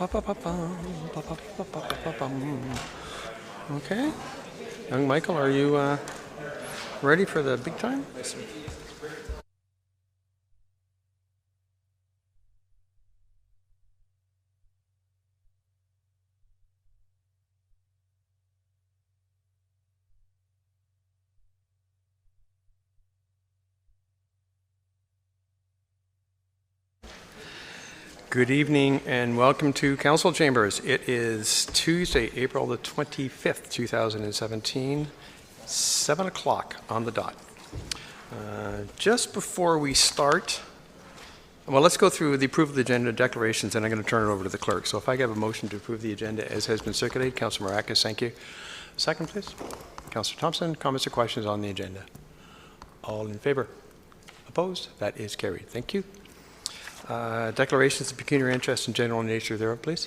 Okay. Young Michael, are you ready for the big time? Yes, sir. Good evening and welcome to Council Chambers. It is Tuesday, April the 25th, 2017, 7 o'clock on the dot. Just before we start, well, let's go through the approval of the agenda declarations, and I'm going to turn it over to the clerk. So if I have a motion to approve the agenda as has been circulated, Councillor Marakis, thank you. Second, please. Councillor Thompson, comments or questions on the agenda? All in favor? Opposed? That is carried. Thank you. Declarations of pecuniary interest and general nature thereof, please.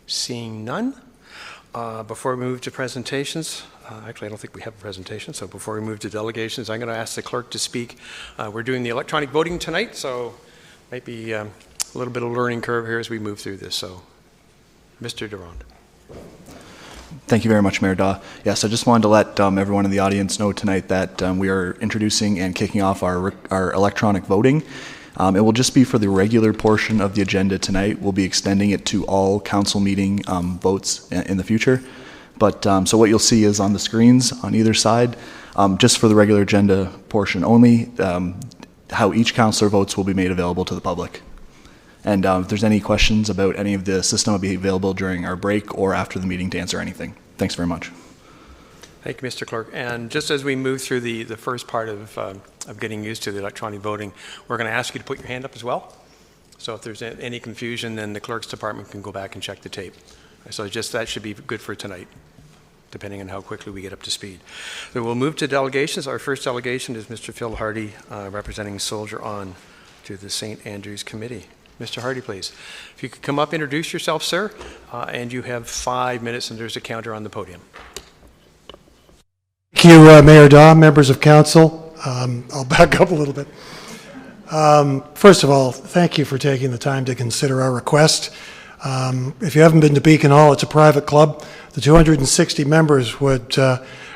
Seeing none. Before we move to presentations, actually I don't think we have a presentation, so before we move to delegations, I'm going to ask the clerk to speak. We're doing the electronic voting tonight, so might be a little bit of a learning curve here as we move through this. So, Mr. Durand. Thank you very much, Mayor Daw. Yes, I just wanted to let everyone in the audience know tonight that we are introducing and kicking off our electronic voting. It will just be for the regular portion of the agenda tonight. We'll be extending it to all council meeting votes in the future. But so what you'll see is on the screens on either side, just for the regular agenda portion only, how each councillor votes will be made available to the public. And if there's any questions about any of the system, will be available during our break or after the meeting to answer anything. Thanks very much. Thank you, Mr. Clerk. And just as we move through the first part of getting used to the electronic voting, we're going to ask you to put your hand up as well. So if there's any confusion, then the clerk's department can go back and check the tape. So just that should be good for tonight, depending on how quickly we get up to speed. So we'll move to delegations. Our first delegation is Mr. Phil Hardy, representing Soldier On to the St. Andrews Committee. Mr. Hardy, please. If you could come up, introduce yourself, sir, and you have 5 minutes, and there's a counter on the podium. Thank you, Mayor Daw, members of council. I'll back up a little bit. First of all, thank you for taking the time to consider our request. If you haven't been to Beacon Hall, it's a private club. The 260 members would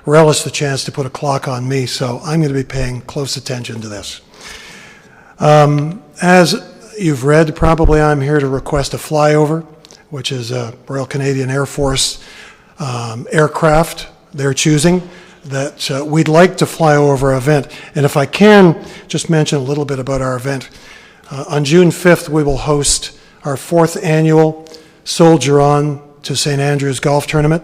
relish the chance to put a clock on me, so I'm going to be paying close attention to this. As you've read, probably I'm here to request a flyover, which is a Royal Canadian Air Force aircraft they're choosing, that we'd like to fly over our event. And if I can just mention a little bit about our event. On June 5th, we will host our 4th annual Soldier On to St. Andrews Golf Tournament.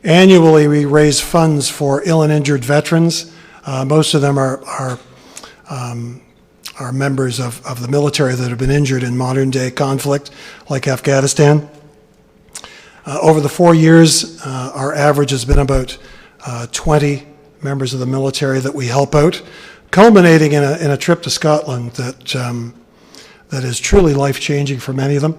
Annually, we raise funds for ill and injured veterans. Most of them are members of the military that have been injured in modern day conflict, like Afghanistan. Over the 4 years, our average has been about 20 members of the military that we help out, culminating in a trip to Scotland that is truly life-changing for many of them.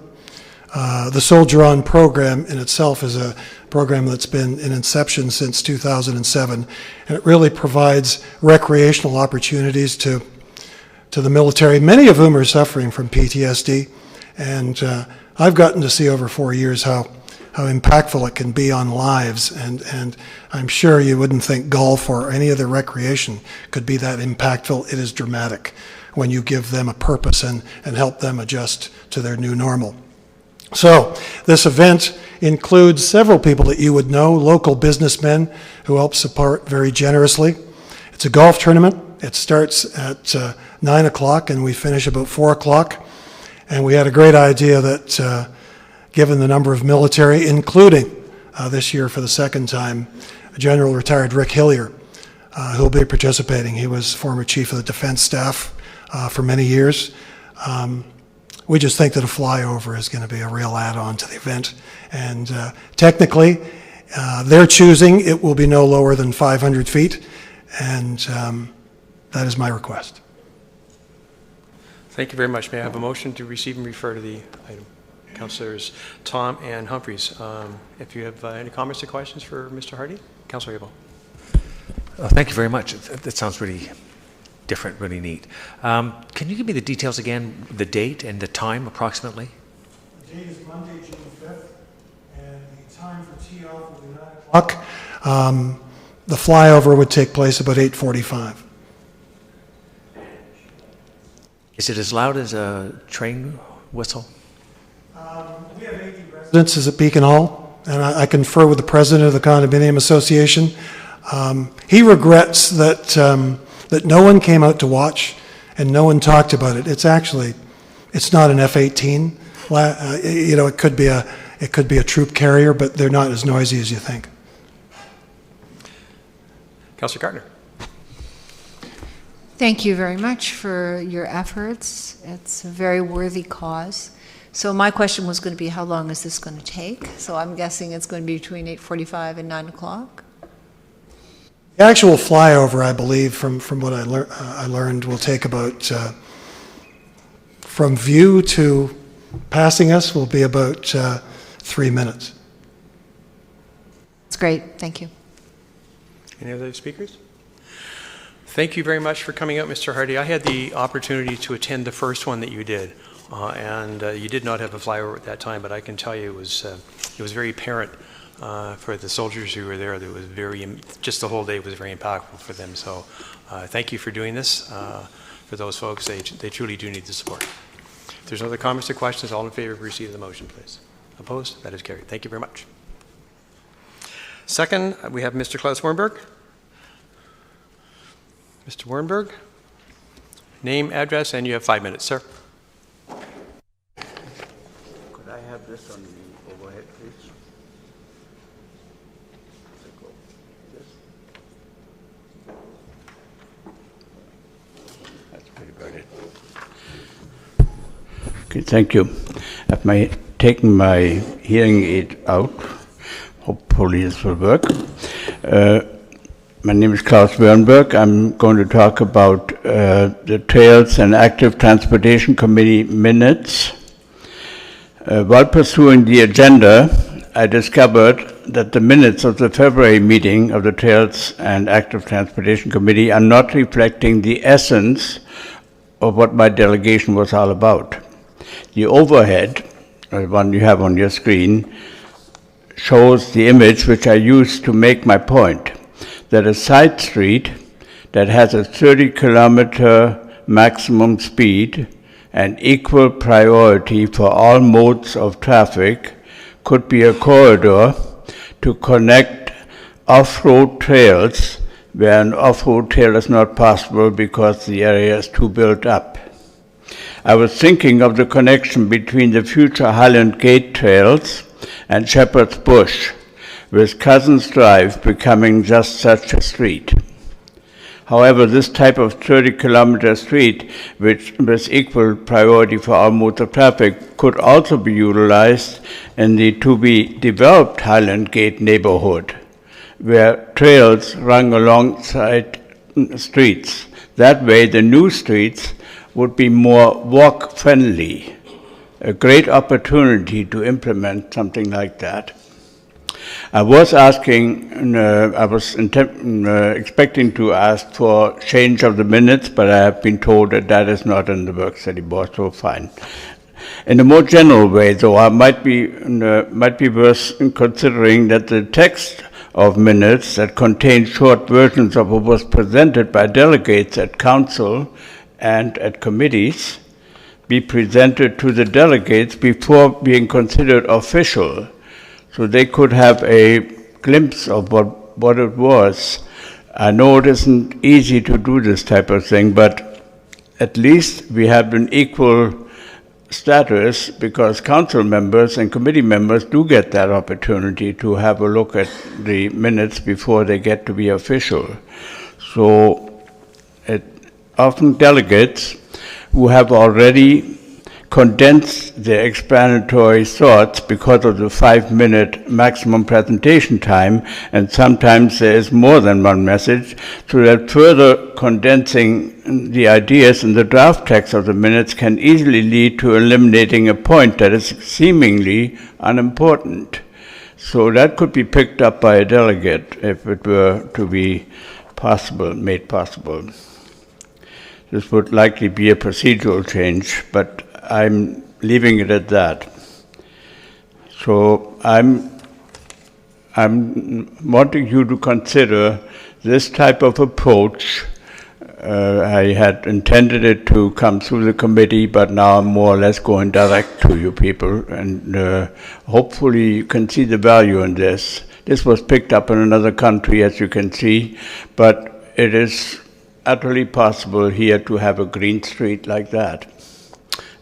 The Soldier On program in itself is a program that's been in inception since 2007, and it really provides recreational opportunities to the military, many of whom are suffering from PTSD. And I've gotten to see over 4 years how impactful it can be on lives, and I'm sure you wouldn't think golf or any other recreation could be that impactful. It is dramatic when you give them a purpose and help them adjust to their new normal. So this event includes several people that you would know, local businessmen who help support very generously. It's a golf tournament. It starts at 9 o'clock and we finish about 4 o'clock. And we had a great idea that given the number of military, including this year for the second time, General Retired Rick Hillier, who will be participating. He was former Chief of the Defense Staff for many years. We just think that a flyover is going to be a real add-on to the event. And technically, they're choosing it will be no lower than 500 feet, and that is my request. Thank you very much. May I have a motion to receive and refer to the item? Councillors Tom and Humphreys. If you have any comments or questions for Mr. Hardy? Councillor Abel. Thank you very much. That sounds really different, really neat. Can you give me the details again, the date and the time approximately? date is Monday, June 5th, and the time for tee off will be 9 o'clock. The flyover would take place about 8:45. Is it as loud as a train whistle? We have 80 residences at Beacon Hall, and I confer with the president of the condominium association. He regrets that that no one came out to watch and no one talked about it. It's not an F-18. It could be a troop carrier, but they're not as noisy as you think. Councillor Gardner. Thank you very much for your efforts. It's a very worthy cause. So my question was going to be, how long is this going to take? So I'm guessing it's going to be between 8:45 and 9 o'clock? The actual flyover, I believe, from what I learned, will take about, from view to passing us, will be about 3 minutes. It's great. Thank you. Any other speakers? Thank you very much for coming out, Mr. Hardy. I had the opportunity to attend the first one that you did, and you did not have a flyover at that time, but I can tell you it was very apparent for the soldiers who were there. That was just the whole day was very impactful for them. So thank you for doing this. For those folks, they truly do need the support. If there's no other comments or questions, all in favor of receiving the motion, please. Opposed? That is carried. Thank you very much. Second, we have Mr. Klaus Wernberg. Mr. Wernberg, name, address, and you have 5 minutes, sir. Could I have this on the overhead, please? This. That's pretty about it. Okay, thank you. I've taken my hearing aid out. Hopefully this will work. My name is Klaus Wernberg. I'm going to talk about the Trails and Active Transportation Committee minutes. While pursuing the agenda, I discovered that the minutes of the February meeting of the Trails and Active Transportation Committee are not reflecting the essence of what my delegation was all about. The overhead, the one you have on your screen, shows the image which I used to make my point, that a side street that has a 30-kilometer maximum speed and equal priority for all modes of traffic could be a corridor to connect off-road trails where an off-road trail is not possible because the area is too built up. I was thinking of the connection between the future Highland Gate trails and Shepherd's Bush, with Cousins Drive becoming just such a street. However, this type of 30-kilometer street, which with equal priority for all modes of traffic, could also be utilized in the to-be-developed Highland Gate neighborhood, where trails run alongside streets. That way, the new streets would be more walk-friendly, a great opportunity to implement something like that. I was expecting to ask for change of the minutes, but I have been told that that is not in the works anymore, so fine. In a more general way, though, I might be worth considering that the text of minutes that contain short versions of what was presented by delegates at council and at committees be presented to the delegates before being considered official, so they could have a glimpse of what it was. I know it isn't easy to do this type of thing, but at least we have an equal status, because council members and committee members do get that opportunity to have a look at the minutes before they get to be official. So often delegates who have already condensed their explanatory thoughts because of the 5-minute maximum presentation time, and sometimes there is more than one message, so that further condensing the ideas in the draft text of the minutes can easily lead to eliminating a point that is seemingly unimportant. So that could be picked up by a delegate if it were to be made possible. This would likely be a procedural change, but I'm leaving it at that. So I'm wanting you to consider this type of approach. I had intended it to come through the committee, but now I'm more or less going direct to you people, and hopefully you can see the value in this. This was picked up in another country, as you can see, but it is utterly possible here to have a green street like that.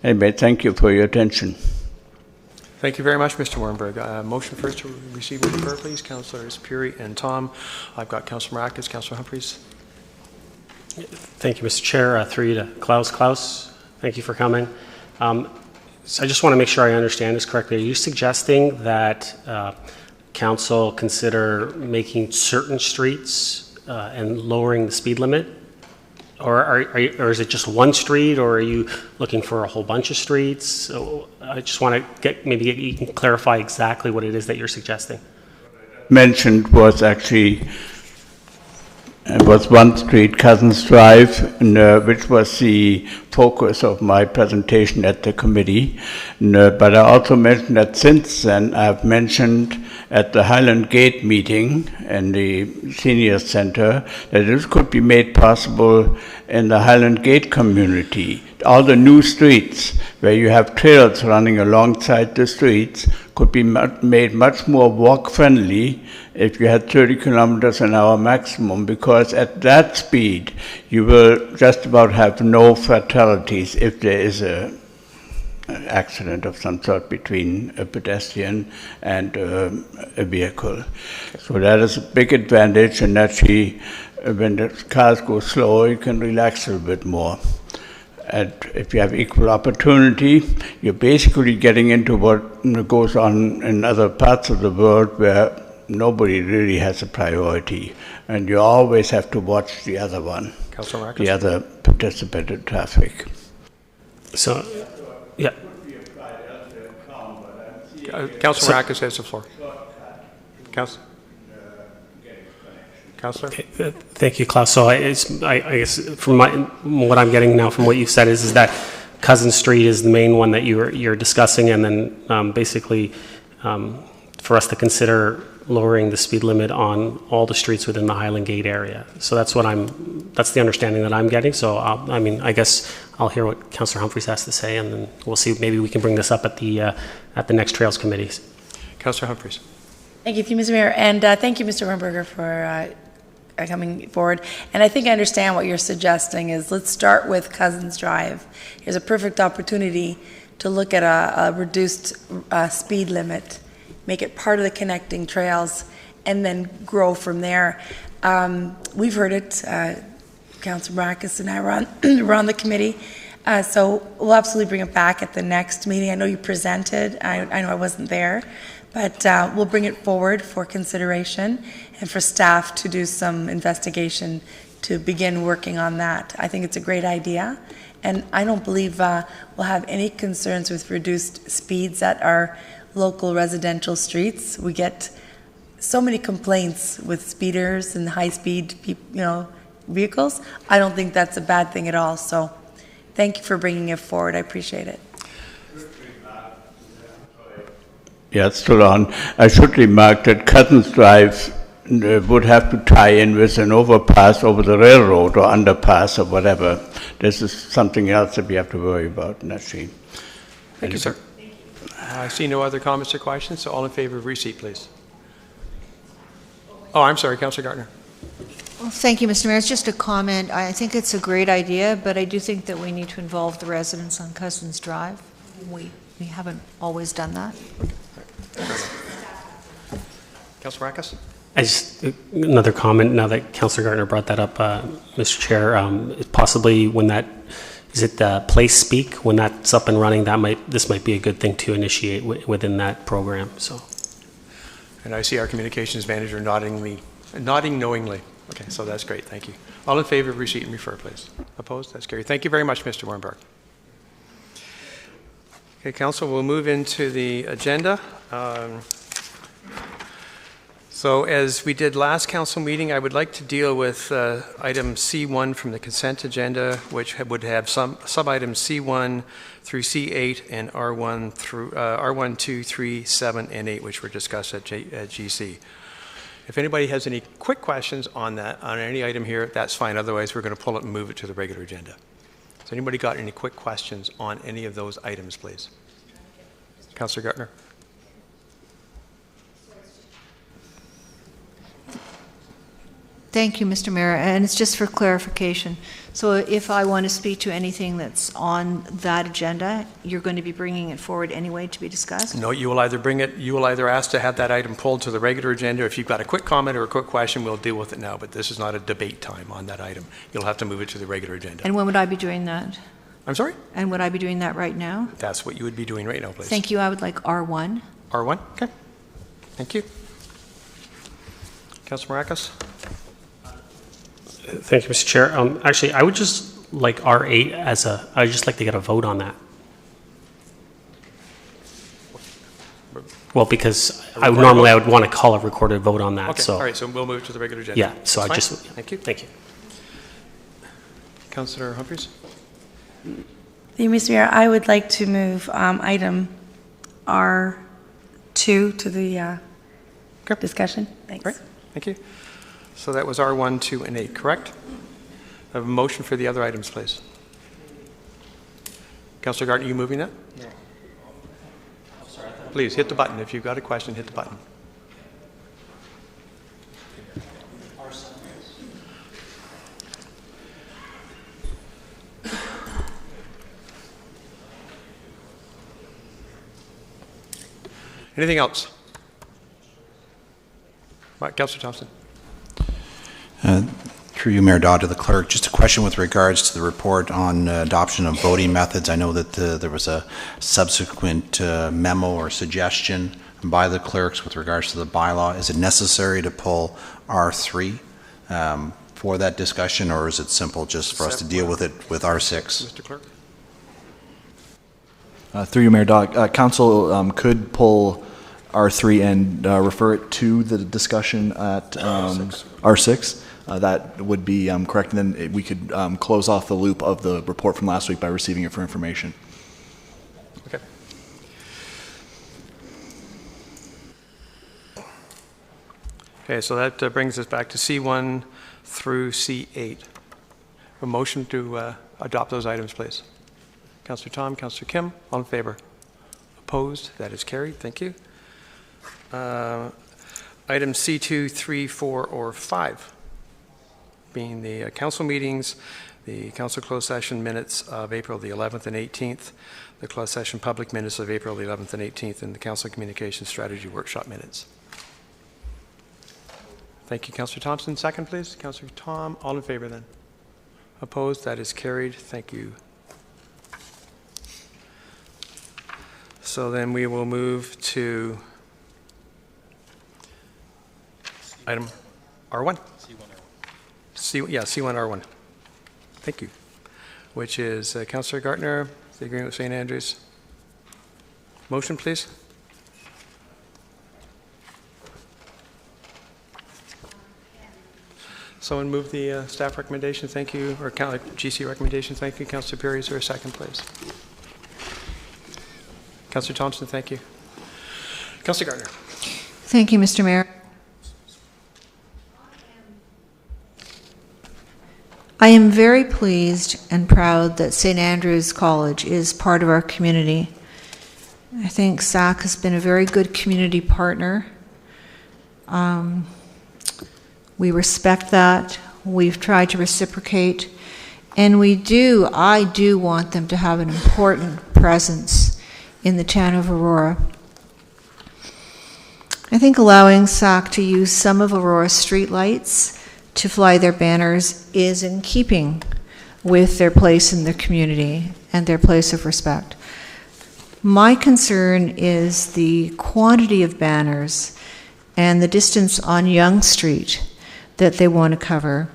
Anyway, thank you for your attention. Thank you very much, Mr. Warrenberg. Motion first to receive and refer, please. Councillors Puri and Tom. I've got Councillor Maracas, Councillor Humphreys. Thank you, Mr. Chair. Through you to Klaus. Klaus, thank you for coming. So I just want to make sure I understand this correctly. Are you suggesting that council consider making certain streets and lowering the speed limit? Or is it just one street, or are you looking for a whole bunch of streets? So I just want to you can clarify exactly what it is that you're suggesting. Mentioned was actually was one street, Cousins Drive, which was the focus of my presentation at the committee. But I also mentioned that since then I've mentioned at the Highland Gate meeting in the Senior Center that this could be made possible in the Highland Gate community. All the new streets where you have trails running alongside the streets could be made much more walk-friendly if you had 30 kilometers an hour maximum, because at that speed you will just about have no fatalities if there is an accident of some sort between a pedestrian and a vehicle. So that is a big advantage, and actually when the cars go slow you can relax a little bit more. And if you have equal opportunity, you're basically getting into what goes on in other parts of the world where nobody really has a priority, and you always have to watch the other one, the other participant in traffic. So, yeah. Councillor Maracas has the floor. Councillor? Thank you, Klaus. So I guess from what I'm getting now from what you've said is that Cousin Street is the main one that you're discussing, and then basically for us to consider lowering the speed limit on all the streets within the Highland Gate area. So that's the understanding that I'm getting. So I guess I'll hear what Councillor Humphreys has to say, and then we'll see. Maybe we can bring this up at the next Trails Committee. Councillor Humphreys. Thank you, Mr. Mayor, and thank you, Mr. Wernberger, for coming forward. And I think I understand what you're suggesting is let's start with Cousins Drive. Here's a perfect opportunity to look at a reduced speed limit, make it part of the connecting trails, and then grow from there. We've heard it. Councillor Maracas and I were on the committee. So we'll absolutely bring it back at the next meeting. I know you presented. I know I wasn't there. But we'll bring it forward for consideration and for staff to do some investigation to begin working on that. I think it's a great idea, and I don't believe we'll have any concerns with reduced speeds at our local residential streets. We get so many complaints with speeders and high-speed vehicles. I don't think that's a bad thing at all, so thank you for bringing it forward. I appreciate it. Yeah, it's still on. I should remark that Cousins Drive would have to tie in with an overpass over the railroad or underpass or whatever. This is something else that we have to worry about, naturally. Thank you, sir. I see no other comments or questions, so all in favor of receipt, please. Oh, I'm sorry, Councillor Gardner. Well, thank you, Mr. Mayor. It's just a comment. I think it's a great idea, but I do think that we need to involve the residents on Cousins Drive. We haven't always done that. Councillor Maracas? Another comment now that Councillor Gardner brought that up, Mr. Chair. Possibly when is it the Place Speak, when that's up and running, this might be a good thing to initiate within that program. So. And I see our communications manager nodding knowingly. Okay, so that's great. Thank you. All in favor of receipt and refer, please. Opposed? That's carried. Thank you very much, Mr. Warrenberg. Okay, Council, we'll move into the agenda. So as we did last council meeting, I would like to deal with item C1 from the consent agenda, which would have some sub-items C1 through C8 and R1 through R1, 2, 3, 7, and 8, which were discussed at GC. If anybody has any quick questions on that, on any item here, that's fine. Otherwise, we're going to pull it and move it to the regular agenda. So anybody got any quick questions on any of those items, please? Councillor Gartner. Thank you, Mr. Mayor, and it's just for clarification. So if I want to speak to anything that's on that agenda, you're going to be bringing it forward anyway to be discussed? No, you will either ask to have that item pulled to the regular agenda. If you've got a quick comment or a quick question, we'll deal with it now, but this is not a debate time on that item. You'll have to move it to the regular agenda. And when would I be doing that? I'm sorry? And would I be doing that right now? That's what you would be doing right now, please. Thank you. I would like R1. R1? Okay. Thank you. Councilor Maracas? Thank you, Mr. Chair. Actually, I would just like R8 as I'd just like to get a vote on that. Well, because I would want to call a recorded vote on that. Okay, so. all right, so we'll move to the regular agenda. Yeah, so That's I fine. just. Thank you. Thank you. Councillor Humphries? Thank you, Mr. Mayor. I would like to move item R2 to the Okay. discussion. Thanks. Great, thank you. So that was R1, 2, and 8, correct? I have a motion for the other items, please. Councillor Gartner, you moving that? No. Please, hit the button. If you've got a question, hit the button. Anything else? Right, Councillor Thompson. Through you, Mayor Dodd, to the clerk, just a question with regards to the report on adoption of voting methods. I know that there was a subsequent memo or suggestion by the clerks with regards to the bylaw. Is it necessary to pull R3 for that discussion, or is it simple just for us to deal with it with R6? Mr. Clerk. Through you, Mayor Dodd, Council could pull R3 and refer it to the discussion at R6. That would be correct, and then we could close off the loop of the report from last week by receiving it for information. Okay. Okay, so that brings us back to C1 through C8. A motion to adopt those items, please. Councillor Tom, Councillor Kim, all in favor? Opposed? That is carried. Thank you. Items C2, 3, 4, or 5, being the council meetings, the council closed session minutes of April the 11th and 18th, the closed session public minutes of April the 11th and 18th, and the council communications strategy workshop minutes. Thank you, Councillor Thompson. Second, please. Councillor Tom, all in favor then? Opposed? That is carried. Thank you. So then we will move to item R1. C1 R1. Thank you. Which is Councillor Gartner, the agreement with St. Andrews. Motion, please. Someone move the staff recommendation, thank you, or GC recommendation, thank you. Councillor Perry, is there a second, please? Councillor Thompson, thank you. Councillor Gartner. Thank you, Mr. Mayor. I am very pleased and proud that St. Andrews College is part of our community. I think SAC has been a very good community partner. We respect that. We've tried to reciprocate. And I do want them to have an important presence in the town of Aurora. I think allowing SAC to use some of Aurora's streetlights to fly their banners is in keeping with their place in the community and their place of respect. My concern is the quantity of banners and the distance on Yonge Street that they want to cover.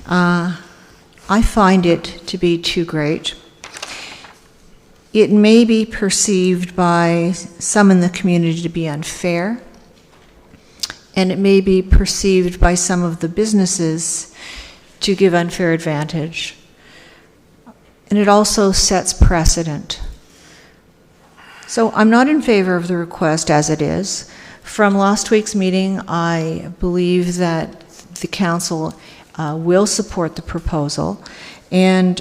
I find it to be too great. It may be perceived by some in the community to be unfair. and it may be perceived by some of the businesses to give unfair advantage. And it also sets precedent. So I'm not in favor of the request as it is. From last week's meeting, I believe that the council will support the proposal. And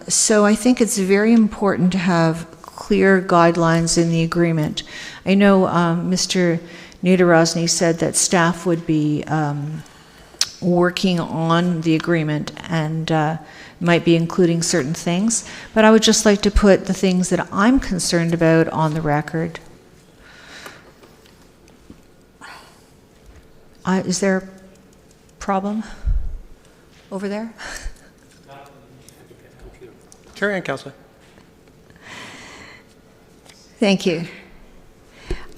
so I think it's very important to have clear guidelines in the agreement. I know Mr. Naderozny said that staff would be working on the agreement and might be including certain things, but I would just like to put the things that I'm concerned about on the record. Is there a problem over there? Carry on, Councillor. Thank you.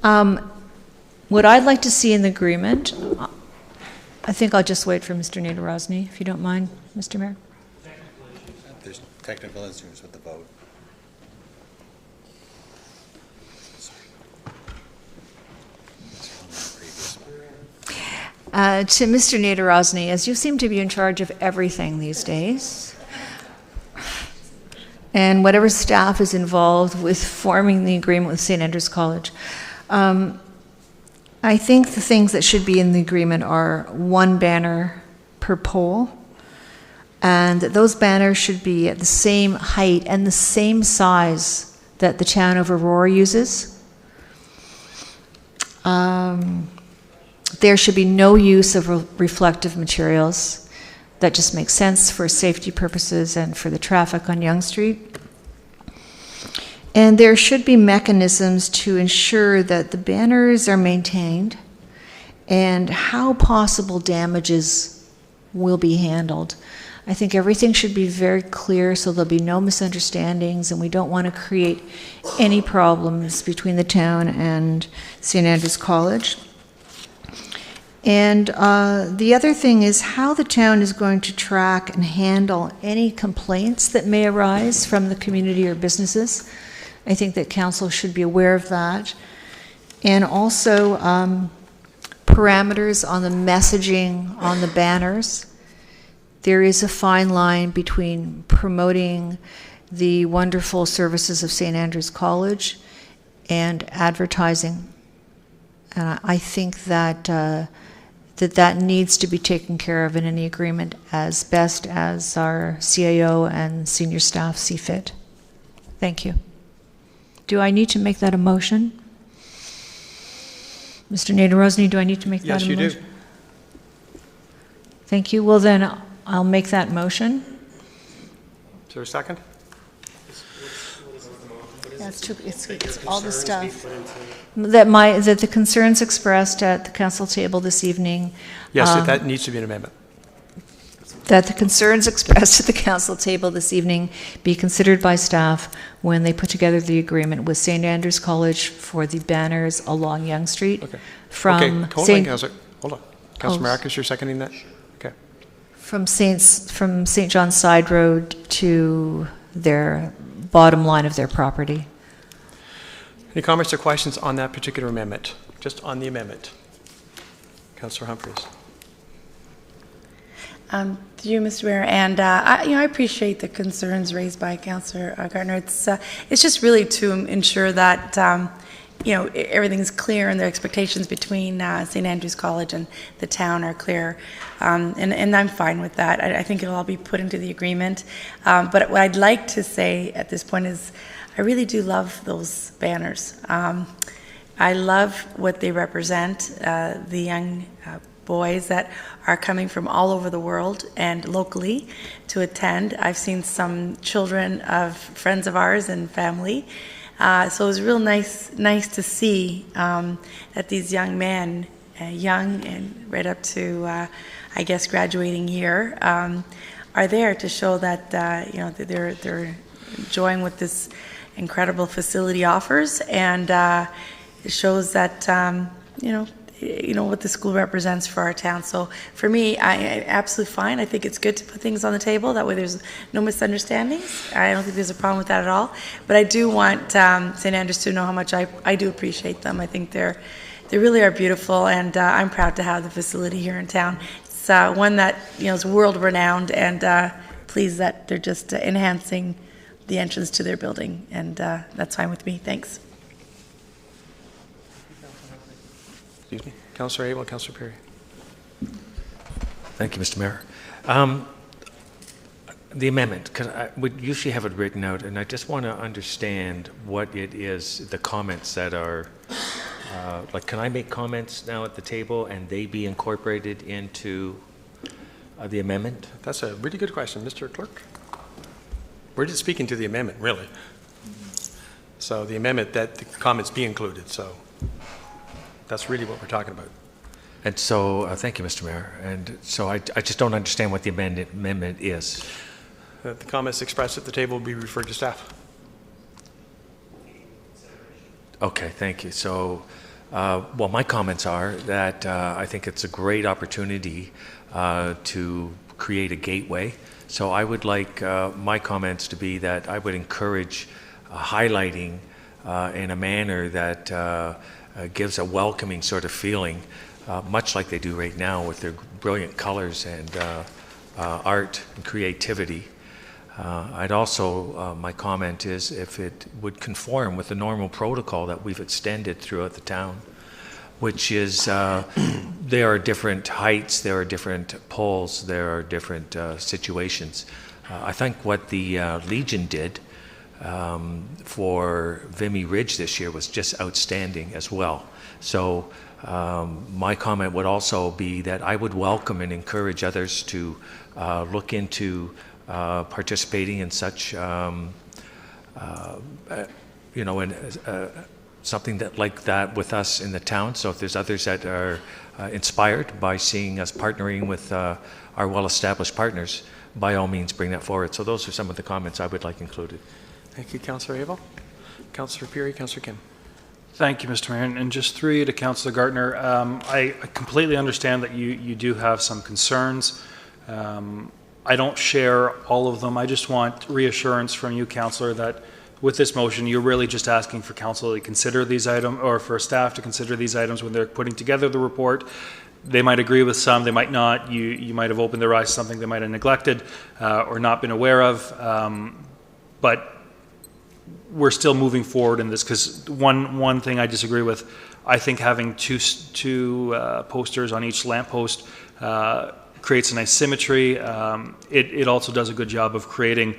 What I'd like to see in the agreement, I think I'll just wait for Mr. Naderozny, if you don't mind, Mr. Mayor. There's technical issues with the vote. To Mr. Naderozny, as you seem to be in charge of everything these days, and whatever staff is involved with forming the agreement with St. Andrews College, I think the things that should be in the agreement are one banner per pole, and that those banners should be at the same height and the same size that the town of Aurora uses. There should be no use of reflective materials. That just makes sense for safety purposes and for the traffic on Yonge Street. And there should be mechanisms to ensure that the banners are maintained and how possible damages will be handled. I think everything should be very clear so there'll be no misunderstandings, and we don't want to create any problems between the town and St. Andrews College. And the other thing is how the town is going to track and handle any complaints that may arise from the community or businesses. I think that council should be aware of that. And also parameters on the messaging on the banners. There is a fine line between promoting the wonderful services of St. Andrews College and advertising. And I think that that needs to be taken care of in any agreement as best as our CAO and senior staff see fit. Thank you. Do I need to make that a motion? Mr. Naderozny, do I need to make that a motion? Yes, you do. Thank you. Well, then I'll make that motion. Is there a second? That's true. It's all the stuff that the concerns expressed at the council table this evening. Yes, that needs to be an amendment. That the concerns expressed at the council table this evening be considered by staff when they put together the agreement with St. Andrews College for the banners along Yonge Street. Okay. From Hold on. Councillor Marcus, you're seconding that? Okay. From St. John's Side Road to their bottom line of their property. Any comments or questions on that particular amendment? Just on the amendment. Councillor Humphreys. To you, Mr. Mayor, and I appreciate the concerns raised by Councillor Gardner. It's just really to ensure that everything's clear and the expectations between St. Andrews College and the town are clear, and I'm fine with that. I think it'll all be put into the agreement. But what I'd like to say at this point is, I really do love those banners. I love what they represent. The young boys that are coming from all over the world and locally to attend. I've seen some children of friends of ours and family. So it was real nice to see that these young men, young and right up to, I guess, graduating year, are there to show that that they're enjoying what this incredible facility offers, and it shows that what the school represents for our town. So for me, I absolutely fine. I think it's good to put things on the table. That way there's no misunderstandings. I don't think there's a problem with that at all. But I do want St. Andrews to know how much I do appreciate them. I think they're They really are beautiful, and I'm proud to have the facility here in town. It's one that is world-renowned, and pleased that they're just enhancing the entrance to their building, and that's fine with me. Thanks. Excuse me. Councillor Abel, Councillor Perry. Thank you, Mr. Mayor. The amendment, because I would usually have it written out, and I just want to understand what it is, the comments that are, like, can I make comments now at the table and they be incorporated into the amendment? That's a really good question. Mr. Clerk? We're just speaking to the amendment, really. So the amendment, that the comments be included, so that's really what we're talking about. And so, thank you, Mr. Mayor. And so I just don't understand what the amendment is. The comments expressed at the table will be referred to staff. Okay, thank you. So, well, my comments are that I think it's a great opportunity to create a gateway. So I would like my comments to be that I would encourage highlighting in a manner that gives a welcoming sort of feeling, much like they do right now with their brilliant colors and art and creativity. I'd also, my comment is if it would conform with the normal protocol that we've extended throughout the town, which is there are different heights, there are different poles, there are different situations. I think what the Legion did for Vimy Ridge this year was just outstanding as well. So my comment would also be that I would welcome and encourage others to look into participating in such, something that like that with us in the town. So if there's others that are inspired by seeing us partnering with our well-established partners, by all means bring that forward. So those are some of the comments I would like included. Thank you, Councillor Abel. Councillor Perry, Councillor Kim. Thank you, Mr. Mayor. And just three to Councillor Gartner. I completely understand that you do have some concerns. I don't share all of them. I just want reassurance from you, Councillor, that with this motion, you're really just asking for council to consider these items, or for staff to consider these items when they're putting together the report. They might agree with some, they might not. You might have opened their eyes to something they might have neglected or not been aware of. But we're still moving forward in this, because one thing I disagree with, I think having two posters on each lamppost creates a nice symmetry. It also does a good job of creating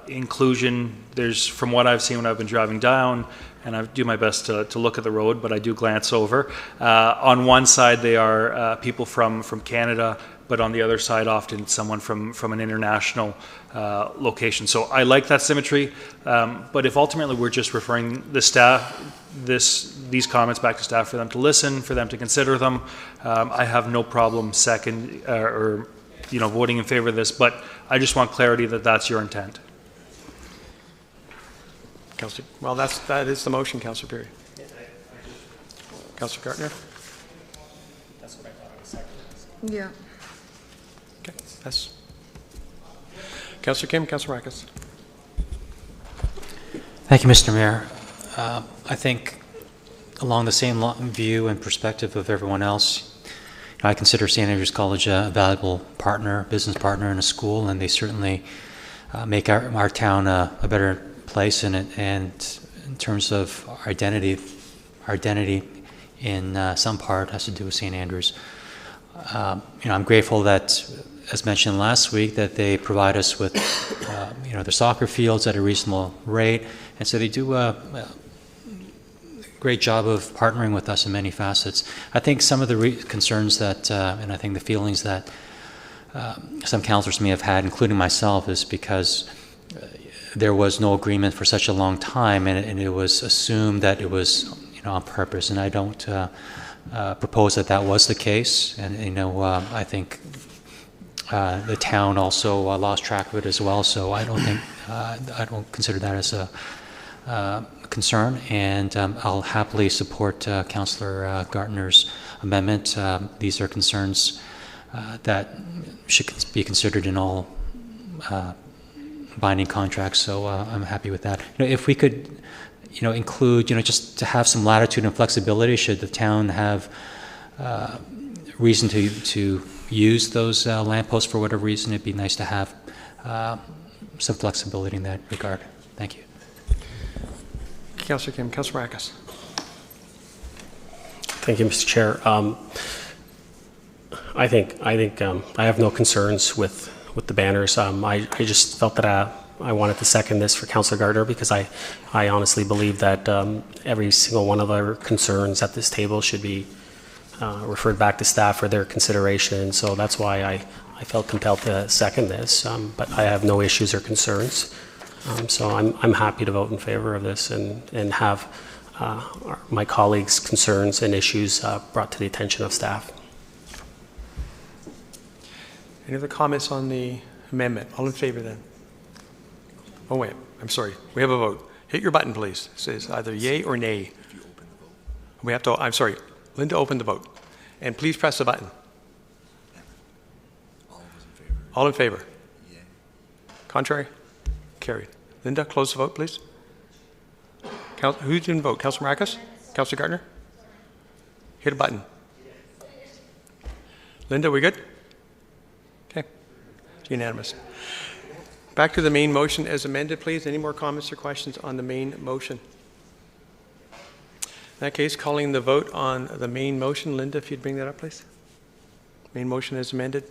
inclusion. There's, from what I've seen when I've been driving down, and I do my best to look at the road, but I do glance over. On one side, they are people from Canada, but on the other side, often someone from an international location. So I like that symmetry, but if ultimately we're just referring the staff, these comments back to staff for them to listen, for them to consider them, I have no problem voting in favor of this, but I just want clarity that that's your intent. Councillor, well, that is the motion, Councillor Perry. Councillor Gartner. That's what I thought I was second. Yeah. Okay, that's Councillor Kim, Councillor Marcus. Thank you, Mr. Mayor. I think along the same view and perspective of everyone else, I consider St. Andrews College a valuable partner, business partner in a school, and they certainly make our town a better place in it. And in terms of our identity in some part has to do with St. Andrews. I'm grateful that, as mentioned last week, that they provide us with their soccer fields at a reasonable rate, and so they do a great job of partnering with us in many facets. I think some of the concerns that, and I think the feelings that some councillors may have had, including myself, is because there was no agreement for such a long time, and it was assumed that it was on purpose, and I don't propose that was the case. And I think the town also lost track of it as well, so I don't consider that as a concern, and I'll happily support Councillor Gartner's amendment. These are concerns that should be considered in all binding contracts, so I'm happy with that. If we could include, just to have some latitude and flexibility should the town have reason to use those lampposts for whatever reason. It'd be nice to have some flexibility in that regard. Thank you. Councillor Kim. Councillor Marcus. Thank you, Mr. Chair. I think I have no concerns with the banners. I just felt that I wanted to second this for Councillor Gardner because I honestly believe that every single one of our concerns at this table should be referred back to staff for their consideration. So that's why I felt compelled to second this. But I have no issues or concerns. So I'm happy to vote in favor of this and have my colleagues' concerns and issues brought to the attention of staff. Any other comments on the amendment? All in favor then? Oh wait, I'm sorry. We have a vote. Hit your button, please. It says either yay or nay. We have to, I'm sorry. Linda, open the vote. And please press the button. All in favor? Contrary? Carried. Linda, close the vote, please. Who didn't vote? Councillor Marcus? Councillor Gardner? Hit a button. Linda, we good? Okay. It's unanimous. Back to the main motion as amended, please. Any more comments or questions on the main motion? In that case, calling the vote on the main motion. Linda, if you'd bring that up, please. Main motion as amended.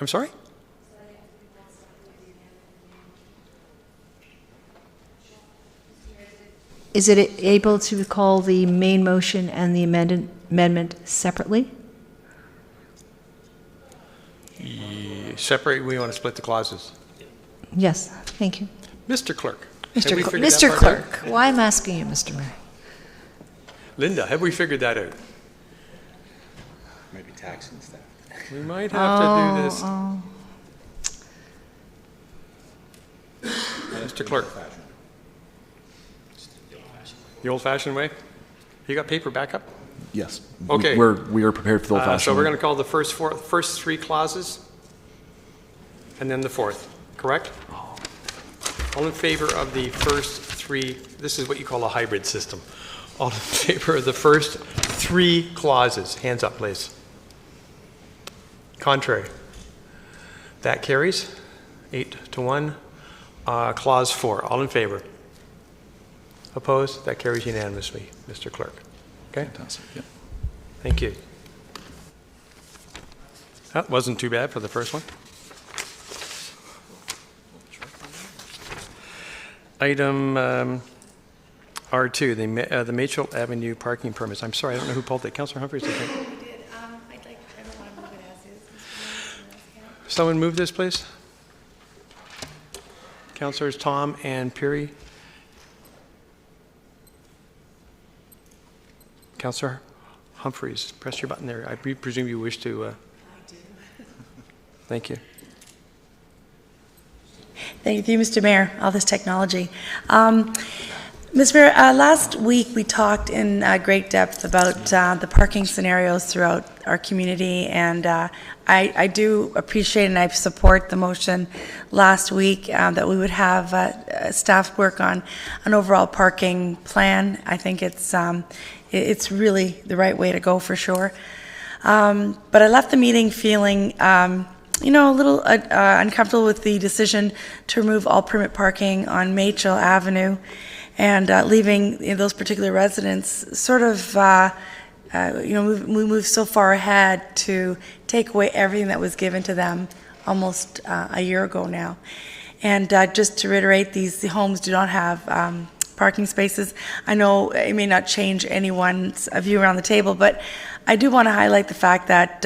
I'm sorry? Is it able to call the main motion and the amendment separately? Separate, we want to split the clauses. Yes, thank you. Mr. Clerk. Mr. Clerk, why I'm asking you, Mr. Mayor. Linda, have we figured that out? Maybe taxing staff. We might have to do this. Mr. Clerk. The old-fashioned way? You got paper backup? Yes. Okay. We are prepared for the old-fashioned So we're way. going to call the first three clauses and then the fourth, correct? All in favor of the first three, this is what you call a hybrid system. All in favor of the first three clauses, hands up, please. Contrary. That carries 8-1. Clause 4, all in favor? Opposed? That carries unanimously, Mr. Clerk. Okay? Fantastic. Yep. Thank you. That wasn't too bad for the first one. Item R2, the Machel Avenue parking permits. I'm sorry, I don't know who pulled it. Councillor Humphries, I think. I did. I don't want to move it as is. Someone move this, please. Councillors Tom and Peary. Councillor Humphries, press your button there. I presume you wish to. I do. Thank you. Thank you, Mr. Mayor, all this technology. Mr. Mayor, last week we talked in great depth about the parking scenarios throughout our community, and I do appreciate and I support the motion last week that we would have staff work on an overall parking plan. I think it's really the right way to go for sure. But I left the meeting feeling a little uncomfortable with the decision to remove all permit parking on Machel Avenue and leaving those particular residents sort of, we moved so far ahead to take away everything that was given to them almost a year ago now. And just to reiterate, the homes do not have parking spaces. I know it may not change anyone's view around the table, but I do want to highlight the fact that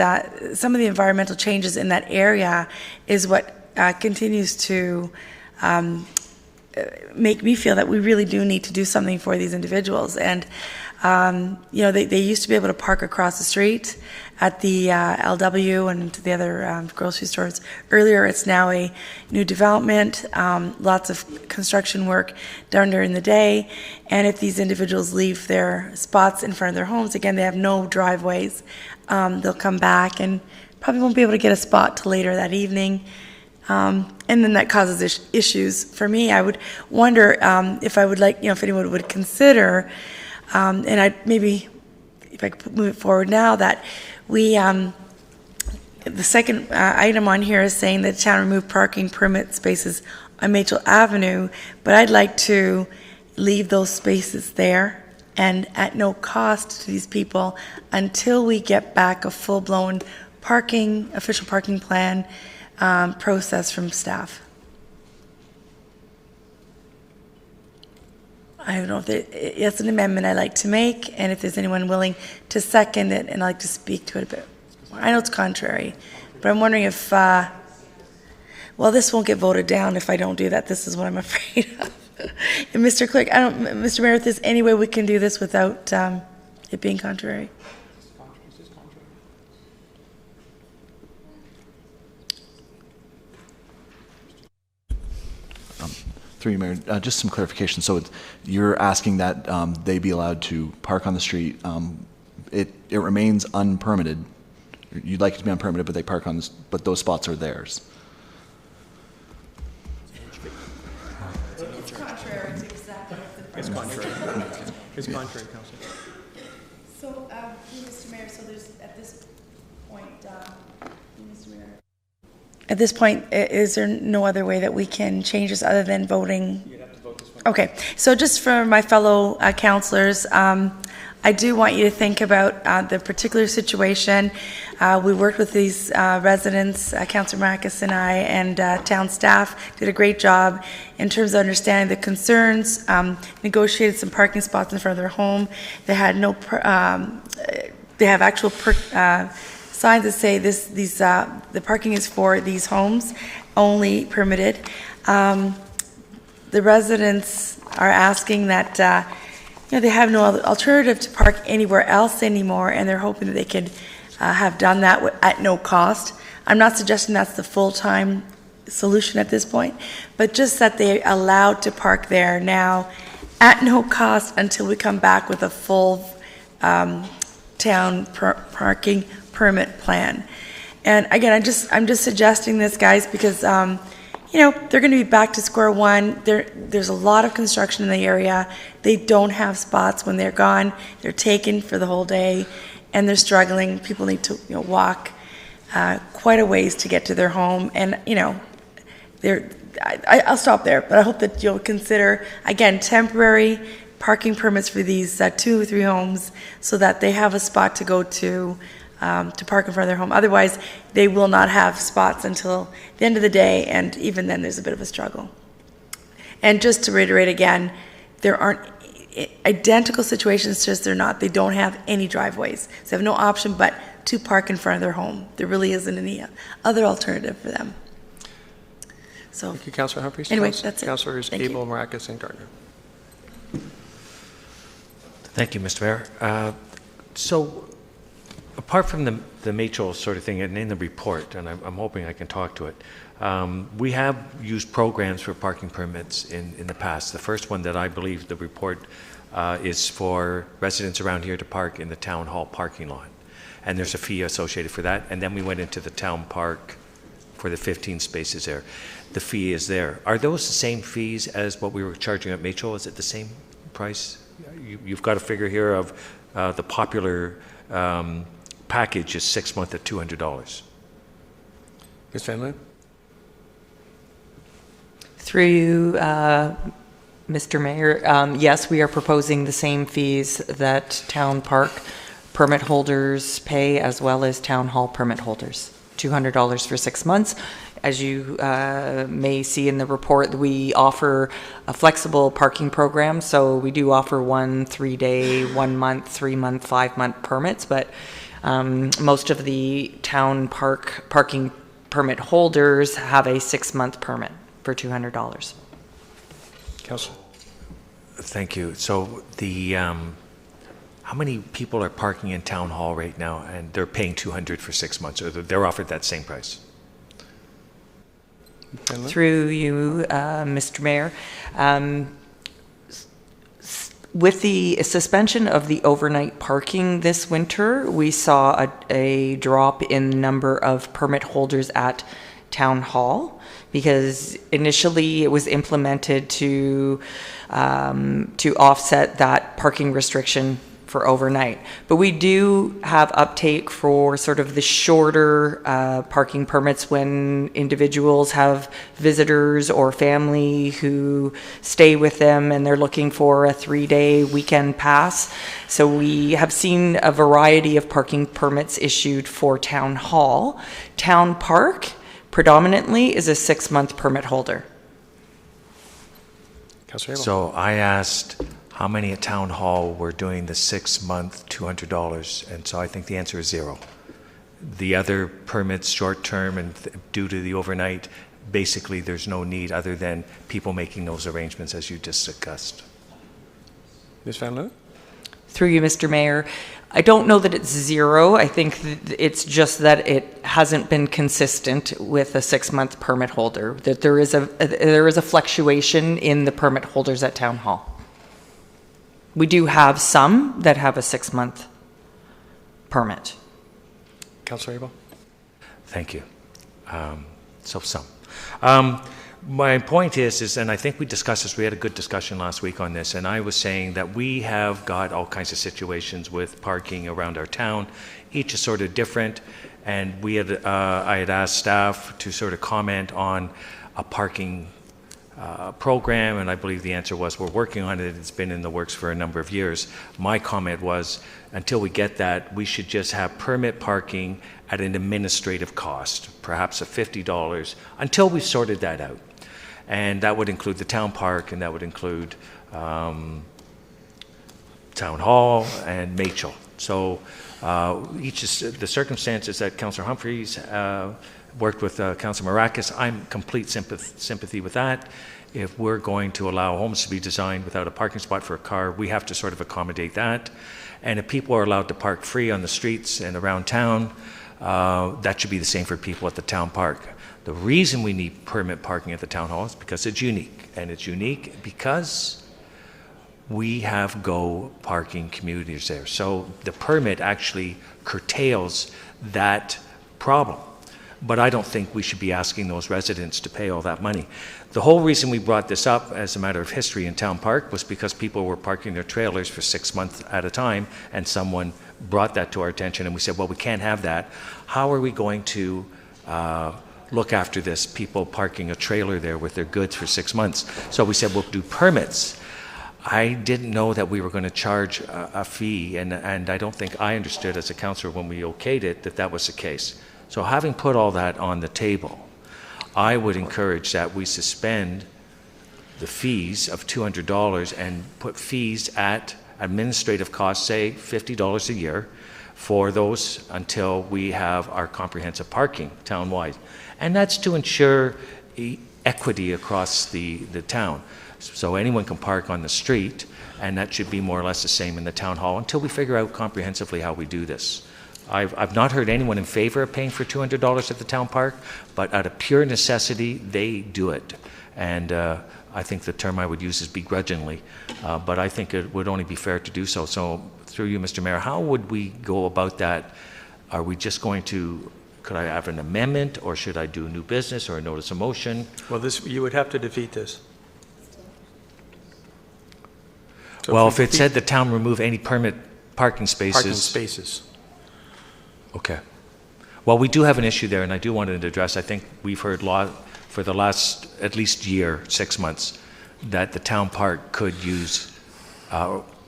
some of the environmental changes in that area is what continues to make me feel that we really do need to do something for these individuals. And They used to be able to park across the street at the LW and the other grocery stores. Earlier, it's now a new development, lots of construction work done during the day. And if these individuals leave their spots in front of their homes, again, they have no driveways. They'll come back and probably won't be able to get a spot till later that evening. And then that causes issues. For me, I would wonder if I would like, if anyone would consider, and I maybe, if I could move it forward now, that we, the second item on here is saying that the town remove parking permit spaces on Machel Avenue, but I'd like to leave those spaces there and at no cost to these people until we get back a full-blown official parking plan process from staff. I don't know if it's an amendment I'd like to make, and if there's anyone willing to second it, and I'd like to speak to it a bit. I know it's contrary, but I'm wondering if, well, this won't get voted down if I don't do that. This is what I'm afraid of. And Mr. Clerk, Mr. Mayor, if there's any way we can do this without it being contrary. Through you, Mayor, just some clarification. So you're asking that they be allowed to park on the street. It remains unpermitted. You'd like it to be unpermitted, but they park on this, but those spots are theirs. It's contrary to exactly what the... It's contrary. It's contrary, Councillor. So, Mr. Mayor, so there's, at this point, Mr. Mayor... At this point, is there no other way that we can change this other than voting? You'd have to vote this one. Okay, so just for my fellow councillors, I do want you to think about the particular situation. We worked with these residents, Councillor Marcus and I, and town staff did a great job in terms of understanding the concerns, negotiated some parking spots in front of their home. They had no, they have actual signs that say the parking is for these homes, only permitted. The residents are asking that they have no other alternative to park anywhere else anymore, and they're hoping that they could have done that at no cost. I'm not suggesting that's the full-time solution at this point, but just that they allowed to park there now at no cost until we come back with a full town parking permit plan. And again, I'm just suggesting this, guys, because they're going to be back to square one. There's a lot of construction in the area. They don't have spots when they're gone. They're taken for the whole day, and they're struggling. People need to walk quite a ways to get to their home. And I'll stop there, but I hope that you'll consider, again, temporary parking permits for these 2 or 3 homes so that they have a spot to go to park in front of their home. Otherwise, they will not have spots until the end of the day, and even then there's a bit of a struggle. And just to reiterate again, there aren't identical situations, just they don't have any driveways. So they have no option but to park in front of their home. There really isn't any other alternative for them. So, thank you, Councillor Humphries. Anyway, that's it. Councillors Thank Abel, you. Maracus, and Gardner. Thank you, Mr. Mayor. So, apart from the Machel sort of thing, and in the report, and I'm hoping I can talk to it, we have used programs for parking permits in the past. The first one that I believe the report is for residents around here to park in the town hall parking lot. And there's a fee associated for that. And then we went into the town park for the 15 spaces there. The fee is there. Are those the same fees as what we were charging at Machel? Is it the same price? You've got a figure here of the popular package is 6 months at $200. Ms. Van Loon? Through you, Mr. Mayor, yes, we are proposing the same fees that town park permit holders pay, as well as town hall permit holders. $200 for 6 months. As you may see in the report, we offer a flexible parking program. So we do offer 1 3-day, 1 month, 3 month, 5 month permits, but most of the town parking permit holders have a 6 month permit for $200. Councillor. Thank you. So the how many people are parking in Town Hall right now and they're paying $200 for 6 months, or they're offered that same price? Through you, Mr. Mayor. With the suspension of the overnight parking this winter, we saw a drop in the number of permit holders at Town Hall, because initially it was implemented to offset that parking restriction for overnight. But we do have uptake for sort of the shorter parking permits when individuals have visitors or family who stay with them and they're looking for a 3-day weekend pass. So we have seen a variety of parking permits issued for Town Hall. Town Park predominantly is a 6-month permit holder. Councillor Abel. So I asked how many at Town Hall were doing the 6-month $200, and so I think the answer is 0. The other permits, short-term and due to the overnight, basically there's no need other than people making those arrangements as you just discussed. Ms. Van Loo? Through you, Mr. Mayor. I don't know that it's 0. I think it's just that it hasn't been consistent with a 6-month permit holder, that there is a fluctuation in the permit holders at Town Hall. We do have some that have a 6-month permit. Councillor Abel? Thank you. So some. My point is, and I think we discussed this, we had a good discussion last week on this, and I was saying that we have got all kinds of situations with parking around our town. Each is sort of different, and I had asked staff to sort of comment on a parking program, and I believe the answer was we're working on it. It's been in the works for a number of years. My comment was, until we get that, we should just have permit parking at an administrative cost, perhaps of $50, until we've sorted that out. And that would include the town park, and that would include Town Hall and Machel. So the circumstances that Councillor Humphreys worked with Councillor Marakis, I'm complete sympathy with that. If we're going to allow homes to be designed without a parking spot for a car, we have to sort of accommodate that. And if people are allowed to park free on the streets and around town, that should be the same for people at the town park. The reason we need permit parking at the town hall is because it's unique. And it's unique because we have GO parking communities there. So the permit actually curtails that problem. But I don't think we should be asking those residents to pay all that money. The whole reason we brought this up as a matter of history in Town Park was because people were parking their trailers for 6 months at a time, and someone brought that to our attention, and we said, well, we can't have that. How are we going to look after this, people parking a trailer there with their goods for 6 months? So we said, we'll do permits. I didn't know that we were going to charge a fee, and I don't think I understood as a councillor when we okayed it that that was the case. So having put all that on the table, I would encourage that we suspend the fees of $200 and put fees at administrative costs, say $50 a year, for those until we have our comprehensive parking town-wide. And that's to ensure equity across the town. So anyone can park on the street, and that should be more or less the same in the town hall until we figure out comprehensively how we do this. I've not heard anyone in favor of paying for $200 at the town park, but out of pure necessity, they do it. And I think the term I would use is begrudgingly, but I think it would only be fair to do so. So through you, Mr. Mayor, how would we go about that? Are we just going to, could I have an amendment, or should I do new business or a notice of motion? Well, you would have to defeat this. So well, if it said the town remove any permit parking spaces. Okay. Well, we do have an issue there, and I do want to address, I think we've heard for the last at least year, 6 months, that the town park could use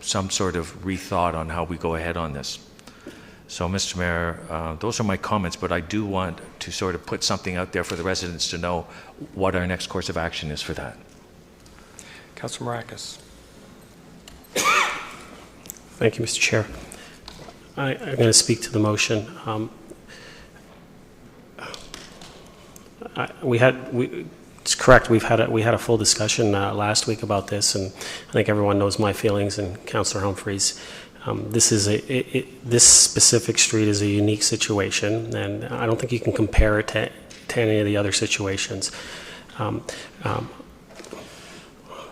some sort of rethought on how we go ahead on this. So, Mr. Mayor, those are my comments, but I do want to sort of put something out there for the residents to know what our next course of action is for that. Councillor Marakis. Thank you, Mr. Chair. I'm going to speak to the motion. It's correct. We had a full discussion last week about this, and I think everyone knows my feelings and Councillor Humphreys. This is this specific street is a unique situation, and I don't think you can compare it to any of the other situations.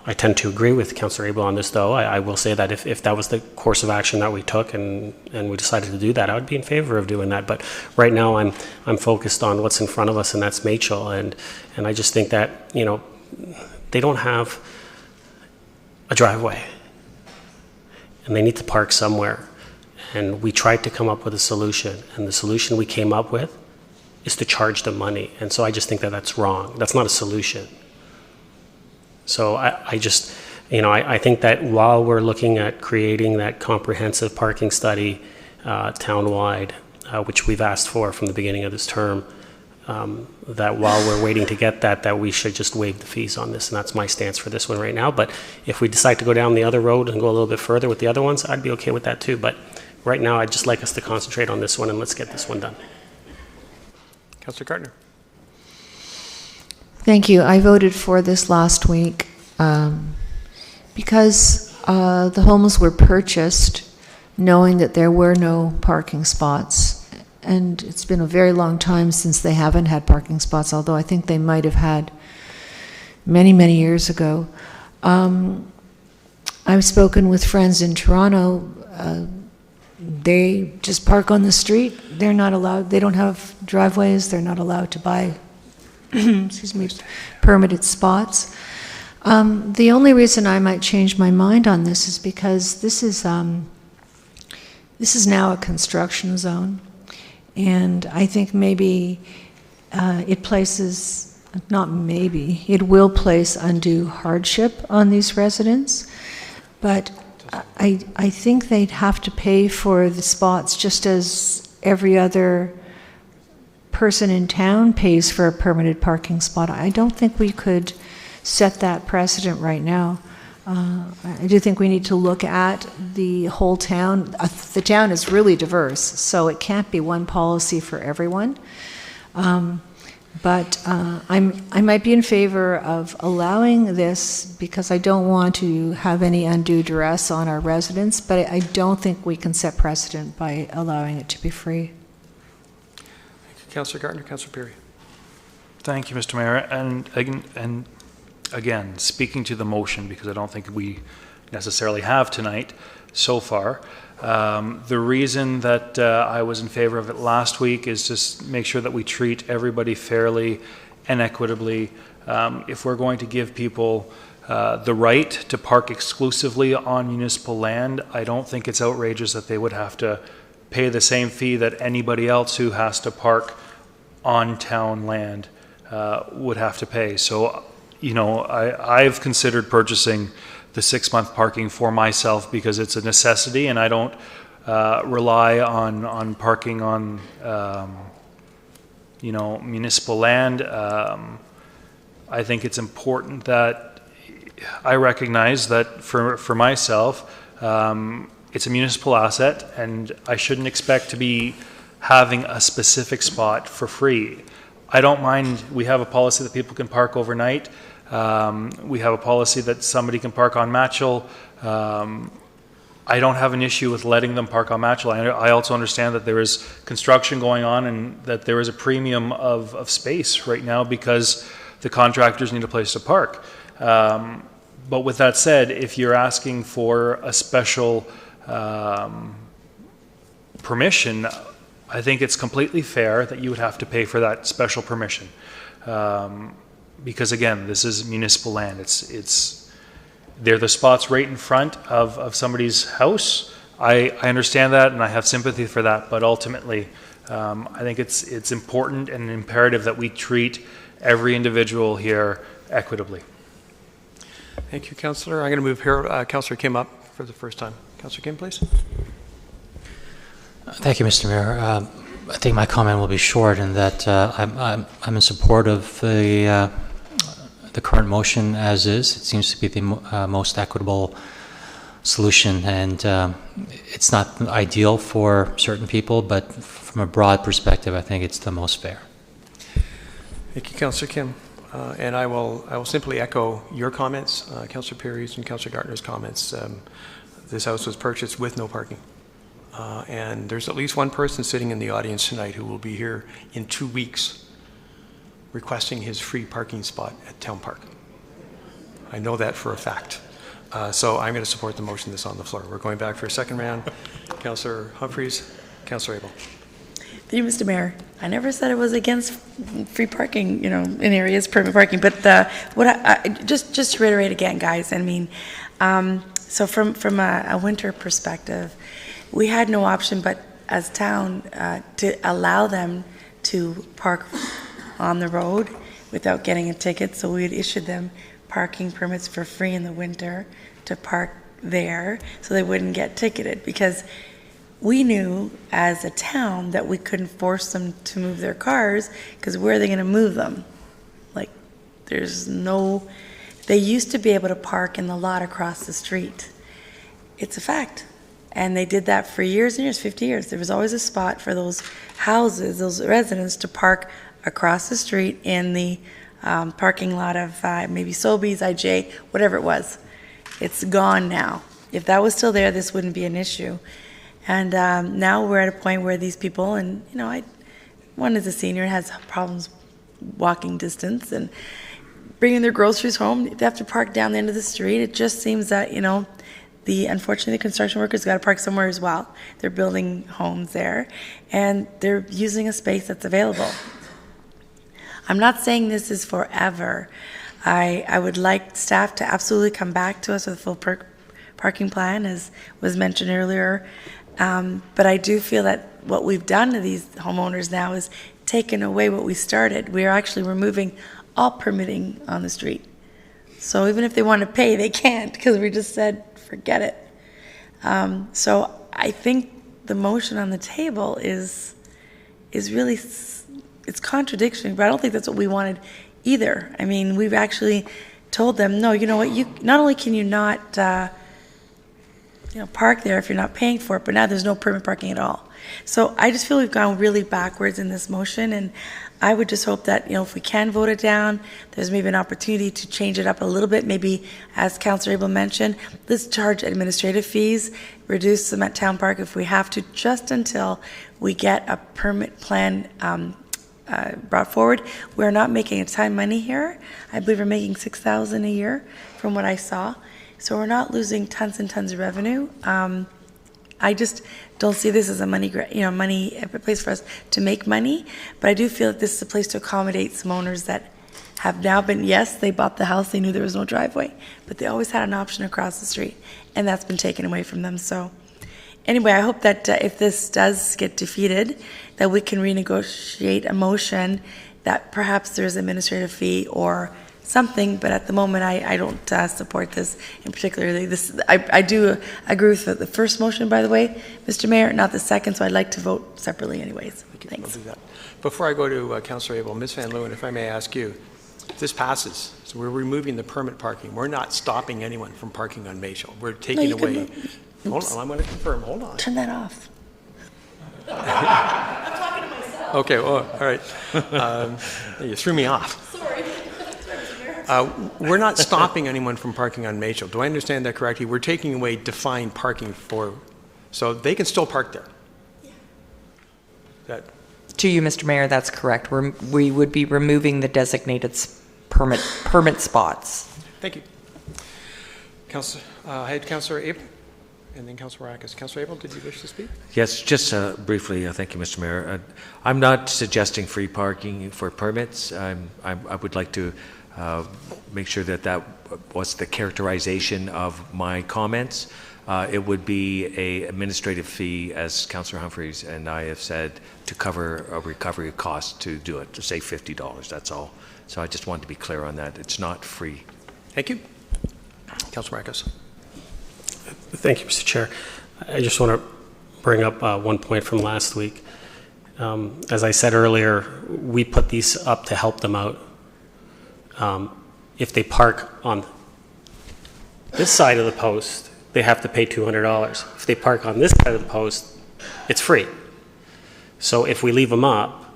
I tend to agree with Councillor Abel on this, though. I will say that if that was the course of action that we took and we decided to do that, I would be in favor of doing that. But right now, I'm focused on what's in front of us, and that's Machel. And I just think that, you know, they don't have a driveway, and they need to park somewhere. And we tried to come up with a solution, and the solution we came up with is to charge them money. And so I just think that that's wrong. That's not a solution. So I just, you know, I think that while we're looking at creating that comprehensive parking study town-wide, which we've asked for from the beginning of this term, that while we're waiting to get that we should just waive the fees on this. And that's my stance for this one right now. But if we decide to go down the other road and go a little bit further with the other ones, I'd be okay with that too. But right now, I'd just like us to concentrate on this one, and let's get this one done. Councillor Gardner. Thank you. I voted for this last week because the homes were purchased knowing that there were no parking spots. And it's been a very long time since they haven't had parking spots, although I think they might have had many, many years ago. I've spoken with friends in Toronto. They just park on the street. They're not allowed, they don't have driveways. They're not allowed to buy excuse me, permitted spots. The only reason I might change my mind on this is because this is now a construction zone, and I think maybe it places, not maybe, it will place undue hardship on these residents, but I think they'd have to pay for the spots just as every other person in town pays for a permitted parking spot. I don't think we could set that precedent right now. I do think we need to look at the whole town. The town is really diverse, so it can't be one policy for everyone. But I might be in favor of allowing this because I don't want to have any undue duress on our residents, but I don't think we can set precedent by allowing it to be free. Councillor Gardner, Councillor Perry. Thank you, Mr. Mayor. And again, speaking to the motion, because I don't think we necessarily have tonight so far, the reason that I was in favor of it last week is just make sure that we treat everybody fairly and equitably. If we're going to give people the right to park exclusively on municipal land, I don't think it's outrageous that they would have to pay the same fee that anybody else who has to park on town land would have to pay. So, you know, I've considered purchasing the 6-month parking for myself because it's a necessity, and I don't rely on parking on, you know, municipal land. I think it's important that I recognize that for myself, it's a municipal asset, and I shouldn't expect to be having a specific spot for free. I don't mind. We have a policy that people can park overnight. We have a policy that somebody can park on Machel. I don't have an issue with letting them park on Machel. I also understand that there is construction going on and that there is a premium of space right now because the contractors need a place to park. But with that said, if you're asking for a special permission, I think it's completely fair that you would have to pay for that special permission. Because again, this is municipal land. They're the spots right in front of somebody's house. I understand that and I have sympathy for that, but ultimately, I think it's important and imperative that we treat every individual here equitably. Thank you, Councillor. I'm going to move here, Councillor Kim up for the first time. Councillor Kim, please. Thank you, Mr. Mayor. I think my comment will be short in that I'm in support of the current motion as is. It seems to be the most equitable solution, and it's not ideal for certain people, but from a broad perspective, I think it's the most fair. Thank you, Councillor Kim. And I will simply echo your comments, Councillor Perry's and Councillor Gardner's comments. This house was purchased with no parking. And there's at least one person sitting in the audience tonight who will be here in 2 weeks requesting his free parking spot at Town Park. I know that for a fact. So I'm going to support the motion that's on the floor. We're going back for a second round. Councillor Humphreys, Councillor Abel. Thank you, Mr. Mayor. I never said I was against free parking, in areas, permit parking, but just to reiterate again, guys, I mean, so from a winter perspective, we had no option but as town to allow them to park on the road without getting a ticket, so we had issued them parking permits for free in the winter to park there so they wouldn't get ticketed, because we knew as a town that we couldn't force them to move their cars, because where are they going to move them? Like, they used to be able to park in the lot across the street. It's a fact. And they did that for years and years, 50 years. There was always a spot for those houses, those residents to park across the street in the parking lot of maybe Sobeys, IJ, whatever it was. It's gone now. If that was still there, this wouldn't be an issue. And now we're at a point where these people, and one is a senior and has problems walking distance and bringing their groceries home. They have to park down the end of the street. It just seems that, unfortunately, the construction workers got to park somewhere as well. They're building homes there, and they're using a space that's available. I'm not saying this is forever. I would like staff to absolutely come back to us with a full parking plan, as was mentioned earlier. But I do feel that what we've done to these homeowners now is taken away what we started. We are actually removing all permitting on the street. So even if they want to pay, they can't, because we just said, forget it. So I think the motion on the table is really, it's contradiction, but I don't think that's what we wanted either. I mean, we've actually told them, no, you know what, not only can you not park there if you're not paying for it, but now there's no permit parking at all. So I just feel we've gone really backwards in this motion, and I would just hope that, if we can vote it down, there's maybe an opportunity to change it up a little bit. Maybe, as Councillor Abel mentioned, let's charge administrative fees, reduce them at Town Park if we have to, just until we get a permit plan brought forward. We're not making a ton of money here. I believe we're making $6,000 a year from what I saw. So we're not losing tons and tons of revenue. I just don't see this as a money place for us to make money. But I do feel that this is a place to accommodate some owners that have now been, yes, they bought the house, they knew there was no driveway, but they always had an option across the street, and that's been taken away from them. So anyway, I hope that if this does get defeated, that we can renegotiate a motion that perhaps there's an administrative fee or something, but at the moment I don't support this in particular. I do agree with the first motion, by the way, Mr. Mayor, not the second, so I'd like to vote separately anyways. Thanks. We'll do that. Before I go to Councillor Abel, Ms. Van Leeuwen, if I may ask you, if this passes, so we're removing the permit parking. We're not stopping anyone from parking on Mayshall. We're taking away. Hold on, I'm going to confirm. Hold on. Turn that off. I'm talking to myself. Okay, well, all right. You threw me off. Sorry. We're not stopping anyone from parking on Mayshall. Do I understand that correctly? We're taking away defined parking so they can still park there. Yeah. To you, Mr. Mayor, that's correct. We would be removing the designated permit spots. Thank you. I had Councillor Abel and then Councillor Rackus. Councillor Abel, did you wish to speak? Yes, just briefly, thank you, Mr. Mayor. I'm not suggesting free parking for permits. I would like to make sure that was the characterization of my comments. It would be an administrative fee, as Councillor Humphreys and I have said, to cover a recovery cost to do it, to say $50, that's all. So I just wanted to be clear on that. It's not free. Thank you. Councillor Rackus. Thank you, Mr. Chair. I just want to bring up one point from last week. As I said earlier, we put these up to help them out. If they park on this side of the post, they have to pay $200. If they park on this side of the post, it's free. So if we leave them up,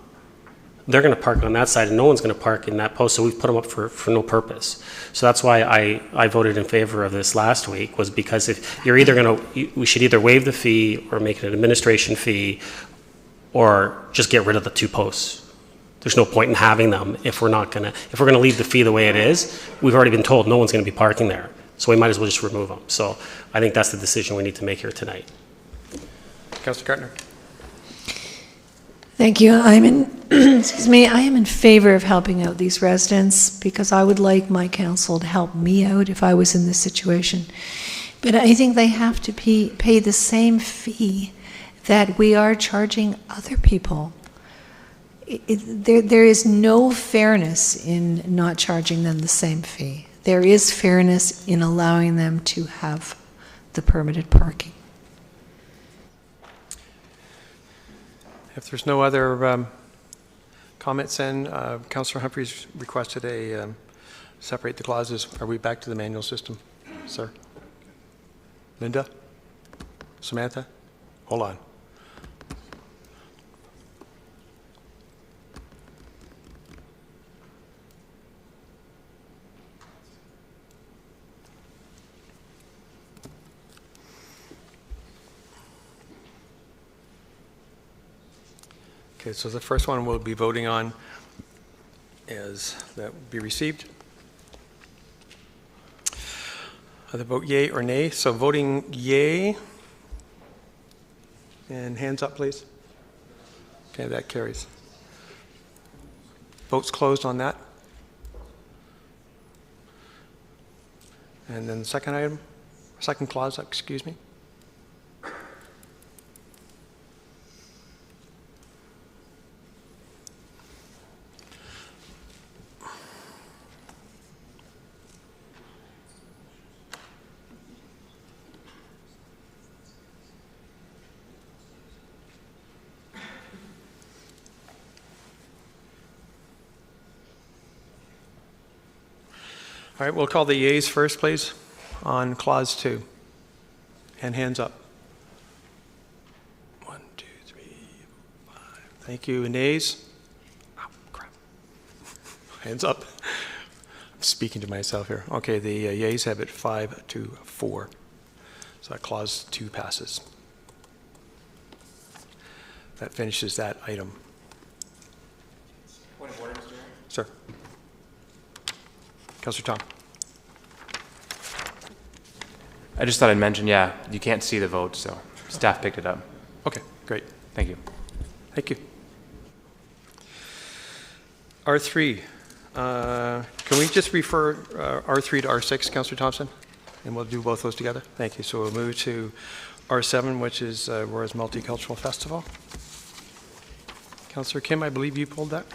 they're going to park on that side and no one's going to park in that post, so we've put them up for no purpose. So that's why I voted in favor of this last week, was because if you're either going to, we should either waive the fee or make it an administration fee, or just get rid of the 2 posts. There's no point in having them if we're going to leave the fee the way it is. We've already been told no one's going to be parking there, so we might as well just remove them. So I think that's the decision we need to make here tonight. Councillor Gardner. Thank you. I'm in, excuse me, I am in favor of helping out these residents because I would like my council to help me out if I was in this situation. But I think they have to pay the same fee that we are charging other people. There is no fairness in not charging them the same fee. There is fairness in allowing them to have the permitted parking. If there's no other comments, then Councillor Humphreys requested a separate the clauses. Are we back to the manual system, sir? Linda? Samantha? Hold on. Okay, so the first one we'll be voting on is that will be received. Either vote yay or nay. So voting yay, and hands up, please. Okay, that carries. Votes closed on that. And then the second item, second clause, excuse me. All right, we'll call the yeas first, please, on clause 2. And hands up. 1, 2, 3, 5. Thank you. Nays? Oh, crap. Hands up. I'm speaking to myself here. Okay, the yeas have it 5 to 4. So that clause 2 passes. That finishes that item. Point of order, Mr. Mayor? Sir. Councillor Tom. I just thought I'd mention, yeah, you can't see the vote, so staff picked it up. Okay, great. Thank you. Thank you. R3. Can we just refer R3 to R6, Councillor Thompson? And we'll do both those together. Thank you. So we'll move to R7, which is Aurora's Multicultural Festival. Councillor Kim, I believe you pulled that.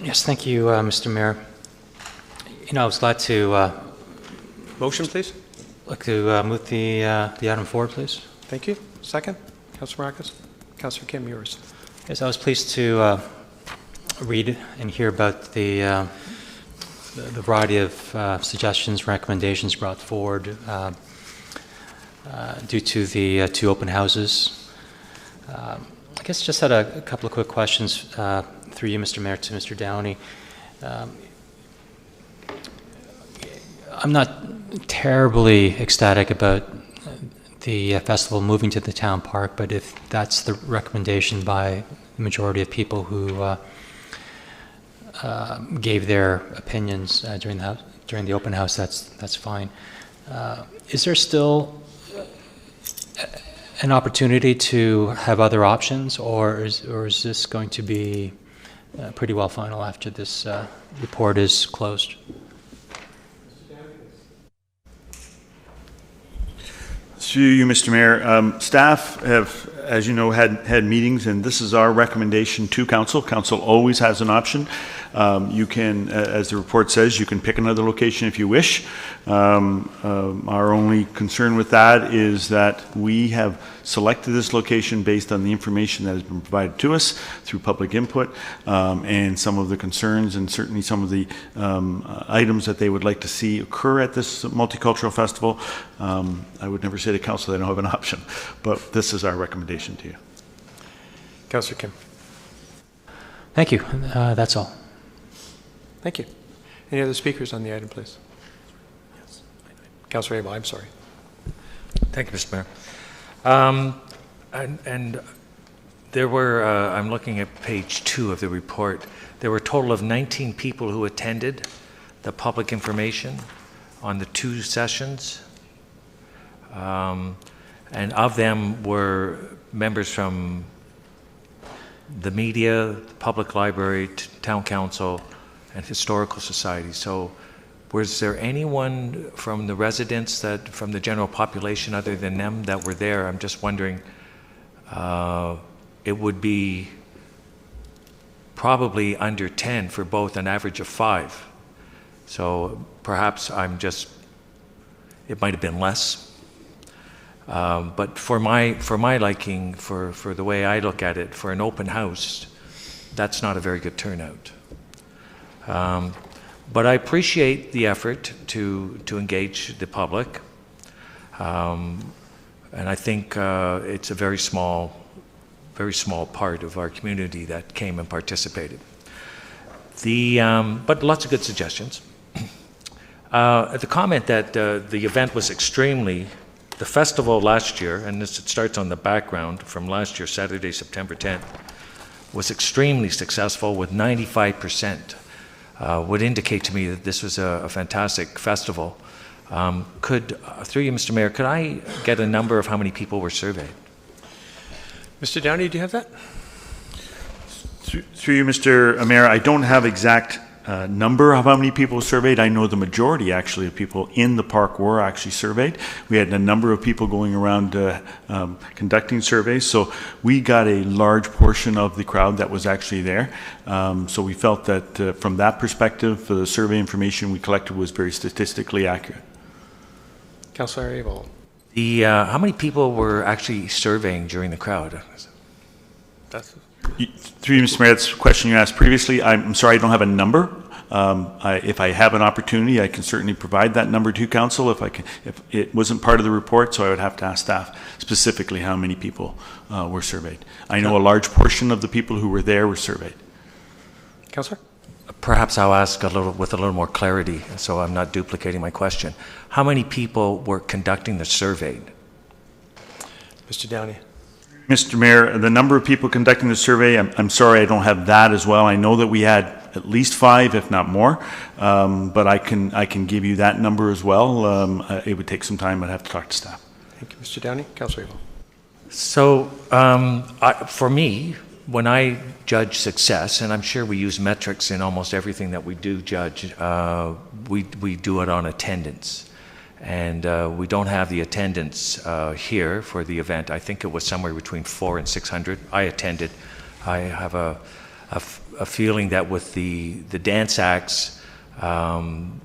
Yes, thank you, Mr. Mayor. You know, I was glad to... Motion, please. Like to move the item forward, please. Thank you. Second, Councillor Marcus. Councillor Kim, yours. Yes, I was pleased to read and hear about the variety of suggestions, recommendations brought forward due to the 2 open houses. I guess just had a couple of quick questions through you, Mr. Mayor, to Mr. Downey. I'm not terribly ecstatic about the festival moving to the town park, but if that's the recommendation by the majority of people who gave their opinions during the open house, that's fine. Is there still an opportunity to have other options, or is this going to be pretty well final after this report is closed? Through you, Mr. Mayor, staff have, as you know, had meetings, and this is our recommendation to council. Council always has an option. You can, as the report says, you can pick another location if you wish. Our only concern with that is that we have selected this location based on the information that has been provided to us through public input, and some of the concerns and certainly some of the items that they would like to see occur at this multicultural festival. I would never say say to council they don't have an option, but this is our recommendation to you. Councillor Kim. Thank you. That's all. Thank you. Any other speakers on the item, please? Yes. Councillor Abel, I'm sorry. Thank you, Mr. Mayor. And there were, I'm looking at page 2 of the report, there were a total of 19 people who attended the public information on the 2 sessions. And of them were members from the media, the public library, town council, and historical society. So was there anyone from the residents, from the general population other than them that were there? I'm just wondering, it would be probably under 10 for both, an average of 5. So perhaps it might have been less. But for my liking, for the way I look at it, for an open house, that's not a very good turnout. But I appreciate the effort to engage the public, and I think it's a very small part of our community that came and participated. But lots of good suggestions. The comment that the event was the festival last year, and it starts on the background from last year, Saturday, September 10th, was extremely successful with 95%. Would indicate to me that this was a fantastic festival. Through you, Mr. Mayor, could I get a number of how many people were surveyed? Mr. Downey, do you have that? Through you, Mr. Mayor, I don't have exact number of how many people surveyed. I know the majority, actually, of people in the park were actually surveyed. We had a number of people going around conducting surveys, so we got a large portion of the crowd that was actually there. So we felt that from that perspective, the survey information we collected was very statistically accurate. Councillor Abel. How many people were actually surveying during the crowd? Through you, Mr. Mayor, that's a question you asked previously. I'm sorry, I don't have a number. If I have an opportunity, I can certainly provide that number to council if it wasn't part of the report, so I would have to ask staff specifically how many people were surveyed. I know a large portion of the people who were there were surveyed. Councillor? Perhaps I'll ask with a little more clarity, so I'm not duplicating my question. How many people were conducting the survey? Mr. Downey. Mr. Mayor, the number of people conducting the survey, I'm sorry I don't have that as well. I know that we had at least 5, if not more, but I can give you that number as well. It would take some time. I'd have to talk to staff. Thank you, Mr. Downey. Councillor Abel. So for me, when I judge success, and I'm sure we use metrics in almost everything that we do judge, we do it on attendance. And we don't have the attendance here for the event. I think it was somewhere between 400 and 600. I attended. I have a feeling that with the dance acts and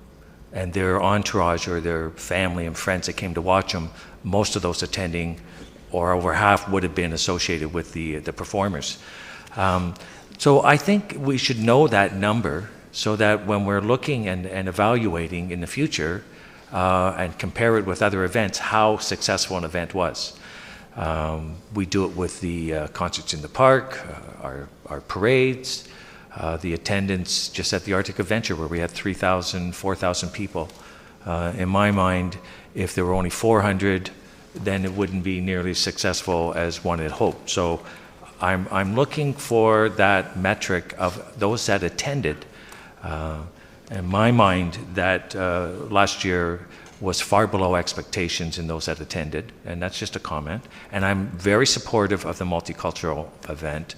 their entourage or their family and friends that came to watch them, most of those attending, or over half, would have been associated with the performers. So I think we should know that number so that when we're looking and evaluating in the future, and compare it with other events, how successful an event was. We do it with the concerts in the park, our parades, the attendance just at the Arctic Adventure where we had 3,000, 4,000 people. In my mind, if there were only 400, then it wouldn't be nearly as successful as one had hoped. So I'm looking for that metric of those that attended. In my mind, that last year was far below expectations in those that attended, and that's just a comment. And I'm very supportive of the multicultural event,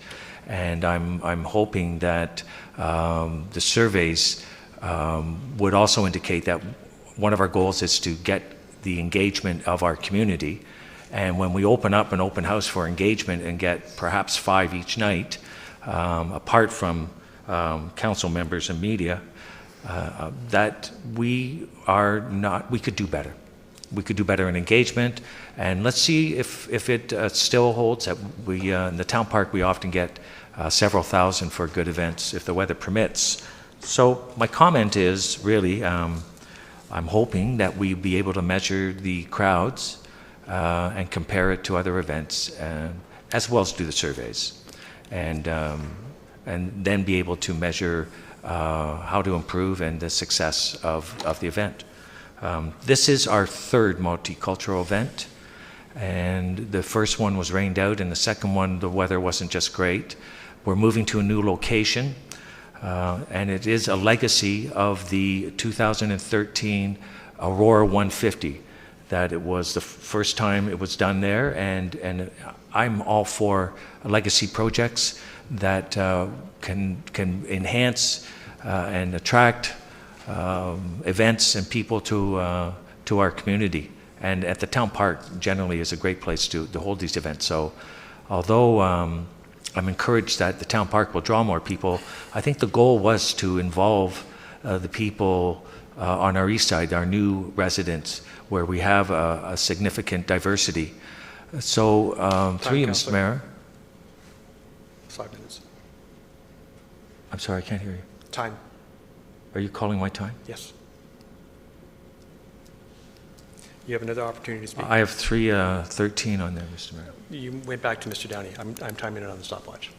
and I'm hoping that the surveys would also indicate that one of our goals is to get the engagement of our community. And when we open up an open house for engagement and get perhaps 5 each night, apart from council members and media, that we could do better. We could do better in engagement, and let's see if it still holds that we, in the town park, we often get several thousand for good events if the weather permits. So my comment is really, I'm hoping that we be able to measure the crowds and compare it to other events, as well as do the surveys, and then be able to measure how to improve and the success of the event. This is our third multicultural event, and the first one was rained out, and the second one, the weather wasn't just great. We're moving to a new location, and it is a legacy of the 2013 Aurora 150, that it was the first time it was done there, and I'm all for legacy projects that can enhance and attract events and people to our community. And at the town park generally is a great place to hold these events. So although I'm encouraged that the town park will draw more people, I think the goal was to involve the people on our east side, our new residents, where we have a significant diversity. So through you, Mr. Mayor. 5 minutes. I'm sorry, I can't hear you. Time. Are you calling my time? Yes. You have another opportunity to speak. I have 3:13 on there, Mr. Mayor. You went back to Mr. Downey. I'm timing it on the stopwatch.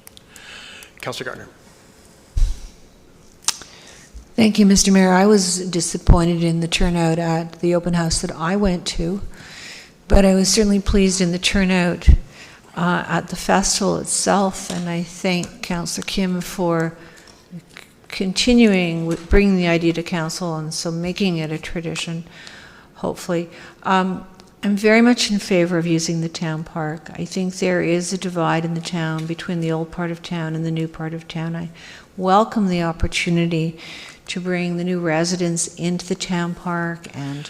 Councillor Gardner. Thank you, Mr. Mayor. I was disappointed in the turnout at the open house that I went to, but I was certainly pleased in the turnout at the festival itself, and I thank Councillor Kim for continuing with bringing the idea to council and so making it a tradition, hopefully. I'm very much in favor of using the town park. I think there is a divide in the town between the old part of town and the new part of town. I welcome the opportunity to bring the new residents into the town park, and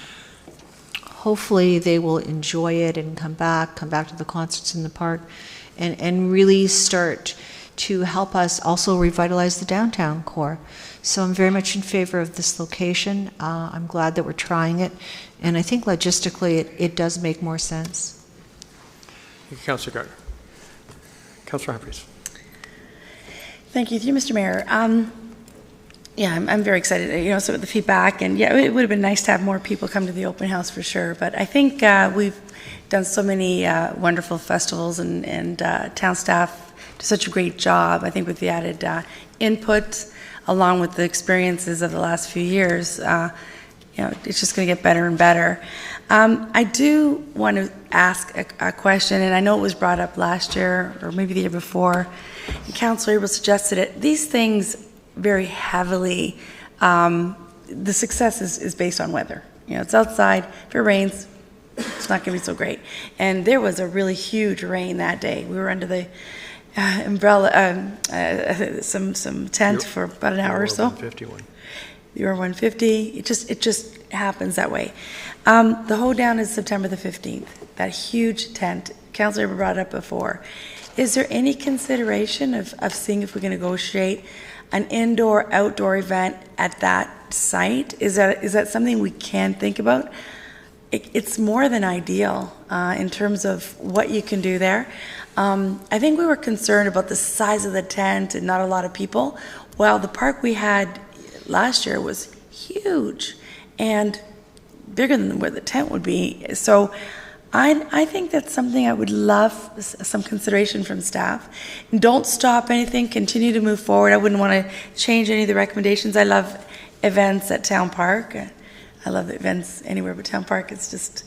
hopefully they will enjoy it and come back to the concerts in the park, and really start to help us also revitalize the downtown core. So I'm very much in favor of this location. I'm glad that we're trying it, and I think logistically it does make more sense. Thank you, Councillor Gardner. Councillor Humphries. Thank you, Mr. Mayor. Yeah, I'm very excited, so with the feedback, and yeah, it would have been nice to have more people come to the open house for sure, but I think we've done so many wonderful festivals, and town staff do such a great job, I think, with the added input, along with the experiences of the last few years. It's just going to get better and better. I do want to ask a question, and I know it was brought up last year, or maybe the year before, and Councillor Abel suggested it. These things very heavily, the success is based on weather. It's outside. If it rains, it's not going to be so great. And there was a really huge rain that day. We were under the umbrella, some tent for about an hour or so. 151. Euro 150. It just happens that way. The hoedown is September the 15th. That huge tent. Councillor brought it up before. Is there any consideration of seeing if we can negotiate an indoor-outdoor event at that site? Is that something we can think about? It's more than ideal in terms of what you can do there. I think we were concerned about the size of the tent and not a lot of people. Well, the park we had last year was huge and bigger than where the tent would be. So I think that's something I would love some consideration from staff. Don't stop anything, continue to move forward. I wouldn't want to change any of the recommendations. I love events at Town Park. I love the events anywhere but Town Park. It's just,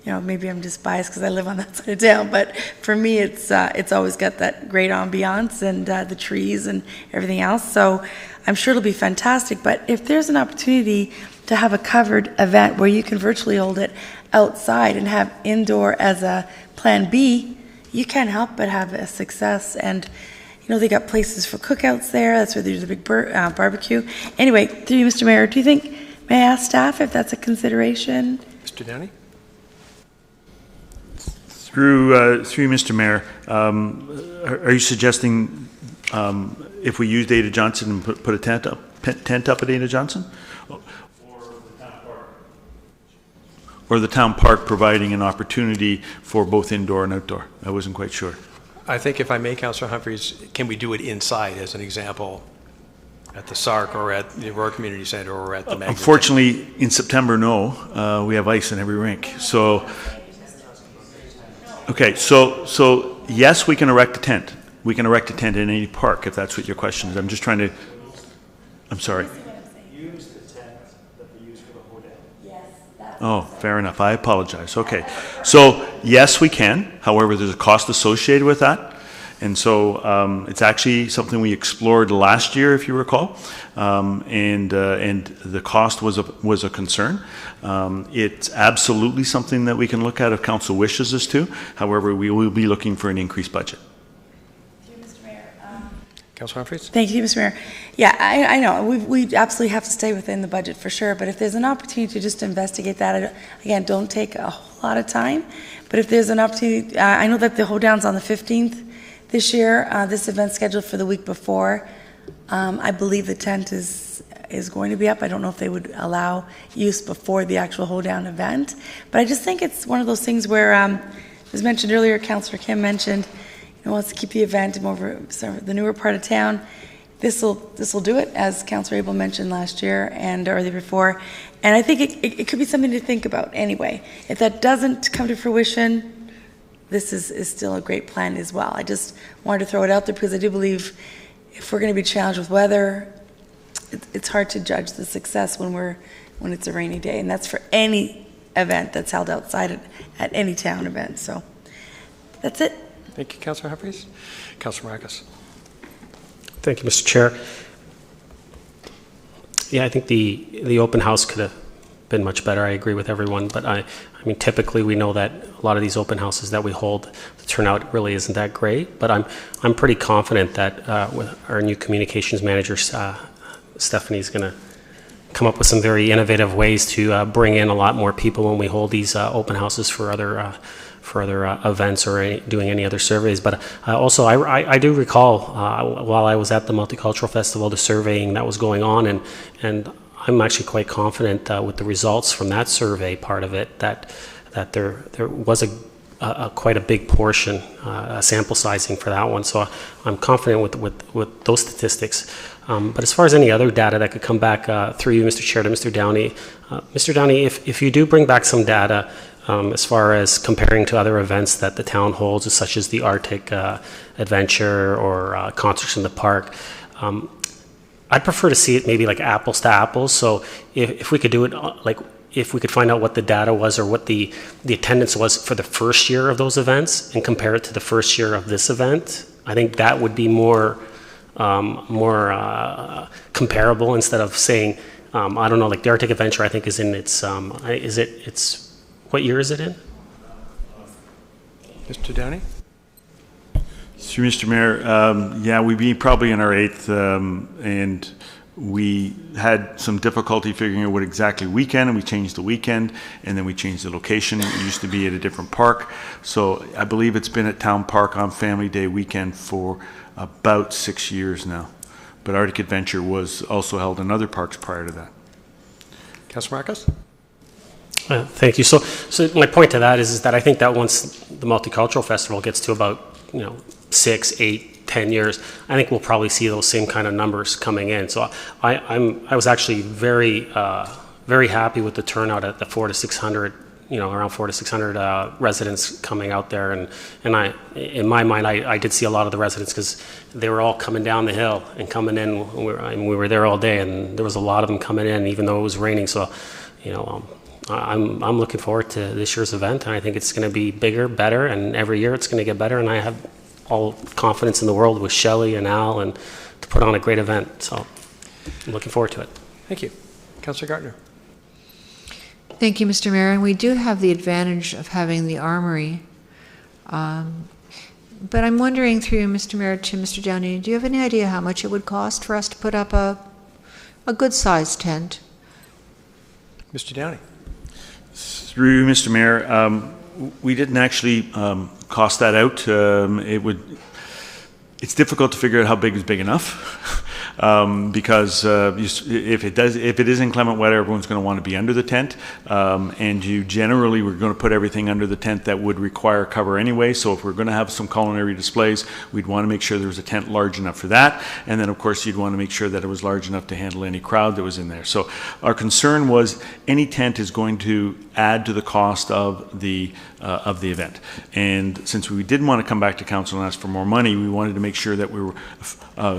maybe I'm just biased because I live on that side of town, but for me it's always got that great ambiance and the trees and everything else. So I'm sure it'll be fantastic, but if there's an opportunity to have a covered event where you can virtually hold it outside and have indoor as a plan B, you can't help but have a success. And they got places for cookouts there. That's where there's a big barbecue. Anyway, through you, Mr. Mayor, may I ask staff if that's a consideration? Mr. Downey? Through you, Mr. Mayor, are you suggesting if we use Ada Johnson and put a tent up at Ada Johnson? Or the town park providing an opportunity for both indoor and outdoor? I wasn't quite sure. I think if I may, Councillor Humphries, can we do it inside as an example at the SARC or at the Aurora Community Centre or at the Magnet? Unfortunately, in September, no. We have ice in every rink. So Okay, so yes, we can erect a tent. We can erect a tent in any park, if that's what your question is. I'm just trying to, I'm sorry. Use the tent that they use for the hoedown. Yes. Oh, fair enough. I apologize. Okay. So, yes, we can. However, there's a cost associated with that. And so it's actually something we explored last year, if you recall. And the cost was a concern. It's absolutely something that we can look at if council wishes us to. However, we will be looking for an increased budget. Councilor Humphries? Thank you, Mr. Mayor. Yeah, I know, we absolutely have to stay within the budget for sure, but if there's an opportunity to just investigate that, again, don't take a whole lot of time, but if there's an opportunity, I know that the hoedown's on the 15th this year, this event's scheduled for the week before. I believe the tent is going to be up. I don't know if they would allow use before the actual hoedown event, but I just think it's one of those things where, as mentioned earlier, Councillor Kim mentioned, wants to keep the event over the newer part of town. This will do it, as Councillor Abel mentioned last year and or the year before. And I think it could be something to think about anyway. If that doesn't come to fruition, this is still a great plan as well. I just wanted to throw it out there because I do believe if we're going to be challenged with weather, it's hard to judge the success when it's a rainy day, and that's for any event that's held outside at any town event. So that's it. Thank you, Councillor Humphries. Councillor Marcus. Thank you, Mr. Chair. Yeah, I think the open house could have been much better. I agree with everyone, but I mean, typically we know that a lot of these open houses that we hold, the turnout really isn't that great. But I'm pretty confident that with our new communications manager, Stephanie's going to come up with some very innovative ways to bring in a lot more people when we hold these open houses for other events or doing any other surveys. But also, I do recall while I was at the Multicultural Festival, the surveying that was going on, and I'm actually quite confident with the results from that survey part of it that there was quite a big portion, sample sizing for that one. So I'm confident with those statistics. But as far as any other data that could come back through you, Mr. Chair, to Mr. Downey, if you do bring back some data, as far as comparing to other events that the town holds, such as the Arctic Adventure or concerts in the park, I'd prefer to see it maybe like apples to apples. So if we could do it, like if we could find out what the data was or what the attendance was for the first year of those events and compare it to the first year of this event, I think that would be more comparable instead of saying, I don't know, like the Arctic Adventure, I think is in its, what year is it in? Mr. Downey? Through Mr. Mayor, yeah, we'd be probably in our 8th, and we had some difficulty figuring out what exactly weekend, and we changed the weekend, and then we changed the location. It used to be at a different park. So I believe it's been at Town Park on Family Day weekend for about 6 years now. But Arctic Adventure was also held in other parks prior to that. Councillor Marcus? Thank you. So my point to that is that I think that once the Multicultural Festival gets to about 6, 8, 10 years, I think we'll probably see those same kind of numbers coming in. So I was actually very happy with the turnout at the 400 to 600, around 400 to 600 residents coming out there, and in my mind I did see a lot of the residents because they were all coming down the hill and coming in. We were there all day, and there was a lot of them coming in even though it was raining. So I'm looking forward to this year's event, and I think it's going to be bigger, better, and every year it's going to get better, and I have all confidence in the world with Shelley and Al and to put on a great event. So I'm looking forward to it. Thank you. Councillor Gardner. Thank you, Mr. Mayor. And we do have the advantage of having the armory. But I'm wondering through you, Mr. Mayor, to Mr. Downey, do you have any idea how much it would cost for us to put up a good-sized tent? Mr. Downey. Through Mr. Mayor, we didn't actually cost that out. It's difficult to figure out how big is big enough. because if it is inclement weather, everyone's going to want to be under the tent, and you generally we're going to put everything under the tent that would require cover anyway. So if we're going to have some culinary displays, we'd want to make sure there was a tent large enough for that, and then of course you'd want to make sure that it was large enough to handle any crowd that was in there. So our concern was any tent is going to add to the cost of the event, and since we didn't want to come back to council and ask for more money, we wanted to make sure that we were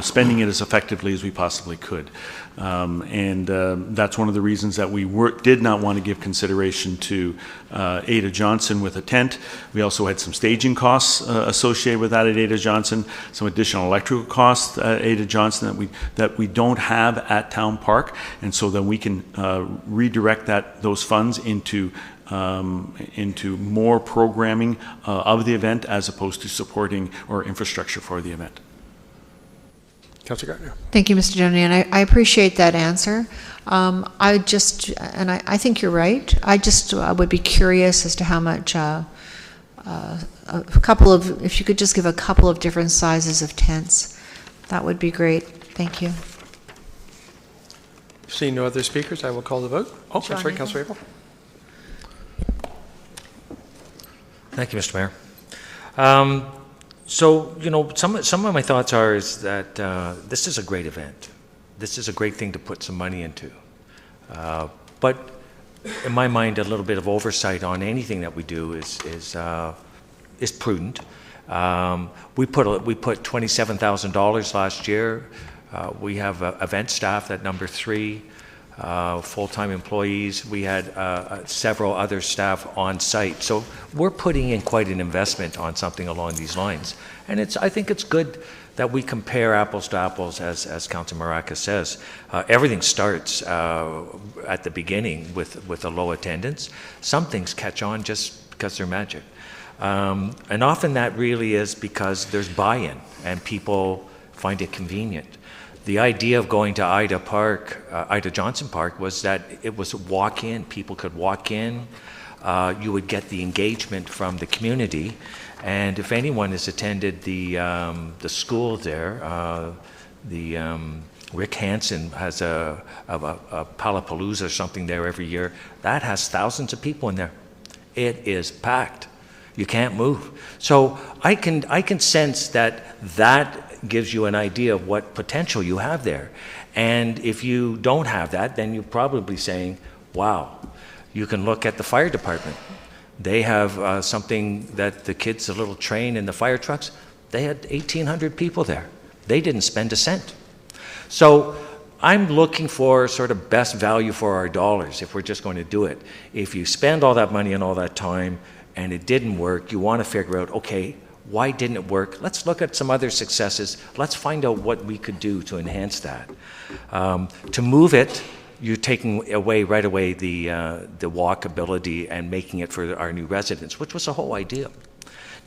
spending it as effectively as we possibly could. That's one of the reasons that we did not want to give consideration to Ada Johnson with a tent. We also had some staging costs associated with that at Ada Johnson, some additional electrical costs at Ada Johnson that we don't have at Town Park, and so then we can redirect those funds into more programming of the event as opposed to supporting or infrastructure for the event. Councillor Gardner. Thank you, Mr. Downey, and I appreciate that answer. I think you're right. I just would be curious as to how much, if you could just give a couple of different sizes of tents, that would be great. Thank you. Seeing no other speakers, I will call the vote. Oh, John, that's right, Councillor Abel. Thank you, Mr. Mayor. So, some of my thoughts is that this is a great event. This is a great thing to put some money into. But in my mind, a little bit of oversight on anything that we do is prudent. We put $27,000 last year. We have event staff at number 3. Full-time employees. We had several other staff on site. So we're putting in quite an investment on something along these lines. And I think it's good that we compare apples to apples, as Councilor Maraca says. Everything starts at the beginning with a low attendance. Some things catch on just because they're magic. And often that really is because there's buy-in and people find it convenient. The idea of going to Ida Johnson Park, was that it was walk-in. People could walk in. You would get the engagement from the community. And if anyone has attended the school there, Rick Hansen has a Palapalooza or something there every year. That has thousands of people in there. It is packed. You can't move. So I can sense that gives you an idea of what potential you have there. And if you don't have that, then you're probably saying, wow. You can look at the fire department. They have something that the kids, a little train in the fire trucks, they had 1,800 people there. They didn't spend a cent. So I'm looking for sort of best value for our dollars if we're just going to do it. If you spend all that money and all that time and it didn't work, you want to figure out, okay, why didn't it work? Let's look at some other successes. Let's find out what we could do to enhance that. To move it, you're taking away right away the walkability and making it for our new residents, which was the whole idea.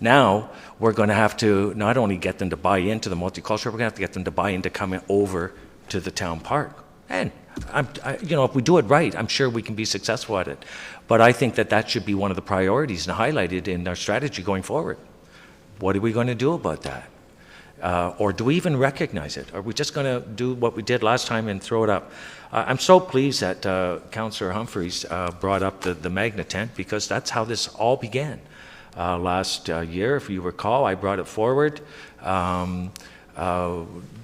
Now we're going to have to not only get them to buy into the multicultural, we're going to have to get them to buy into coming over to the town park. And if we do it right, I'm sure we can be successful at it. But I think that should be one of the priorities and highlighted in our strategy going forward. What are we going to do about that? Or do we even recognize it? Are we just going to do what we did last time and throw it up? I'm so pleased that Councillor Humphreys brought up the Magna tent, because that's how this all began. Last year, if you recall, I brought it forward.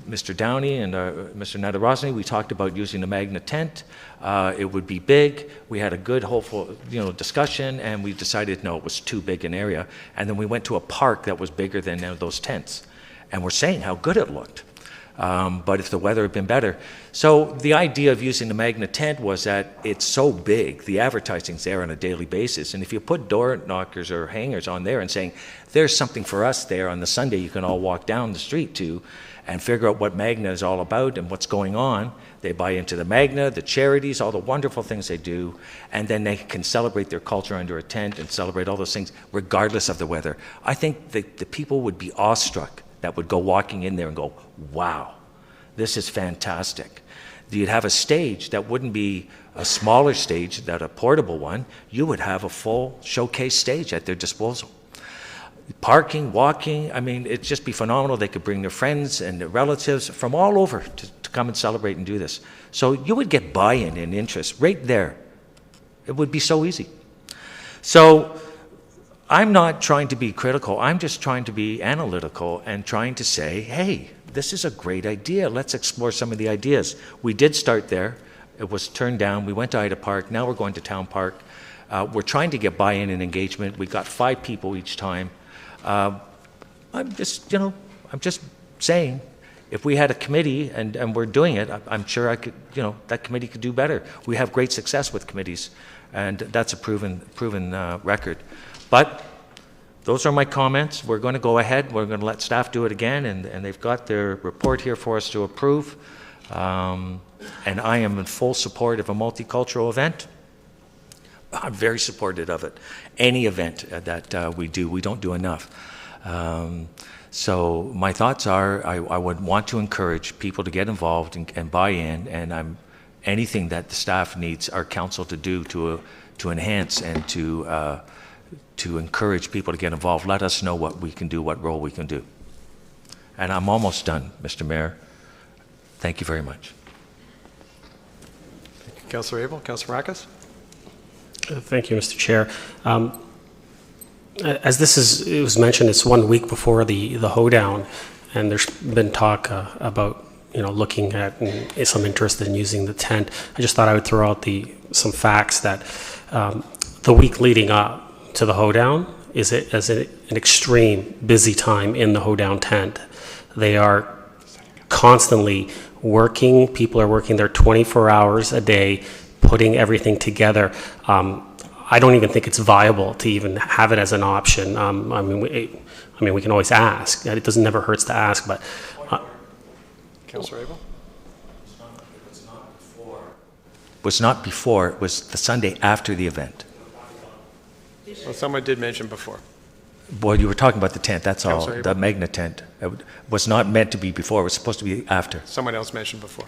Mr. Downey and Mr. Nadarosny, we talked about using the Magna tent. It would be big. We had a good, hopeful, discussion, and we decided no, it was too big an area. And then we went to a park that was bigger than those tents, and we're saying how good it looked. But if the weather had been better. So the idea of using the Magna tent was that it's so big, the advertising's there on a daily basis, and if you put door knockers or hangers on there and saying, there's something for us there on the Sunday you can all walk down the street to, and figure out what Magna is all about and what's going on. They buy into the Magna, the charities, all the wonderful things they do, and then they can celebrate their culture under a tent and celebrate all those things regardless of the weather. I think the people would be awestruck that would go walking in there and go, wow, this is fantastic. You'd have a stage that wouldn't be a smaller stage, that a portable one. You would have a full showcase stage at their disposal. Parking, walking, it'd just be phenomenal. They could bring their friends and their relatives from all over to come and celebrate and do this. So you would get buy-in and interest right there. It would be so easy. So I'm not trying to be critical. I'm just trying to be analytical and trying to say, hey, this is a great idea. Let's explore some of the ideas. We did start there. It was turned down. We went to Ida Park. Now we're going to Town Park. We're trying to get buy-in and engagement. We got 5 people each time. I'm just saying, if we had a committee and we're doing it, I'm sure that committee could do better. We have great success with committees, and that's a proven record. But those are my comments. We're going to go ahead. We're going to let staff do it again, and they've got their report here for us to approve. And I am in full support of a multicultural event. I'm very supportive of it. Any event that we do, we don't do enough. So my thoughts are, I would want to encourage people to get involved and buy in, and anything that the staff needs our council to do to enhance and to encourage people to get involved. Let us know what we can do, what role we can do. And I'm almost done, Mr. Mayor. Thank you very much. Councillor Abel, Councillor Maracus? Thank you, Mr. Chair. As it was mentioned, it's 1 week before the hoedown, and there's been talk about looking at and some interest in using the tent. I just thought I would throw out some facts that the week leading up to the hoedown is an extreme busy time in the hoedown tent. They are constantly working. People are working there 24 hours a day, putting everything together. I don't even think it's viable to even have it as an option. I mean, we can always ask. It doesn't never hurts to ask, but. Councillor Abel? It was not before. It was the Sunday after the event. Well, someone did mention before. Boy, you were talking about the tent. That's all. Councillor Abel? The Magna tent. It was not meant to be before. It was supposed to be after. Someone else mentioned before.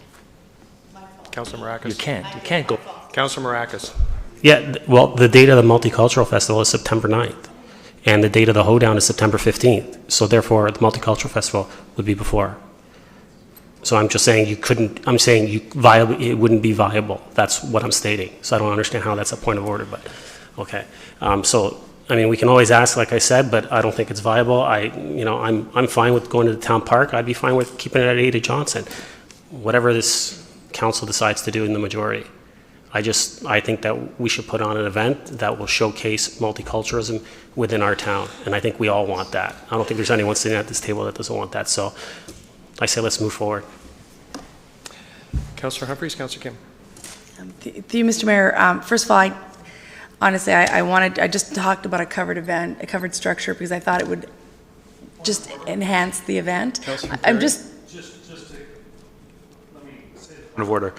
Councillor Maracus? You can't go. Councillor Maracus? Yeah, well, the date of the Multicultural Festival is September 9th, and the date of the hoedown is September 15th. So therefore, the Multicultural Festival would be before. So I'm just saying it wouldn't be viable. That's what I'm stating. So I don't understand how that's a point of order, but okay. So, I mean, we can always ask, like I said, but I don't think it's viable. I'm fine with going to the Town Park. I'd be fine with keeping it at Ada Johnson. Whatever this council decides to do in the majority. I think that we should put on an event that will showcase multiculturalism within our town, and I think we all want that. I don't think there's anyone sitting at this table that doesn't want that, so I say let's move forward. Councillor Humphreys, Councillor Kim. To you, Mr. Mayor, first of all, I just talked about a covered event, a covered structure, because I thought it would just enhance the event. I'm just... Point of order.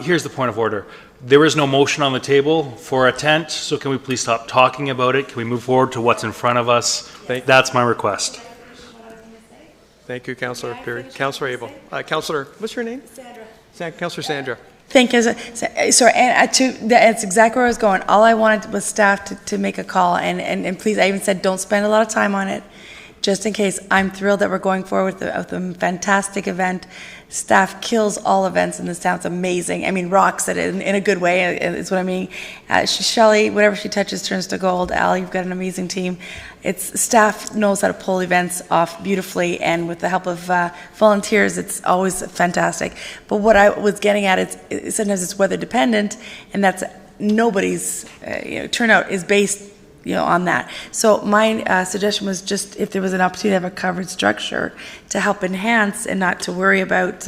Here's the point of order. There is no motion on the table for a tent, so can we please stop talking about it? Can we move forward to what's in front of us? That's my request. Thank you, Councillor Perry. Councillor Abel. Councillor, what's your name? Sandra. Councillor Sandra. Thank you. Sorry, and that's exactly where I was going. All I wanted was staff to make a call, and please, I even said don't spend a lot of time on it, just in case. I'm thrilled that we're going forward with a fantastic event. Staff kills all events in this town. It's amazing. I mean, rocks it in a good way, is what I mean. Shelley, whatever she touches turns to gold. Al, you've got an amazing team. Staff knows how to pull events off beautifully, and with the help of volunteers, it's always fantastic. But what I was getting at is sometimes it's weather dependent, and that's nobody's turnout is based on that. So my suggestion was just if there was an opportunity to have a covered structure to help enhance and not to worry about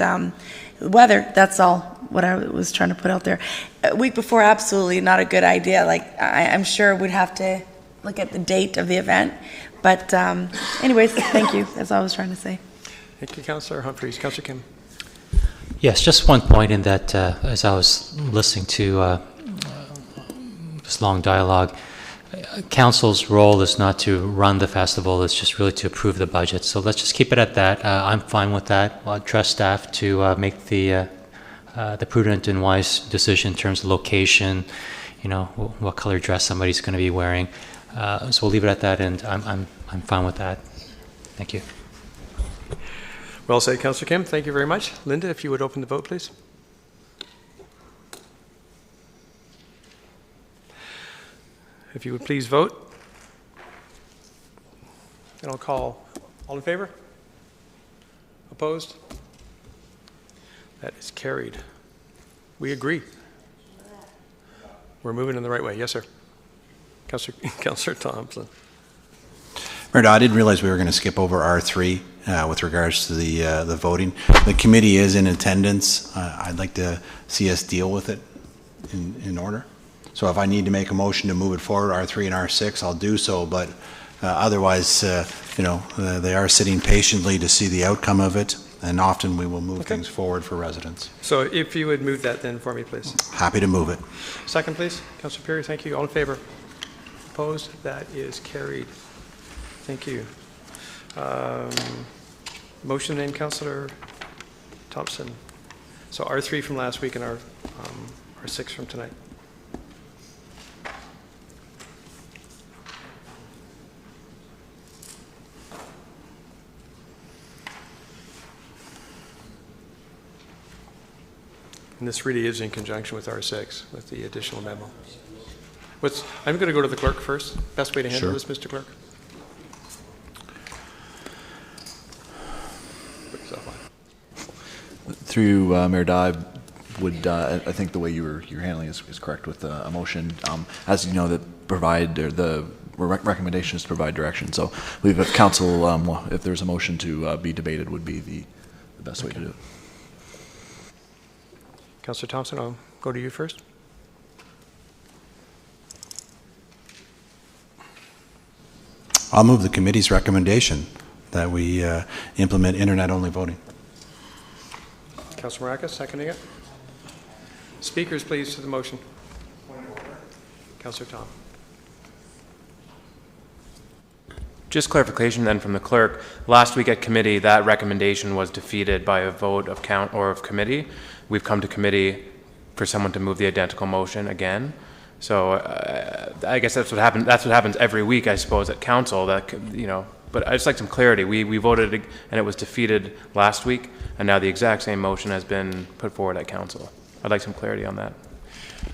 weather. That's all what I was trying to put out there. A week before, absolutely not a good idea. Like I'm sure we'd have to look at the date of the event. But anyways, thank you. That's all I was trying to say. Thank you, Councillor Humphreys. Councillor Kim. Yes, just one point in that as I was listening to this long dialogue, Council's role is not to run the festival, it's just really to approve the budget. So let's just keep it at that. I'm fine with that. I'll trust staff to make the prudent and wise decision in terms of location, what color dress somebody's going to be wearing. So we'll leave it at that, and I'm fine with that. Thank you. Well said, Councillor Kim. Thank you very much. Linda, if you would open the vote, please. If you would please vote. And I'll call all in favor? Opposed? That is carried. We agree. We're moving in the right way. Yes, sir. Councillor Thompson. Mayor, I didn't realize we were going to skip over R3 with regards to the voting. The committee is in attendance. I'd like to see us deal with it in order. So if I need to make a motion to move it forward, R3 and R6, I'll do so. But otherwise, they are sitting patiently to see the outcome of it. And often we will move things forward for residents. So if you would move that then for me, please. Happy to move it. Second, please. Councillor Perry, thank you. All in favor? Opposed? That is carried. Thank you. Motion then, Councillor Thompson. So R3 from last week and R6 from tonight. And this really is in conjunction with R6, with the additional memo. I'm going to go to the clerk first. Best way to handle this, Mr. Clerk? Through you, Mayor Dye, I think the way you're handling is correct with a motion. As you know, the recommendation is to provide direction. So we have council, if there's a motion to be debated, would be the best way to do it. Councillor Thompson, I'll go to you first. I'll move the committee's recommendation that we implement internet-only voting. Councillor Maracas, seconding it. Speakers, please, to the motion. Councillor Tom. Just clarification then from the clerk. Last week at committee, that recommendation was defeated by a vote of count or of committee. We've come to committee for someone to move the identical motion again. So I guess that's what happened. That's what happens every week, I suppose, at council. That but I just like some clarity. We voted and it was defeated last week, and now the exact same motion has been put forward at council. I'd like some clarity on that.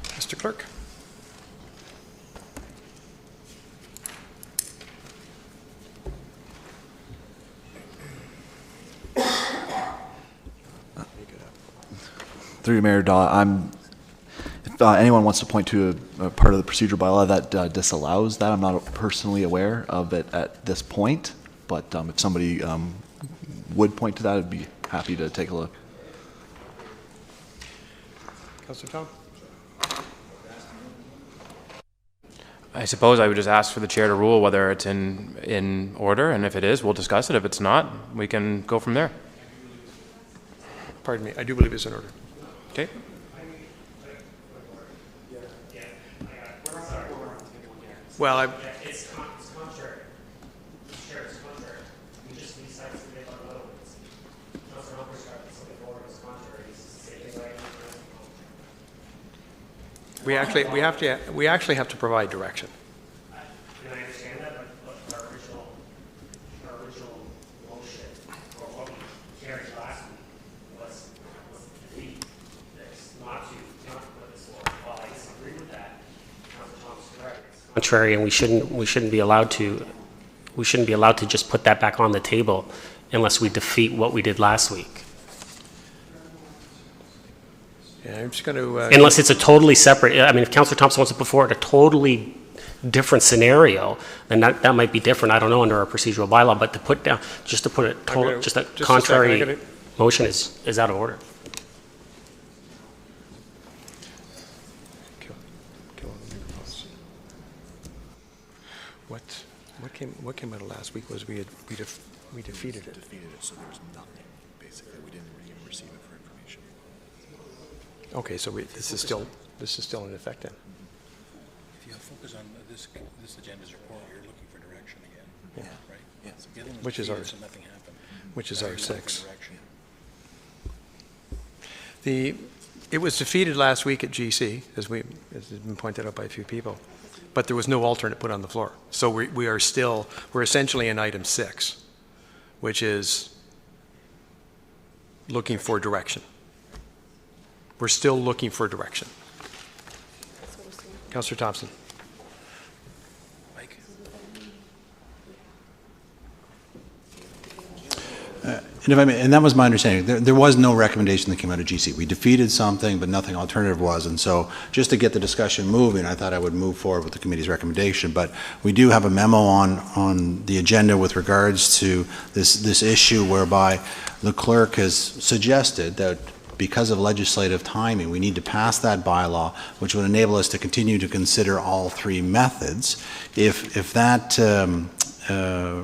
Mr. Clerk. Through you, Mayor Daw, if anyone wants to point to a part of the procedural bylaw that disallows that, I'm not personally aware of it at this point, but if somebody would point to that, I'd be happy to take a look. Councillor Tom. I suppose I would just ask for the chair to rule whether it's in order, and if it is, we'll discuss it. If it's not, we can go from there. Pardon me, I do believe it's in order. Okay. Well, it's contrary. Chair, it's contrary. We just need sites to make our vote. Councilor Humphreys got something forward as contrary. It's the same thing like we actually have to provide direction. And I understand that, but our original motion, or what we carried last week, was to defeat this, not to put this forward. While I disagree with that, Councilor Thomas is correct. Contrary, and we shouldn't be allowed to just put that back on the table unless we defeat what we did last week. Yeah, I'm just going to... Unless it's a totally separate, I mean, if Councillor Thompson wants to put forward a totally different scenario, then that might be different, I don't know, under our procedural bylaw, but to put down, just to put a total, just a contrary motion is out of order. What came out of last week was we defeated it. So there's nothing, basically. We didn't even receive it for information. Okay, so this is still in effect then. If you focus on this agenda's report, you're looking for direction again. Yeah. Right? Yeah. So getting Which is our so nothing happened. Which is Now our you're looking 6. for direction. It was defeated last week at GC, as has been pointed out by a few people, but there was no alternate put on the floor. So we're essentially in item 6, which is looking for direction. We're still looking for direction. Councillor Thompson. And if I may, and that was my understanding. There was no recommendation that came out of GC. We defeated something, but nothing alternative was. And so just to get the discussion moving, I thought I would move forward with the committee's recommendation. But we do have a memo on the agenda with regards to this issue whereby the clerk has suggested that because of legislative timing, we need to pass that bylaw, which would enable us to continue to consider all three methods. If that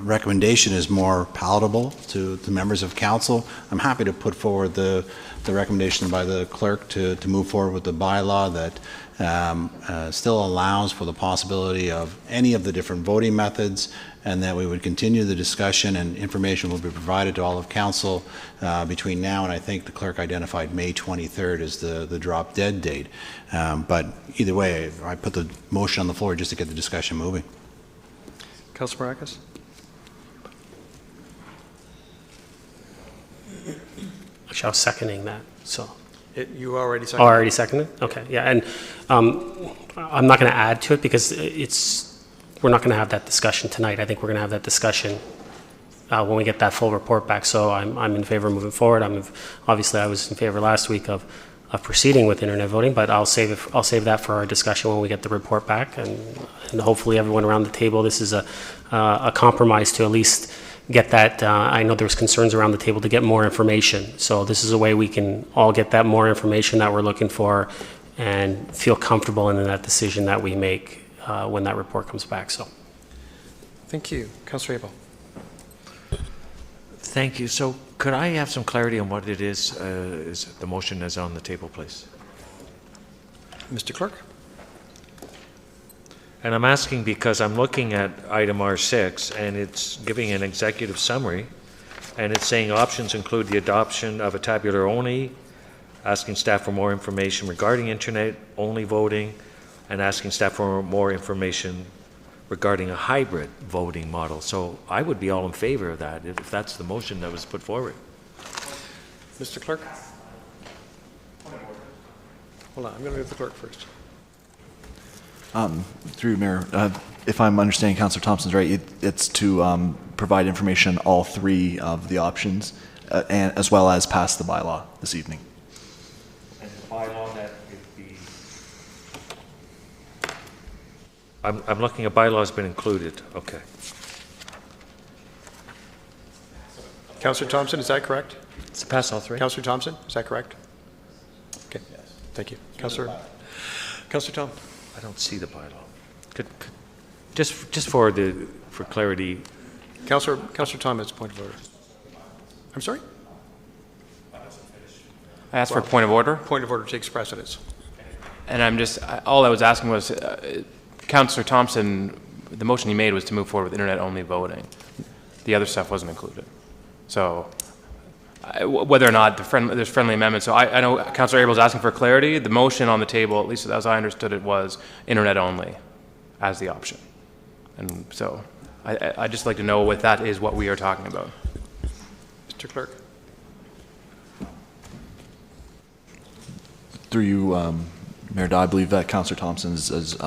recommendation is more palatable to members of council, I'm happy to put forward the recommendation by the clerk to move forward with the bylaw that still allows for the possibility of any of the different voting methods, and that we would continue the discussion and information will be provided to all of council between now and I think the clerk identified May 23rd as the drop dead date. But either way, I put the motion on the floor just to get the discussion moving. Councillor Maracus? Actually, I was seconding that, so. You already seconded? Already seconded? Okay, yeah, and I'm not going to add to it because we're not going to have that discussion tonight. I think we're going to have that discussion when we get that full report back. So I'm in favor of moving forward. Obviously, I was in favor last week of proceeding with internet voting, but I'll save that for our discussion when we get the report back, and hopefully everyone around the table. This is a compromise to at least get that. I know there's concerns around the table to get more information, so this is a way we can all get that more information that we're looking for and feel comfortable in that decision that we make when that report comes back. So, thank you, Councillor Abel. Thank you. So could I have some clarity on what it is the motion is on the table, please? Mr. Clerk? And I'm asking because I'm looking at item R6 and it's giving an executive summary and it's saying options include the adoption of a tabular only, asking staff for more information regarding internet only voting, and asking staff for more information regarding a hybrid voting model. So I would be all in favor of that if that's the motion that was put forward. Mr. Clerk? Hold on, I'm going to move the clerk first. Through Mayor, if I'm understanding Councillor Thompson's right, it's to provide information on all three of the options, and as well as pass the bylaw this evening. And the bylaw that would be... I'm looking at bylaw has been included. Okay. Councillor Thompson, is that correct? To pass all three? Councillor Thompson, is that correct? Okay, thank you. Councillor Tom? I don't see the bylaw. Just for clarity. Councillor Tom has a point of order. I'm sorry? I asked for a point of order. Point of order takes precedence. And all I was asking was, Councillor Thompson, the motion he made was to move forward with internet-only voting. The other stuff wasn't included. So whether or not there's friendly amendments. So I know Councillor Abel is asking for clarity. The motion on the table, at least as I understood it, was internet-only as the option. And so I'd just like to know if that is what we are talking about. Mr. Clerk? Through you, Mayor Dodd, I believe that Councillor Thompson is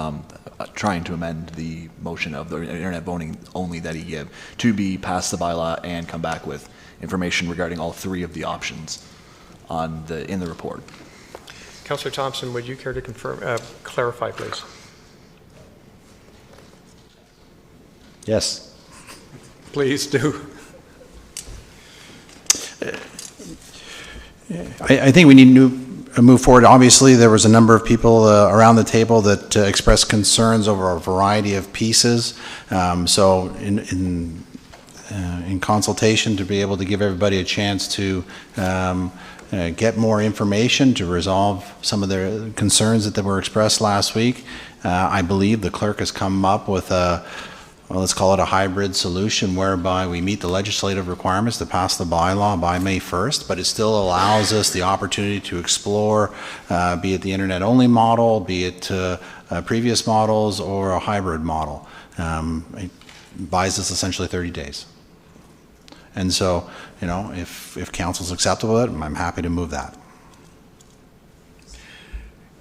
trying to amend the motion of the internet voting only that he gave to be pass the bylaw and come back with information regarding all three of the options in the report. Councillor Thompson, would you care to clarify, please? Yes. Please do. I think we need to move forward. Obviously, there was a number of people around the table that expressed concerns over a variety of pieces. So in consultation, to be able to give everybody a chance to get more information to resolve some of their concerns that were expressed last week, I believe the clerk has come up with let's call it a hybrid solution whereby we meet the legislative requirements to pass the bylaw by May 1st, but it still allows us the opportunity to explore, be it the internet-only model, be it previous models, or a hybrid model. It buys us essentially 30 days. And so, you know, if council's acceptable with it, I'm happy to move that.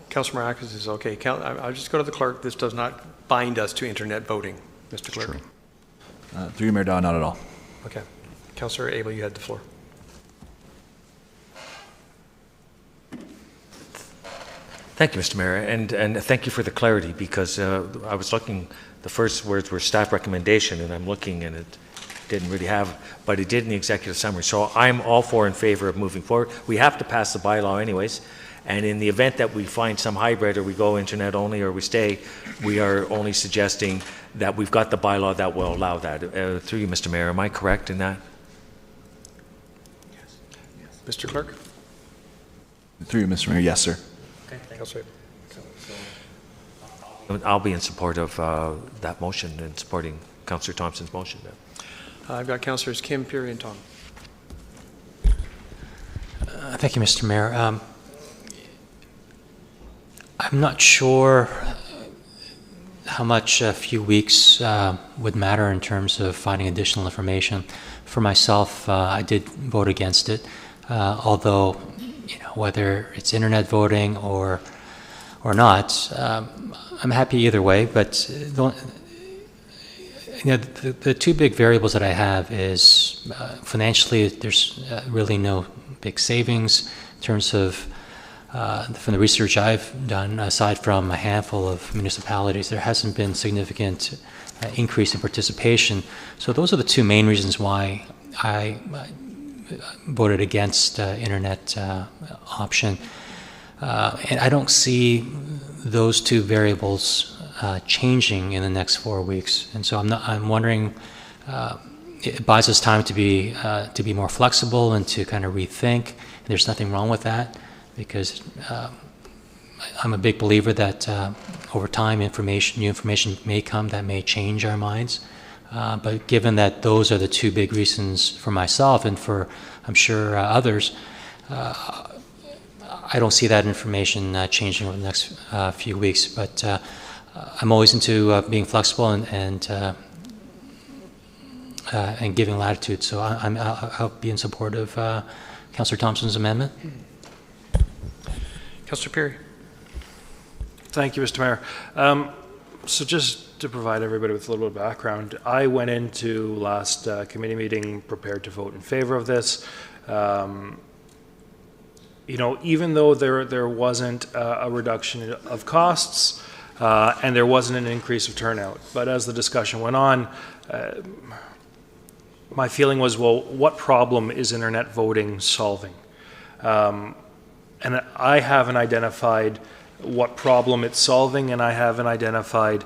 Councilor Maracas is okay. I'll just go to the clerk. This does not bind us to internet voting, Mr. Clerk. Through you, Mayor Daw, not at all. Okay. Councilor Abel, you had the floor. Thank you, Mr. Mayor, and thank you for the clarity, because I was looking, the first words were staff recommendation, and I'm looking and it didn't really have, but it did in the executive summary. So I'm all for in favor of moving forward. We have to pass the bylaw anyways, and in the event that we find some hybrid or we go internet only or we stay, we are only suggesting that we've got the bylaw that will allow that. Through you, Mr. Mayor, am I correct in that? Mr. Clerk? Through you, Mr. Mayor, yes, sir. Councilor Abel. I'll be in support of that motion and supporting Councillor Thompson's motion. I've got Councillors Kim, Peary, and Tom. Thank you, Mr. Mayor. I'm not sure how much a few weeks would matter in terms of finding additional information. For myself, I did vote against it, although, you know, whether it's internet voting or not, I'm happy either way. But the two big variables that I have is financially, there's really no big savings in terms of from the research I've done, aside from a handful of municipalities, there hasn't been significant increase in participation. So those are the two main reasons why I voted against internet option. And I don't see those two variables changing in the next 4 weeks. And so I'm wondering, it buys us time to be more flexible and to kind of rethink. And there's nothing wrong with that, because I'm a big believer that over time, new information may come that may change our minds. But given that those are the two big reasons for myself and for, I'm sure, others, I don't see that information changing over the next few weeks. But I'm always into being flexible and giving latitude. So I'll be in support of Councillor Thompson's amendment. Councillor Peary. Thank you, Mr. Mayor. So just to provide everybody with a little bit of background, I went into last committee meeting prepared to vote in favor of this. You know, even though there wasn't a reduction of costs and there wasn't an increase of turnout, but as the discussion went on, my feeling was, well, what problem is internet voting solving? And I haven't identified what problem it's solving, and I haven't identified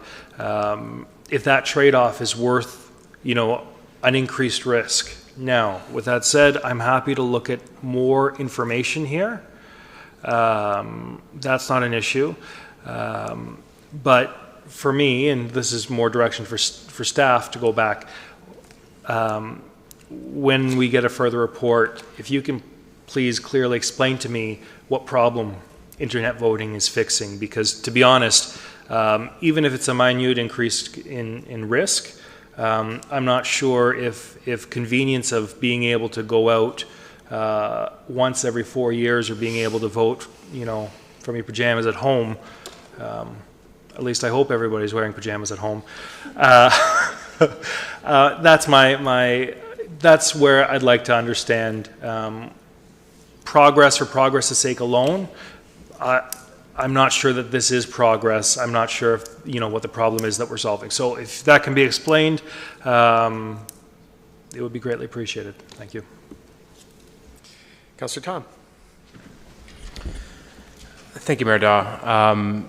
if that trade-off is worth, you know, an increased risk. Now, with that said, I'm happy to look at more information here. That's not an issue. But for me, and this is more direction for staff to go back, when we get a further report, if you can please clearly explain to me what problem internet voting is fixing, because to be honest, even if it's a minute increase in risk, I'm not sure if convenience of being able to go out once every 4 years or being able to vote, you know, from your pajamas at home. At least I hope everybody's wearing pajamas at home. That's that's where I'd like to understand progress for progress' sake alone. I'm not sure that this is progress. I'm not sure if, you know, what the problem is that we're solving. So if that can be explained, it would be greatly appreciated. Thank you. Councillor Tom. Thank you, Mayor Daw.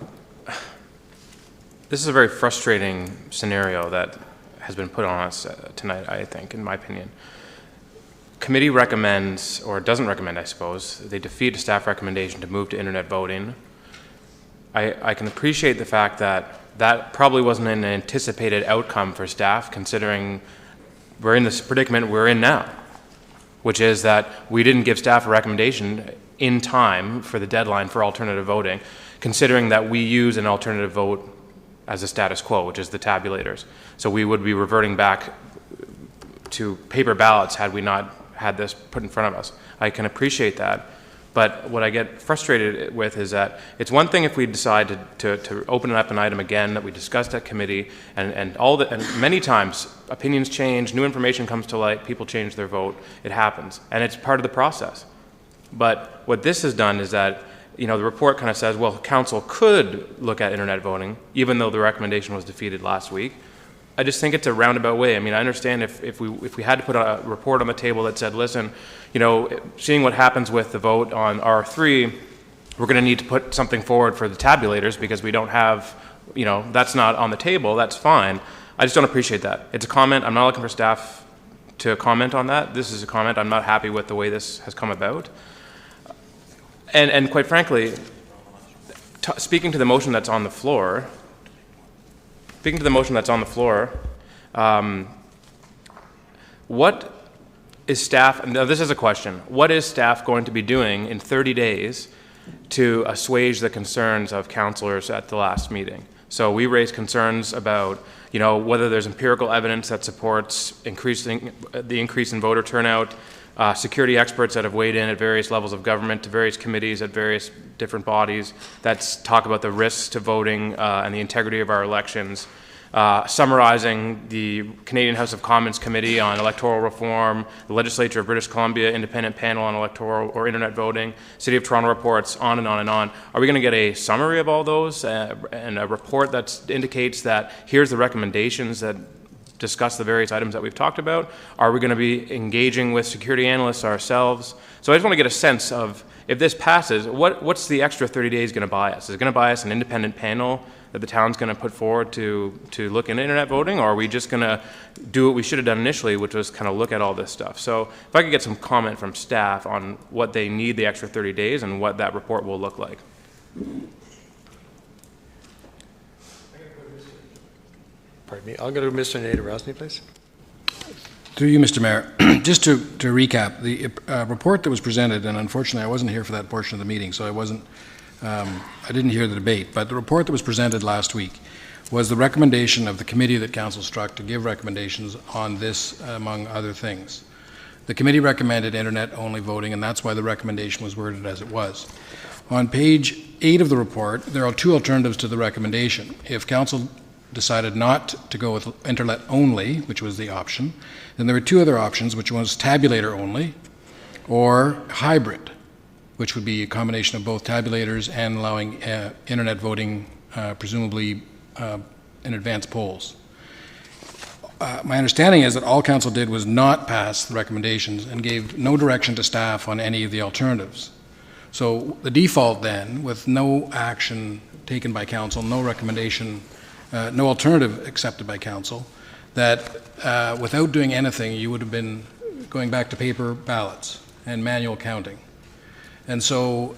This is a very frustrating scenario that has been put on us tonight, I think, in my opinion. Committee recommends, or doesn't recommend, I suppose, they defeat a staff recommendation to move to internet voting. I can appreciate the fact that that probably wasn't an anticipated outcome for staff, considering we're in this predicament we're in now, which is that we didn't give staff a recommendation in time for the deadline for alternative voting, considering that we use an alternative vote as a status quo, which is the tabulators. So we would be reverting back to paper ballots had we not had this put in front of us. I can appreciate that. But what I get frustrated with is that it's one thing if we decide to open up an item again that we discussed at committee, and many times opinions change, new information comes to light, people change their vote, it happens, and it's part of the process. But what this has done is that, the report kind of says, well, council could look at internet voting, even though the recommendation was defeated last week. I just think it's a roundabout way. I mean, I understand if we had to put a report on the table that said, listen, seeing what happens with the vote on R3, we're going to need to put something forward for the tabulators because we don't have, that's not on the table, that's fine. I just don't appreciate that. It's a comment. I'm not looking for staff to comment on that. This is a comment. I'm not happy with the way this has come about. And quite frankly, speaking to the motion that's on the floor, what is staff, now this is a question, what is staff going to be doing in 30 days to assuage the concerns of councillors at the last meeting? So we raised concerns about, whether there's empirical evidence that supports the increase in voter turnout, security experts that have weighed in at various levels of government, to various committees at various different bodies that talk about the risks to voting and the integrity of our elections. Summarizing the Canadian House of Commons Committee on Electoral Reform, the Legislature of British Columbia Independent Panel on Electoral or Internet Voting, City of Toronto reports, on and on and on. Are we going to get a summary of all those and a report that indicates that here's the recommendations that discuss the various items that we've talked about? Are we going to be engaging with security analysts ourselves? So I just want to get a sense of, if this passes, what's the extra 30 days going to buy us? Is it going to buy us an independent panel that the town's going to put forward to look into internet voting, or are we just going to do what we should have done initially, which was kind of look at all this stuff? So if I could get some comment from staff on what they need the extra 30 days and what that report will look like. Pardon me. I'll go to Mr. Nader-Rosny, please. Through you, Mr. Mayor. Just to recap, the report that was presented, and unfortunately I wasn't here for that portion of the meeting, so I didn't hear the debate, but the report that was presented last week was the recommendation of the committee that council struck to give recommendations on this, among other things. The committee recommended internet-only voting, and that's why the recommendation was worded as it was. On page 8 of the report, there are two alternatives to the recommendation. If council decided not to go with internet only, which was the option, then there were two other options, which was tabulator only or hybrid, which would be a combination of both tabulators and allowing internet voting, presumably in advance polls. My understanding is that all council did was not pass the recommendations and gave no direction to staff on any of the alternatives. So the default then, with no action taken by council, no recommendation, no alternative accepted by council, that without doing anything, you would have been going back to paper ballots and manual counting. And so,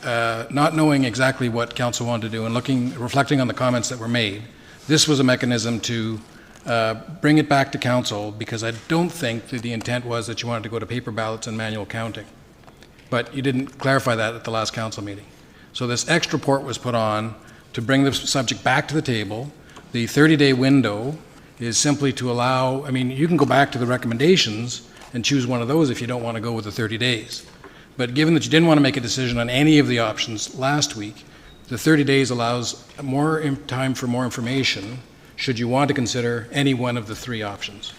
not knowing exactly what council wanted to do and reflecting on the comments that were made, this was a mechanism to bring it back to council, because I don't think that the intent was that you wanted to go to paper ballots and manual counting. But you didn't clarify that at the last council meeting. So this extra report was put on to bring the subject back to the table. The 30-day window is simply to allow, you can go back to the recommendations and choose one of those if you don't want to go with the 30 days. But given that you didn't want to make a decision on any of the options last week, the 30 days allows more time for more information should you want to consider any one of the three options.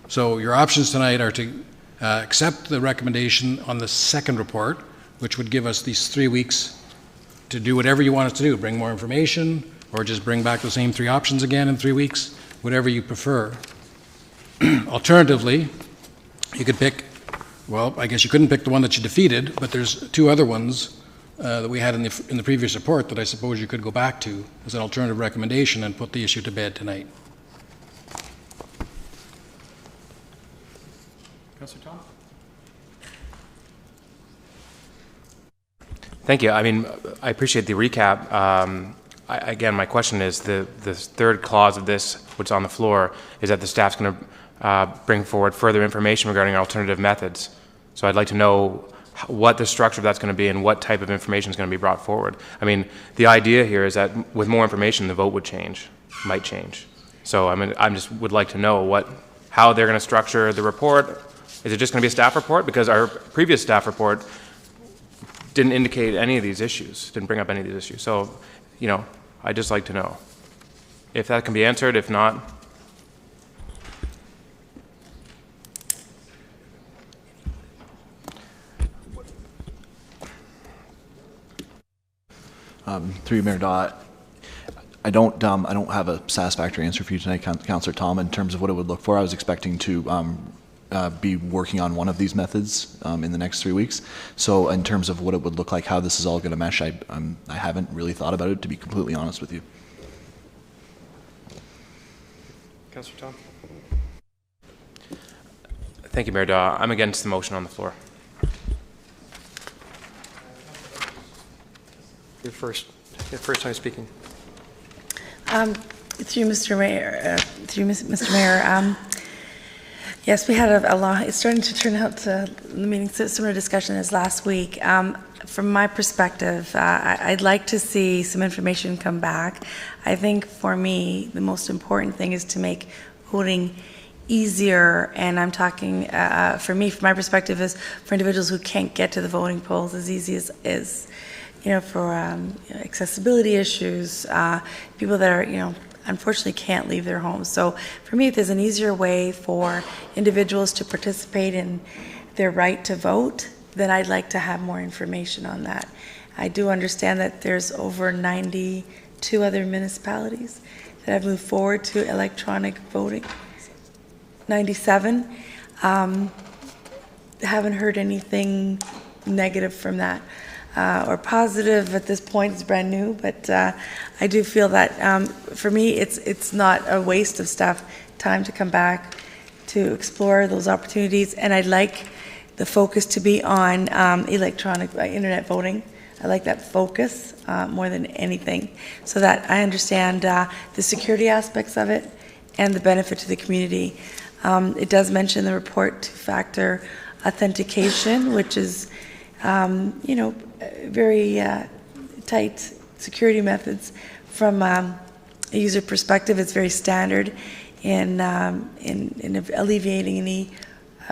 So your options tonight are to accept the recommendation on the second report, which would give us these 3 weeks to do whatever you want us to do, bring more information, or just bring back the same three options again in 3 weeks, whatever you prefer. Alternatively, you could pick, well, I guess you couldn't pick the one that you defeated, but there's two other ones that we had in the previous report that I suppose you could go back to as an alternative recommendation and put the issue to bed tonight. Councillor Tom? Thank you. I appreciate the recap. Again, my question is, the third clause of this, which is on the floor, is that the staff's going to bring forward further information regarding alternative methods. So I'd like to know what the structure of that's going to be and what type of information is going to be brought forward. The idea here is that with more information, the vote would change, might change. So I just would like to know how they're going to structure the report. Is it just going to be a staff report? Because our previous staff report didn't indicate any of these issues, didn't bring up any of these issues. So, you know, I'd just like to know if that can be answered. If not, through you, Mayor Dott, I don't have a satisfactory answer for you tonight, Councillor Tom, in terms of what it would look for. I was expecting to be working on one of these methods in the next 3 weeks. So in terms of what it would look like, how this is all going to mesh, I haven't really thought about it, to be completely honest with you. Councillor Tom? thank you, Mayor Daw. I'm against the motion on the floor. Your first time speaking. Through Mr. Mayor, Mr. Mayor, yes, we had a long, it's starting to turn out to the meeting, similar discussion as last week. From my perspective, I'd like to see some information come back. I think for me, the most important thing is to make voting easier, and I'm talking, for me, from my perspective, is for individuals who can't get to the voting polls as easy as you know, for accessibility issues, people that are, unfortunately can't leave their homes. So for me, if there's an easier way for individuals to participate in their right to vote, then I'd like to have more information on that. I do understand that there's over 92 other municipalities that have moved forward to electronic voting. 97. Haven't heard anything negative from that. Or positive at this point. It's brand new, but I do feel that for me, it's not a waste of staff time to come back to explore those opportunities, and I'd like the focus to be on electronic internet voting. I like that focus more than anything, so that I understand the security aspects of it and the benefit to the community. It does mention the report two-factor authentication, which is very tight security methods. From a user perspective, it's very standard in alleviating any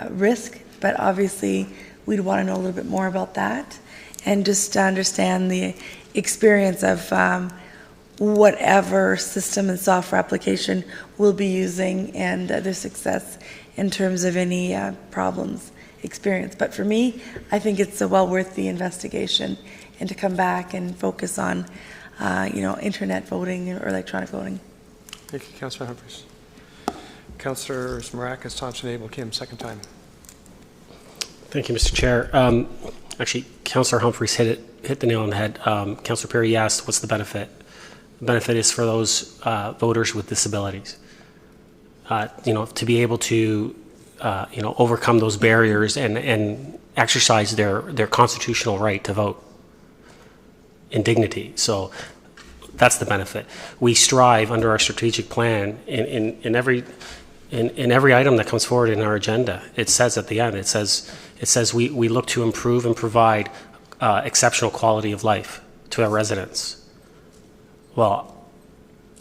risk, but obviously we'd want to know a little bit more about that and just to understand the experience of whatever system and software application we'll be using and their success in terms of any problems experience. But for me, I think it's well worth the investigation and to come back and focus on, internet voting or electronic voting. Thank you, Councillor Humphries. Councillors Maracas, Thompson, Abel, Kim, second time. Thank you, Mr. Chair. Actually, Councillor Humphries hit the nail on the head. Councillor Perry asked, what's the benefit? The benefit is for those voters with disabilities. To be able to overcome those barriers and exercise their constitutional right to vote in dignity. So that's the benefit. We strive under our strategic plan in every item that comes forward in our agenda. It says at the end, it says we look to improve and provide exceptional quality of life to our residents. Well,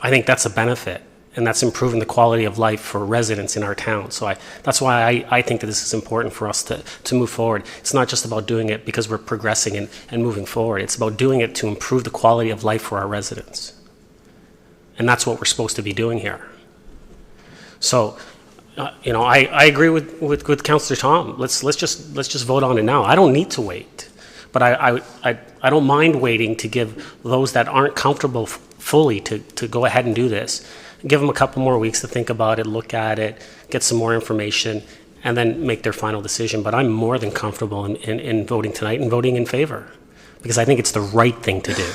I think that's a benefit. And that's improving the quality of life for residents in our town. So that's why I think that this is important for us to move forward. It's not just about doing it because we're progressing and moving forward. It's about doing it to improve the quality of life for our residents. And that's what we're supposed to be doing here. So, I agree with Councillor Tom. Let's just vote on it now. I don't need to wait. But I don't mind waiting to give those that aren't comfortable fully to go ahead and do this. Give them a couple more weeks to think about it, look at it, get some more information, and then make their final decision. But I'm more than comfortable in voting tonight and voting in favor because I think it's the right thing to do.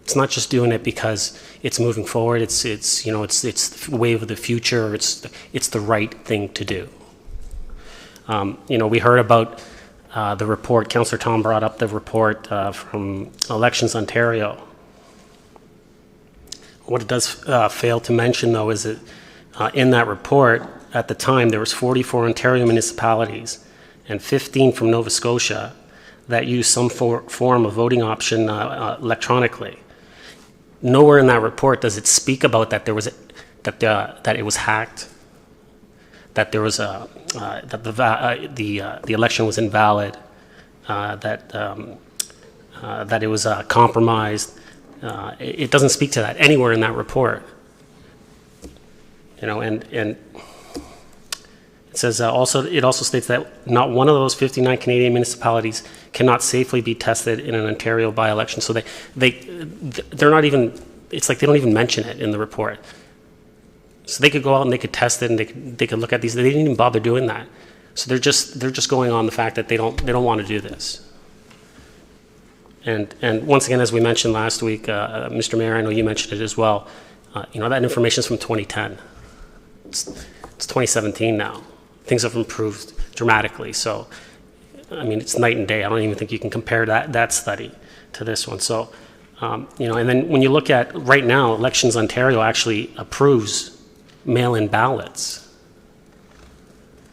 It's not just doing it because it's moving forward. It's the wave of the future. It's the right thing to do. We heard about the report. Councillor Tom brought up the report from Elections Ontario. What it does fail to mention, though, is that in that report, at the time, there was 44 Ontario municipalities and 15 from Nova Scotia that used some form of voting option electronically. Nowhere in that report does it speak about that there was that it was hacked that there was a that the election was invalid, that it was compromised. It doesn't speak to that anywhere in that report. You know, and it says it also states that not one of those 59 Canadian municipalities cannot safely be tested in an Ontario by-election. So they're not even, it's like they don't even mention it in the report. So they could go out and they could test it and they could look at these. They didn't even bother doing that. So they're just going on the fact that they don't want to do this. And once again, as we mentioned last week, Mr. Mayor, I know you mentioned it as well. You know, that information is from 2010. It's 2017 now. Things have improved dramatically. So, I mean, it's night and day. I don't even think you can compare that study to this one. So, you know, and then when you look at right now, Elections Ontario actually approves mail-in ballots.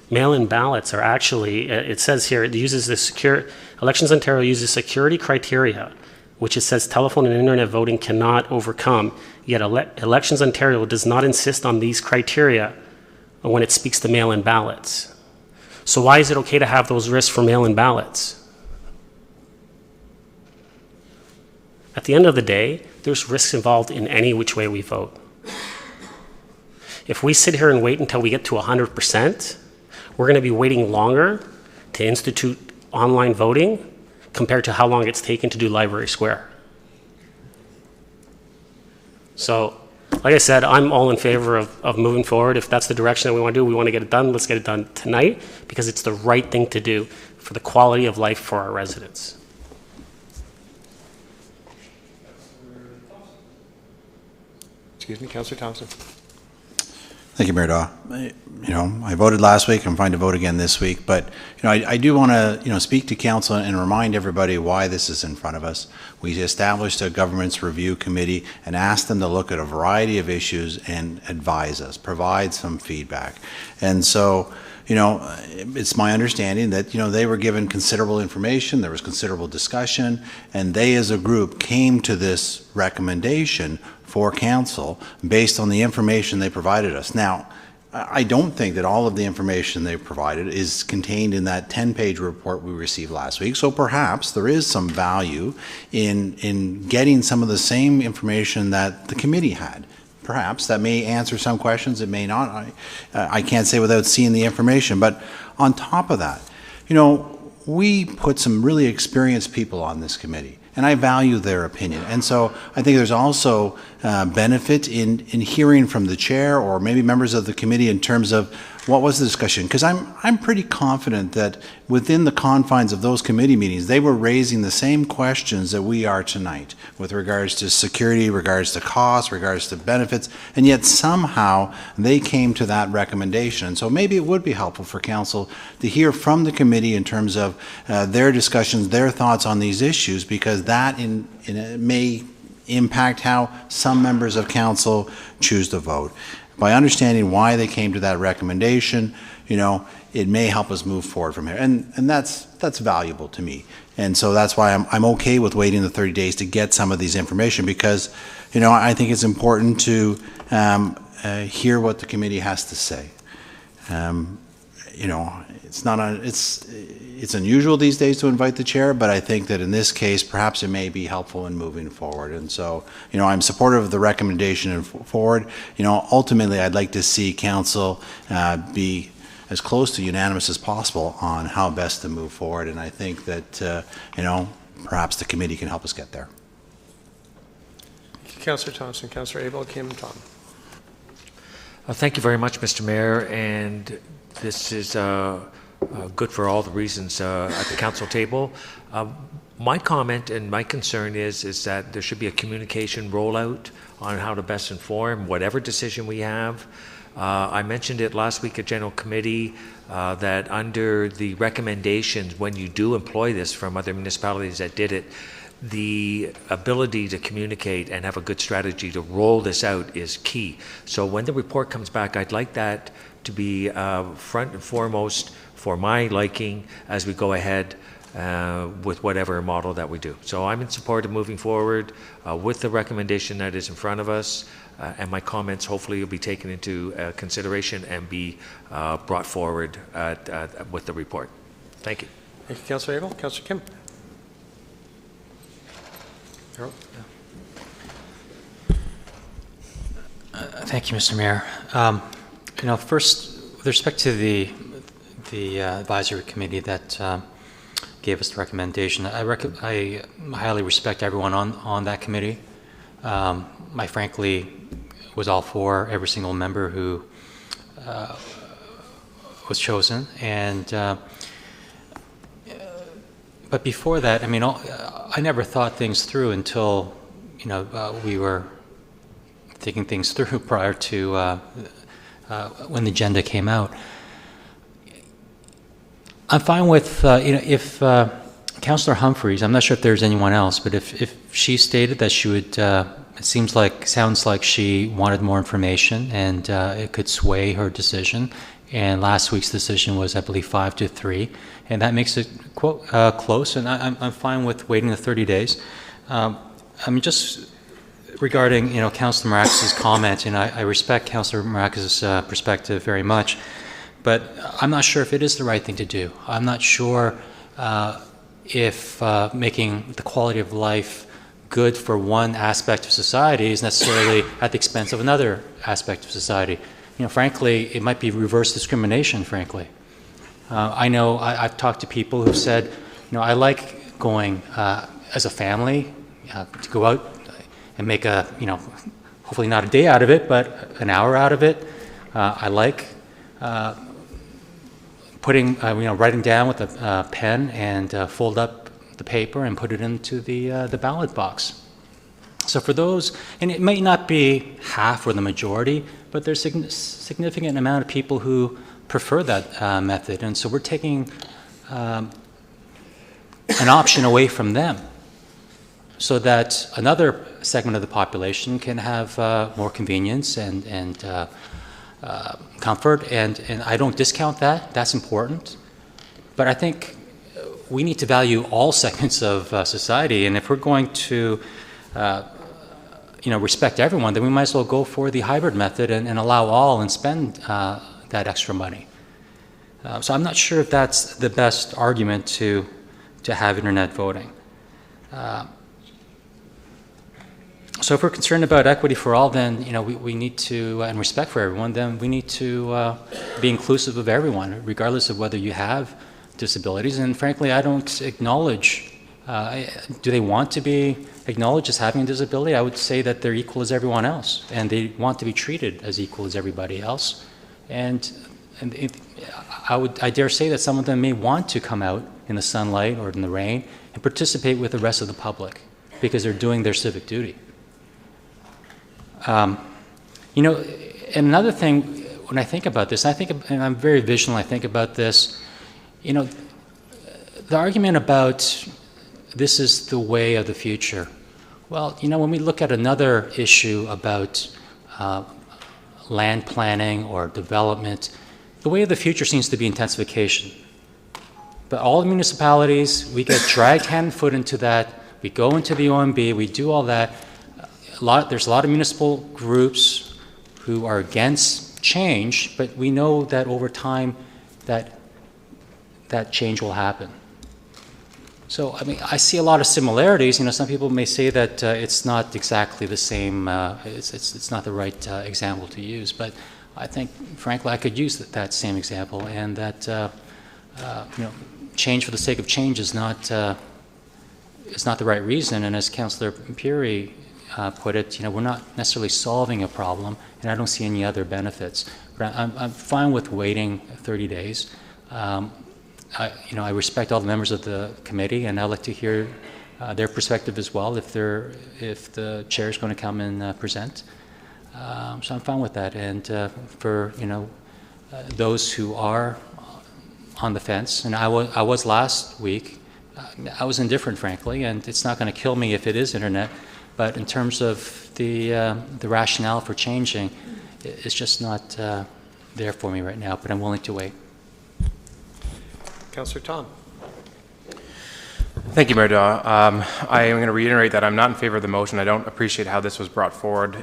Mail-in ballots are actually, it says here, it uses the Elections Ontario uses security criteria, which it says telephone and internet voting cannot overcome, yet Elections Ontario does not insist on these criteria when it speaks to mail-in ballots. So why is it okay to have those risks for mail-in ballots? At the end of the day, there's risks involved in any which way we vote. If we sit here and wait until we get to 100%, we're going to be waiting longer to institute online voting compared to how long it's taken to do Library Square. So, like I said, I'm all in favor of moving forward. If that's the direction that we want to do, we want to get it done, let's get it done tonight, because it's the right thing to do for the quality of life for our residents. Excuse me, Councillor Thompson. Thank you, Mayor Daw. You know, I voted last week. I'm fine to vote again this week. But, you know, I do want to, you know, speak to council and remind everybody why this is in front of us. We established a government's review committee and asked them to look at a variety of issues and advise us, provide some feedback. And so, you know, it's my understanding that, you know, they were given considerable information, there was considerable discussion, and they as a group came to this recommendation for council based on the information they provided us. Now, I don't think that all of the information they provided is contained in that 10-page report we received last week, so perhaps there is some value in getting some of the same information that the committee had. Perhaps that may answer some questions, it may not. I can't say without seeing the information, but on top of that, you know, we put some really experienced people on this committee, and I value their opinion. And so I think there's also benefit in hearing from the chair or maybe members of the committee in terms of what was the discussion. Because I'm pretty confident that within the confines of those committee meetings, they were raising the same questions that we are tonight with regards to security, regards to cost, regards to benefits, and yet somehow they came to that recommendation. So maybe it would be helpful for council to hear from the committee in terms of their discussions, their thoughts on these issues, because that may impact how some members of council choose to vote. By understanding why they came to that recommendation, you know, it may help us move forward from here, and that's valuable to me. And so that's why I'm okay with waiting the 30 days to get some of these information, because, you know, I think it's important to hear what the committee has to say. You know, it's unusual these days to invite the chair, but I think that in this case, perhaps it may be helpful in moving forward. And so, you know, I'm supportive of the recommendation and forward. You know, ultimately, I'd like to see council be as close to unanimous as possible on how best to move forward. And I think that, you know, perhaps the committee can help us get there. Councillor Thompson, Councillor Abel, Kim, Tom. Thank you very much, Mr. Mayor, and this is good for all the reasons at the council table. My comment and my concern is that there should be a communication rollout on how to best inform whatever decision we have. I mentioned it last week at General Committee that under the recommendations, when you do employ this from other municipalities that did it, the ability to communicate and have a good strategy to roll this out is key. So when the report comes back, I'd like that to be front and foremost for my liking as we go ahead with whatever model that we do. So I'm in support of moving forward with the recommendation that is in front of us, and my comments hopefully will be taken into consideration and be brought forward with the report. Thank you. Thank you, Councillor Abel. Councillor Kim. Harold? Thank you, Mr. Mayor. First, with respect to the advisory committee that gave us the recommendation, I highly respect everyone on that committee. I frankly was all for every single member who was chosen, and but before that, I never thought things through until we were thinking things through prior to when the agenda came out. I'm fine with if Councillor Humphreys, I'm not sure if there's anyone else, but if she stated that she would, it sounds like she wanted more information and it could sway her decision. And last week's decision was, I believe, 5-3, and that makes it close. And I'm fine with waiting the 30 days. Just regarding Councillor Marakis' comment, and I respect Councillor Marakis' perspective very much, but I'm not sure if it is the right thing to do. I'm not sure if making the quality of life good for one aspect of society is necessarily at the expense of another aspect of society. Frankly, it might be reverse discrimination, frankly. I know I've talked to people who said, I like going as a family to go out and make hopefully not a day out of it, but an hour out of it. I like writing down with a pen and fold up the paper and put it into the ballot box. So for those, and it may not be half or the majority, but there's a significant amount of people who prefer that method, and so we're taking an option away from them so that another segment of the population can have more convenience and comfort, and I don't discount that. That's important. But I think we need to value all segments of society, and if we're going to respect everyone, then we might as well go for the hybrid method and allow all and spend that extra money. So I'm not sure if that's the best argument to have internet voting. So if we're concerned about equity for all, then we need to, and respect for everyone, then we need to be inclusive of everyone, regardless of whether you have disabilities. And frankly, I don't acknowledge, do they want to be acknowledged as having a disability? I would say that they're equal as everyone else, and they want to be treated as equal as everybody else. And I dare say that some of them may want to come out in the sunlight or in the rain and participate with the rest of the public because they're doing their civic duty. And another thing, when I think about this, and I'm very visional, I think about this, the argument about this is the way of the future. Well, when we look at another issue about land planning or development, the way of the future seems to be intensification. But all the municipalities, we get dragged hand and foot into that. We go into the OMB, we do all that. There's a lot of municipal groups who are against change, but we know that over time that change will happen. So, I see a lot of similarities. Some people may say that it's not exactly the same, it's not the right example to use, but I think, frankly, I could use that same example, and that change for the sake of change is not the right reason. And as Councillor Puri put it, we're not necessarily solving a problem, and I don't see any other benefits. But I'm fine with waiting 30 days. I respect all the members of the committee, and I'd like to hear their perspective as well if the chair is going to come and present. So I'm fine with that. And for those who are on the fence, and I was last week, I was indifferent, frankly, and it's not going to kill me if it is internet. But in terms of the rationale for changing, it's just not there for me right now. But I'm willing to wait. Councillor Tom. Thank you, Mayor Daw. I am going to reiterate that I'm not in favor of the motion. I don't appreciate how this was brought forward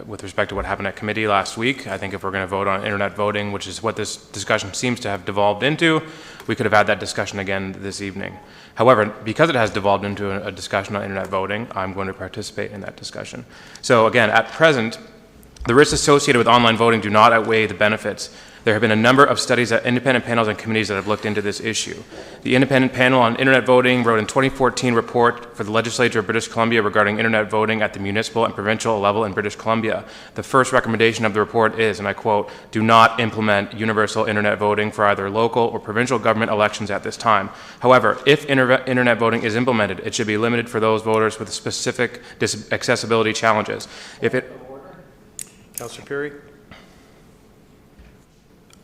with respect to what happened at committee last week. I think if we're going to vote on internet voting, which is what this discussion seems to have devolved into, we could have had that discussion again this evening. However, because it has devolved into a discussion on internet voting, I'm going to participate in that discussion. So again, at present, the risks associated with online voting do not outweigh the benefits. There have been a number of studies at independent panels and committees that have looked into this issue. The independent panel on internet voting wrote in 2014 report for the legislature of British Columbia regarding internet voting at the municipal and provincial level in British Columbia. The first recommendation of the report is, and I quote, "Do not implement universal internet voting for either local or provincial government elections at this time. However, if internet voting is implemented, it should be limited for those voters with specific accessibility challenges." If it... Councillor Perry.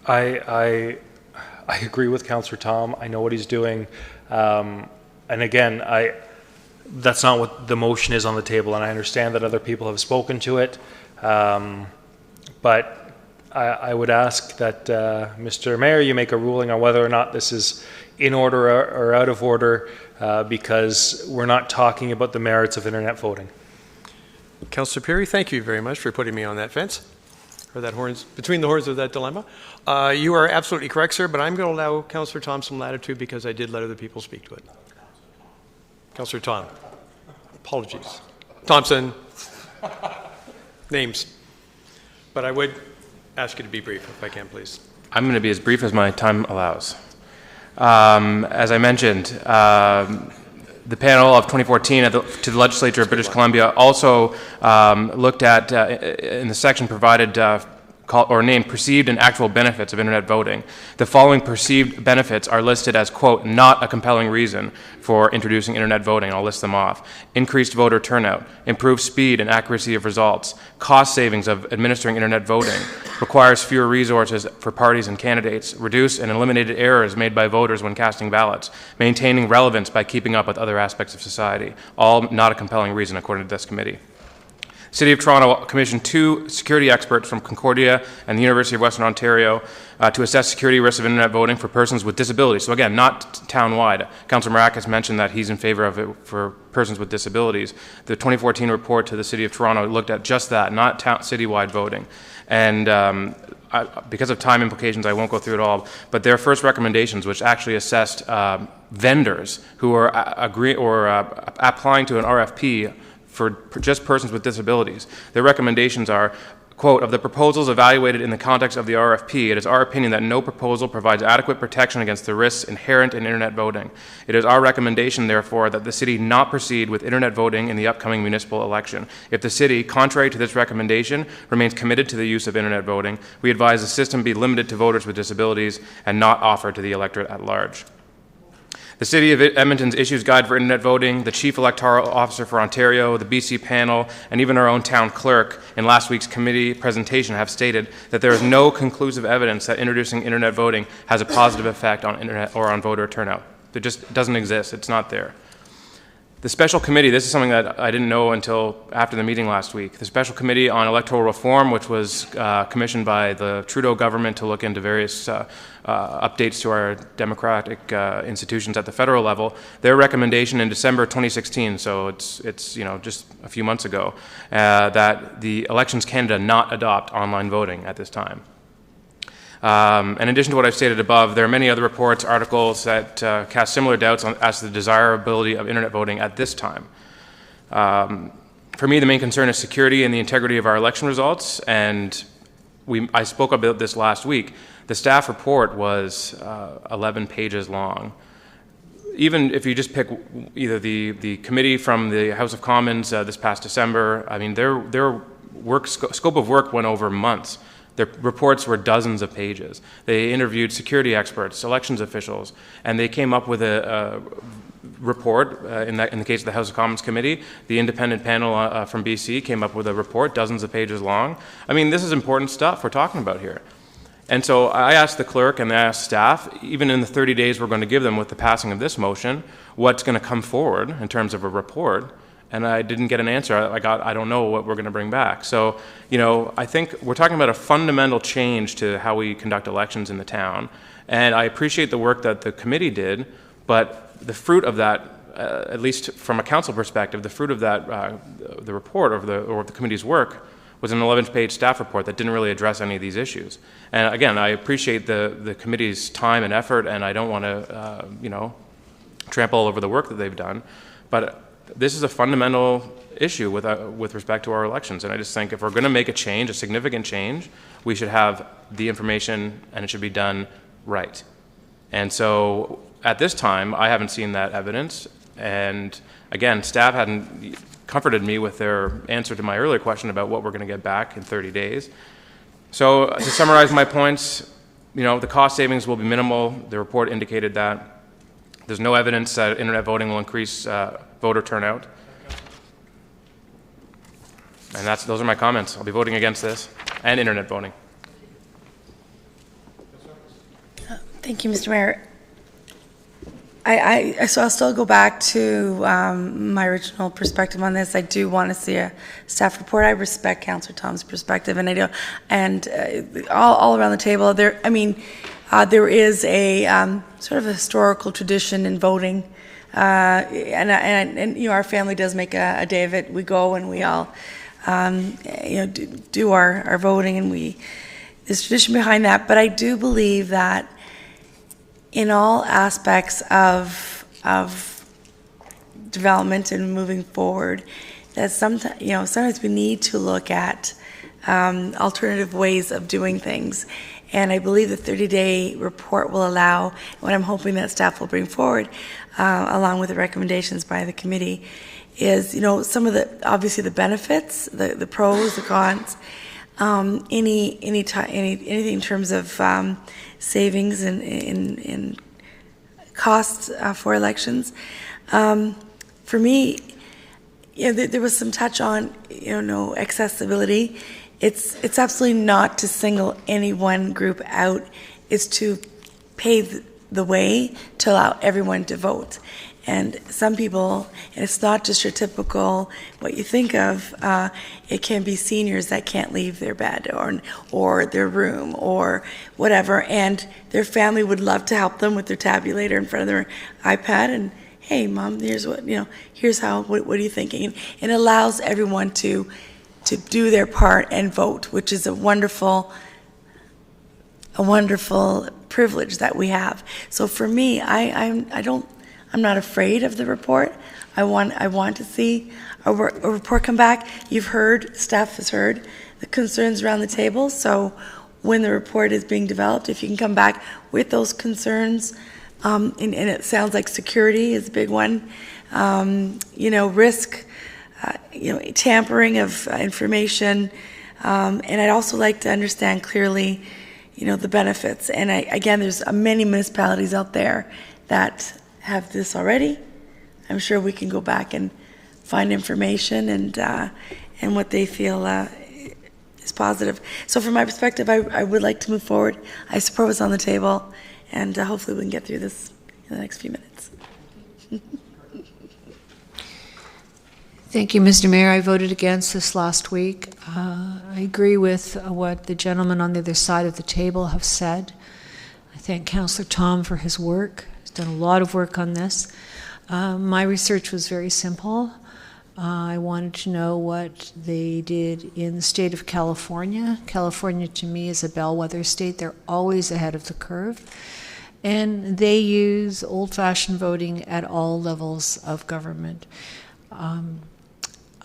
I agree with Councillor Tom. I know what he's doing. And again, that's not what the motion is on the table, and I understand that other people have spoken to it. But I would ask that, Mr. Mayor, you make a ruling on whether or not this is in order or out of order, because we're not talking about the merits of internet voting. Councillor Perry, thank you very much for putting me on that fence, or that horns, between the horns of that dilemma. You are absolutely correct, sir, but I'm going to allow Councillor Tom some latitude because I did let other people speak to it. Councillor Tom. Apologies. Thompson. Names. But I would ask you to be brief, if I can, please. I'm going to be as brief as my time allows. As I mentioned, the panel of 2014 to the legislature of British Columbia also looked at, in the section provided or named perceived and actual benefits of internet voting. The following perceived benefits are listed as, quote, not a compelling reason for introducing internet voting. I'll list them off. Increased voter turnout, improved speed and accuracy of results, cost savings of administering internet voting, requires fewer resources for parties and candidates, reduced and eliminated errors made by voters when casting ballots, maintaining relevance by keeping up with other aspects of society. All not a compelling reason according to this committee. City of Toronto commissioned 2 security experts from Concordia and the University of Western Ontario to assess security risks of internet voting for persons with disabilities. So again, not town-wide. Councillor Marakis mentioned that he's in favor of it for persons with disabilities. The 2014 report to the City of Toronto looked at just that, not citywide voting. And because of time implications, I won't go through it all, but their first recommendations, which actually assessed vendors who are applying to an RFP for just persons with disabilities. Their recommendations are, quote, of the proposals evaluated in the context of the RFP, it is our opinion that no proposal provides adequate protection against the risks inherent in internet voting. It is our recommendation, therefore, that the city not proceed with internet voting in the upcoming municipal election. If the city, contrary to this recommendation, remains committed to the use of internet voting, we advise the system be limited to voters with disabilities and not offered to the electorate at large. The City of Edmonton's Issues Guide for Internet Voting, the Chief Electoral Officer for Ontario, the BC panel, and even our own town clerk in last week's committee presentation have stated that there is no conclusive evidence that introducing internet voting has a positive effect on internet or on voter turnout. It just doesn't exist. It's not there. The special committee, this is something that I didn't know until after the meeting last week. The special committee on electoral reform, which was commissioned by the Trudeau government to look into various updates to our democratic institutions at the federal level, their recommendation in December 2016, so it's just a few months ago, that the Elections Canada not adopt online voting at this time. In addition to what I've stated above, there are many other reports, articles that cast similar doubts as to the desirability of internet voting at this time. For me, the main concern is security and the integrity of our election results, and I spoke about this last week. The staff report was 11 pages long. Even if you just pick either the committee from the House of Commons this past December, I mean, their scope of work went over months. Their reports were dozens of pages. They interviewed security experts, elections officials, and they came up with a report. In the case of the House of Commons Committee, the independent panel from BC came up with a report, dozens of pages long. I mean, this is important stuff we're talking about here. And so I asked the clerk and I asked staff, even in the 30 days we're going to give them with the passing of this motion, what's going to come forward in terms of a report. And I didn't get an answer. I don't know what we're going to bring back. So, I think we're talking about a fundamental change to how we conduct elections in the town. And I appreciate the work that the committee did, but the fruit of that, at least from a council perspective, the fruit of that, the report or the committee's work was an 11-page staff report that didn't really address any of these issues. And again, I appreciate the committee's time and effort, and I don't want to, trample all over the work that they've done. But this is a fundamental issue with respect to our elections. And I just think if we're going to make a change, a significant change, we should have the information and it should be done right. And so at this time, I haven't seen that evidence. And again, staff hadn't comforted me with their answer to my earlier question about what we're going to get back in 30 days. So to summarize my points, the cost savings will be minimal. The report indicated that. There's no evidence that internet voting will increase voter turnout. And those are my comments. I'll be voting against this and internet voting. Thank you, Mr. Mayor. So I'll still go back to my original perspective on this. I do want to see a staff report. I respect Councillor Tom's perspective, and I do. And all around the table, there is a sort of a historical tradition in voting, and our family does make a day of it. We go and we all do our voting, and there's tradition behind that. But I do believe that in all aspects of development and moving forward, that sometimes we need to look at alternative ways of doing things. And I believe the 30-day report will allow, what I'm hoping that staff will bring forward, along with the recommendations by the committee, is some of obviously the benefits, the pros, the cons, anything in terms of savings in costs for elections. For me, there was some touch on no accessibility. It's absolutely not to single any one group out. It's to pave the way to allow everyone to vote. And some people, and it's not just your typical, what you think of, it can be seniors that can't leave their bed or their room or whatever, and their family would love to help them with their tabulator in front of their iPad, and hey, Mom, here's how, what are you thinking? And it allows everyone to do their part and vote, which is a wonderful privilege that we have. So for me, I'm not afraid of the report. I want to see a report come back. Staff has heard the concerns around the table. So when the report is being developed, if you can come back with those concerns, and it sounds like security is a big one, risk, tampering of information, and I'd also like to understand clearly, the benefits. And again, there's many municipalities out there that have this already. I'm sure we can go back and find information and what they feel is positive. So from my perspective, I would like to move forward. I support what's on the table, and hopefully we can get through this in the next few minutes. Thank you, Mr. Mayor. I voted against this last week. I agree with what the gentlemen on the other side of the table have said. I thank Councillor Tom for his work. He's done a lot of work on this. My research was very simple. I wanted to know what they did in the state of California. California, to me, is a bellwether state. They're always ahead of the curve. And they use old-fashioned voting at all levels of government.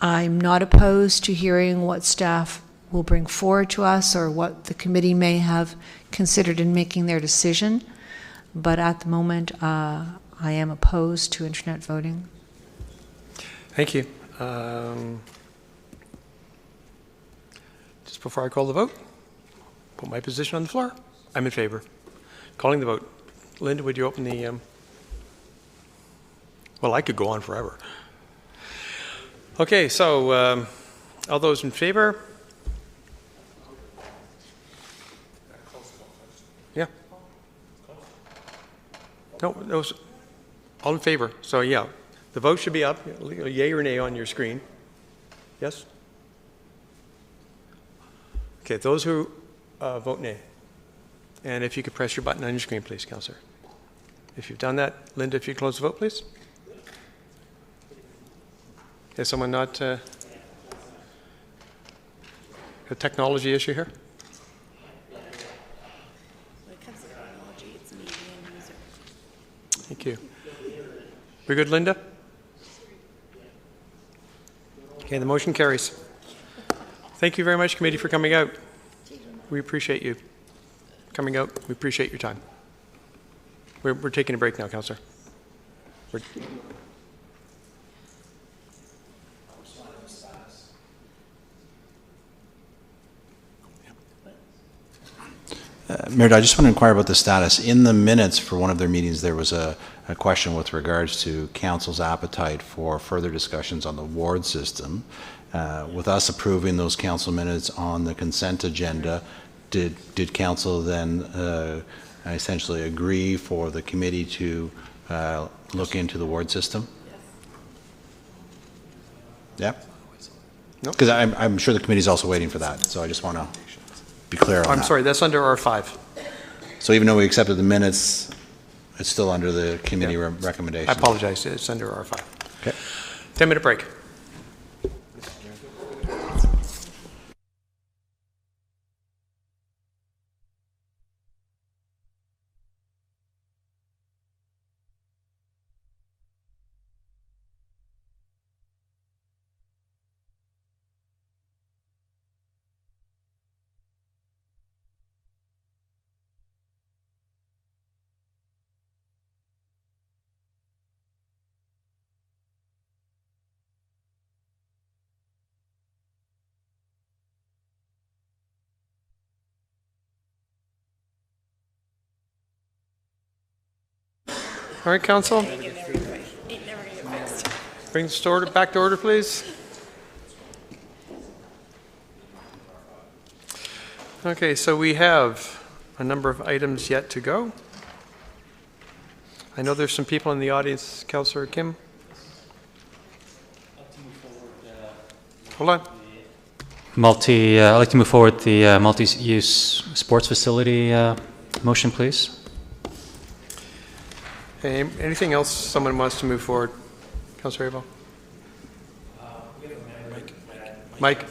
I'm not opposed to hearing what staff will bring forward to us or what the committee may have considered in making their decision. But at the moment, I am opposed to internet voting. Thank you. Just before I call the vote, put my position on the floor. I'm in favor. Calling the vote. Linda, would you open the... Well, I could go on forever. Okay, so all those in favor? Yeah. No, those all in favor. So yeah, the vote should be up. Yay or nay on your screen. Yes? Okay, those who vote nay. And if you could press your button on your screen, please, Councillor. If you've done that, Linda, if you close the vote, please. Is someone not a technology issue here? Thank you. We good, Linda? Okay, the motion carries. Thank you very much, committee, for coming out. We appreciate you coming out. We appreciate your time. We're taking a break now, Councillor. Mayor, I just want to inquire about the status. In the minutes for one of their meetings, there was a question with regards to council's appetite for further discussions on the ward system. With us approving those council minutes on the consent agenda, did council then essentially agree for the committee to look into the ward system? Yeah? Because I'm sure the committee is also waiting for that, so I just want to be clear on that. I'm sorry, that's under R5. So even though we accepted the minutes, it's still under the committee recommendation? I apologize, it's under R5. Okay. 10-minute break. All right, Council. Bring the order back to order, please. Okay, so we have a number of items yet to go. I know there's some people in the audience. Councillor Kim. Hold on. I'd like to move forward the multi-use sports facility motion, please. Okay, anything else someone wants to move forward? Councillor Abel? Mike?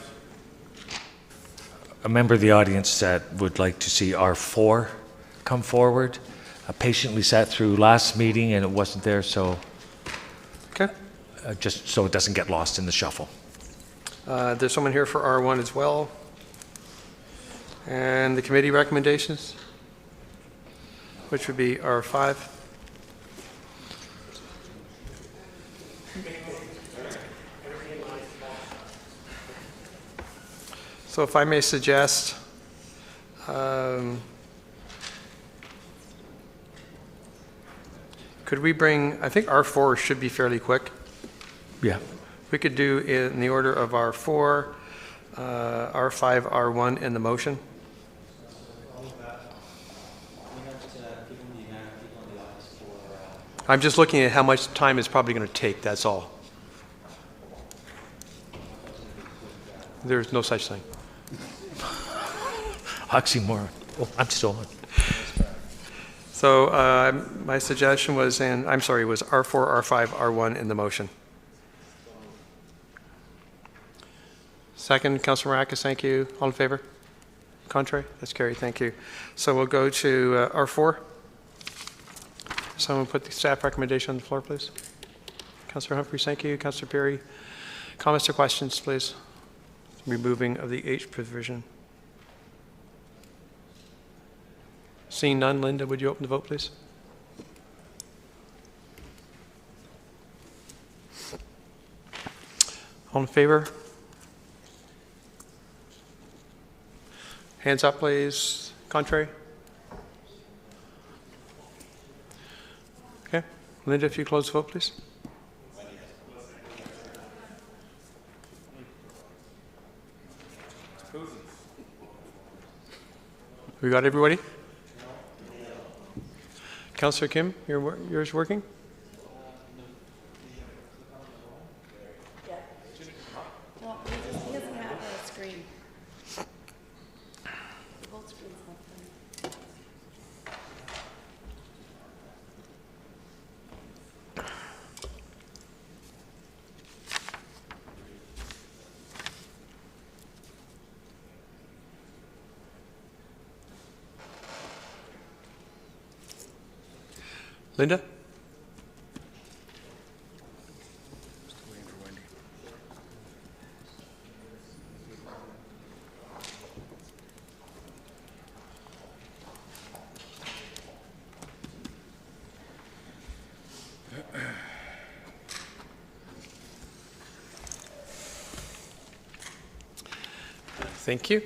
A member of the audience that would like to see R4 come forward. I patiently sat through last meeting and it wasn't there, so okay. Just so it doesn't get lost in the shuffle. There's someone here for R1 as well. And the committee recommendations, which would be R5. So if I may suggest, could we bring, I think R4 should be fairly quick. Yeah. We could do in the order of R4, R5, R1 in the motion. I'm just looking at how much time it's probably going to take, that's all. There's no such thing. Oxymoron. Oh, I'm still on. So my suggestion was, was R4, R5, R1 in the motion. Second, Councillor Maracas, thank you. All in favor? Contrary? That's carried, thank you. So we'll go to R4. Someone put the staff recommendation on the floor, please. Councillor Humphries, thank you. Councillor Perry, comments or questions, please? Removing of the H provision. Seeing none, Linda, would you open the vote, please? All in favor? Hands up, please. Contrary? Okay. Linda, if you close the vote, please. We got everybody? Councillor Kim, yours working? Well, he doesn't have a screen. The vote screen's not Linda? Thank you.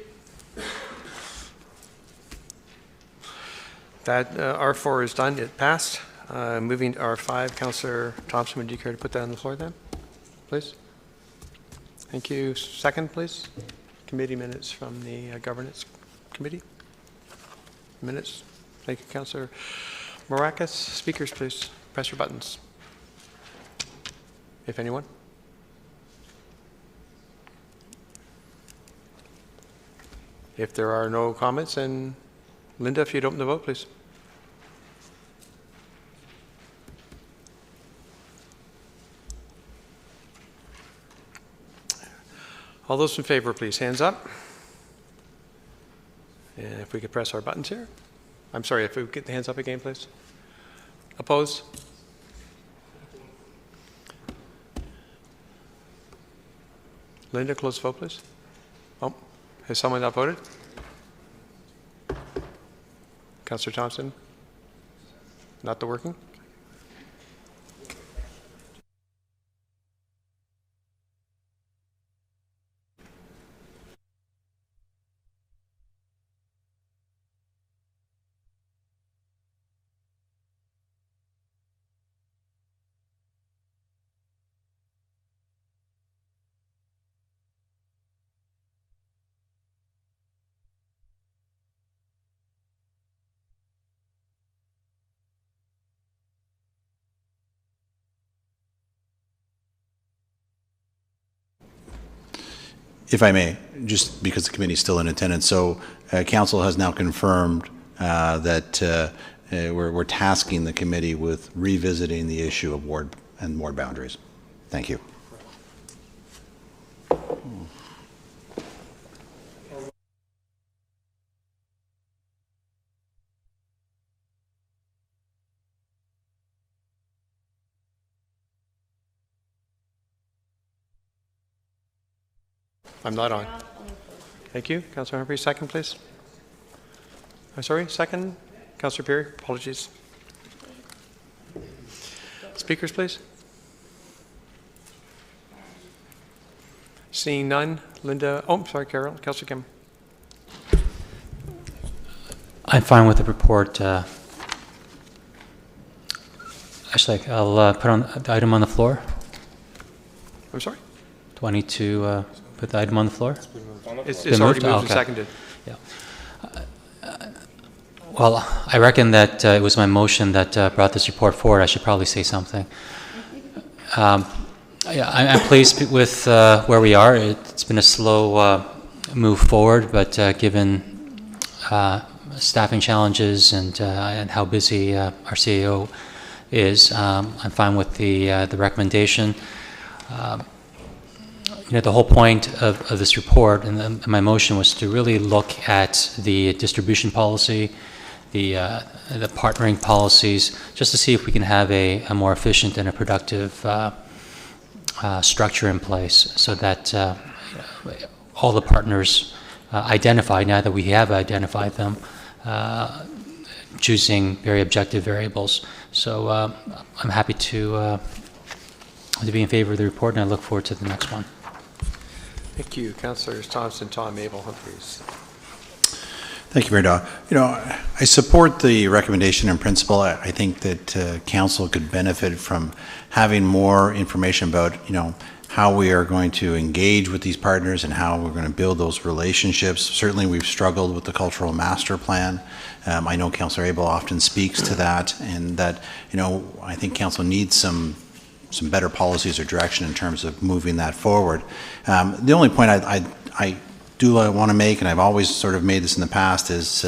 That R4 is done. It passed. Moving to R5, Councillor Thompson, would you care to put that on the floor then, please? Thank you. Second, please. Committee minutes from the Governance Committee. Minutes. Thank you, Councillor Marakis. Speakers, please. Press your buttons. If anyone. If there are no comments, then Linda, if you'd open the vote, please. All those in favor, please, hands up. And if we could press our buttons here. I'm sorry, if we could get the hands up again, please. Opposed? Linda, close the vote, please. Oh, has someone not voted? Councillor Thompson? Not the working? If I may, just because the committee is still in attendance, so council has now confirmed that we're tasking the committee with revisiting the issue of ward boundaries. Thank you. I'm not on. Thank you. Councillor Humphrey, second, please. I'm sorry, second. Councillor Perry, apologies. Speakers, please. Seeing none. Linda, oh, sorry, Carol. Councillor Kim. I'm fine with the report. Actually, I'll put on the item on the floor. I'm sorry? Do I need to put the item on the floor? It's already moved and okay. seconded. Yeah. Well, I reckon that it was my motion that brought this report forward. I should probably say something. Yeah, I'm pleased with where we are. It's been a slow move forward, but given staffing challenges and how busy our CEO is, I'm fine with the recommendation. You know, the whole point of this report and my motion was to really look at the distribution policy, the partnering policies, just to see if we can have a more efficient and a productive structure in place, so that all the partners identified, now that we have identified them, choosing very objective variables. So I'm happy to be in favor of the report, and I look forward to the next one. Thank you. Councillors Thompson, Tom, Mabel, Humphreys. Thank you, Mayor Daw. You know, I support the recommendation in principle. I think that council could benefit from having more information about, you know, how we are going to engage with these partners and how we're going to build those relationships. Certainly, we've struggled with the cultural master plan. I know Councillor Abel often speaks to that, and that, you know, I think council needs some better policies or direction in terms of moving that forward. The only point I do want to make, and I've always sort of made this in the past, is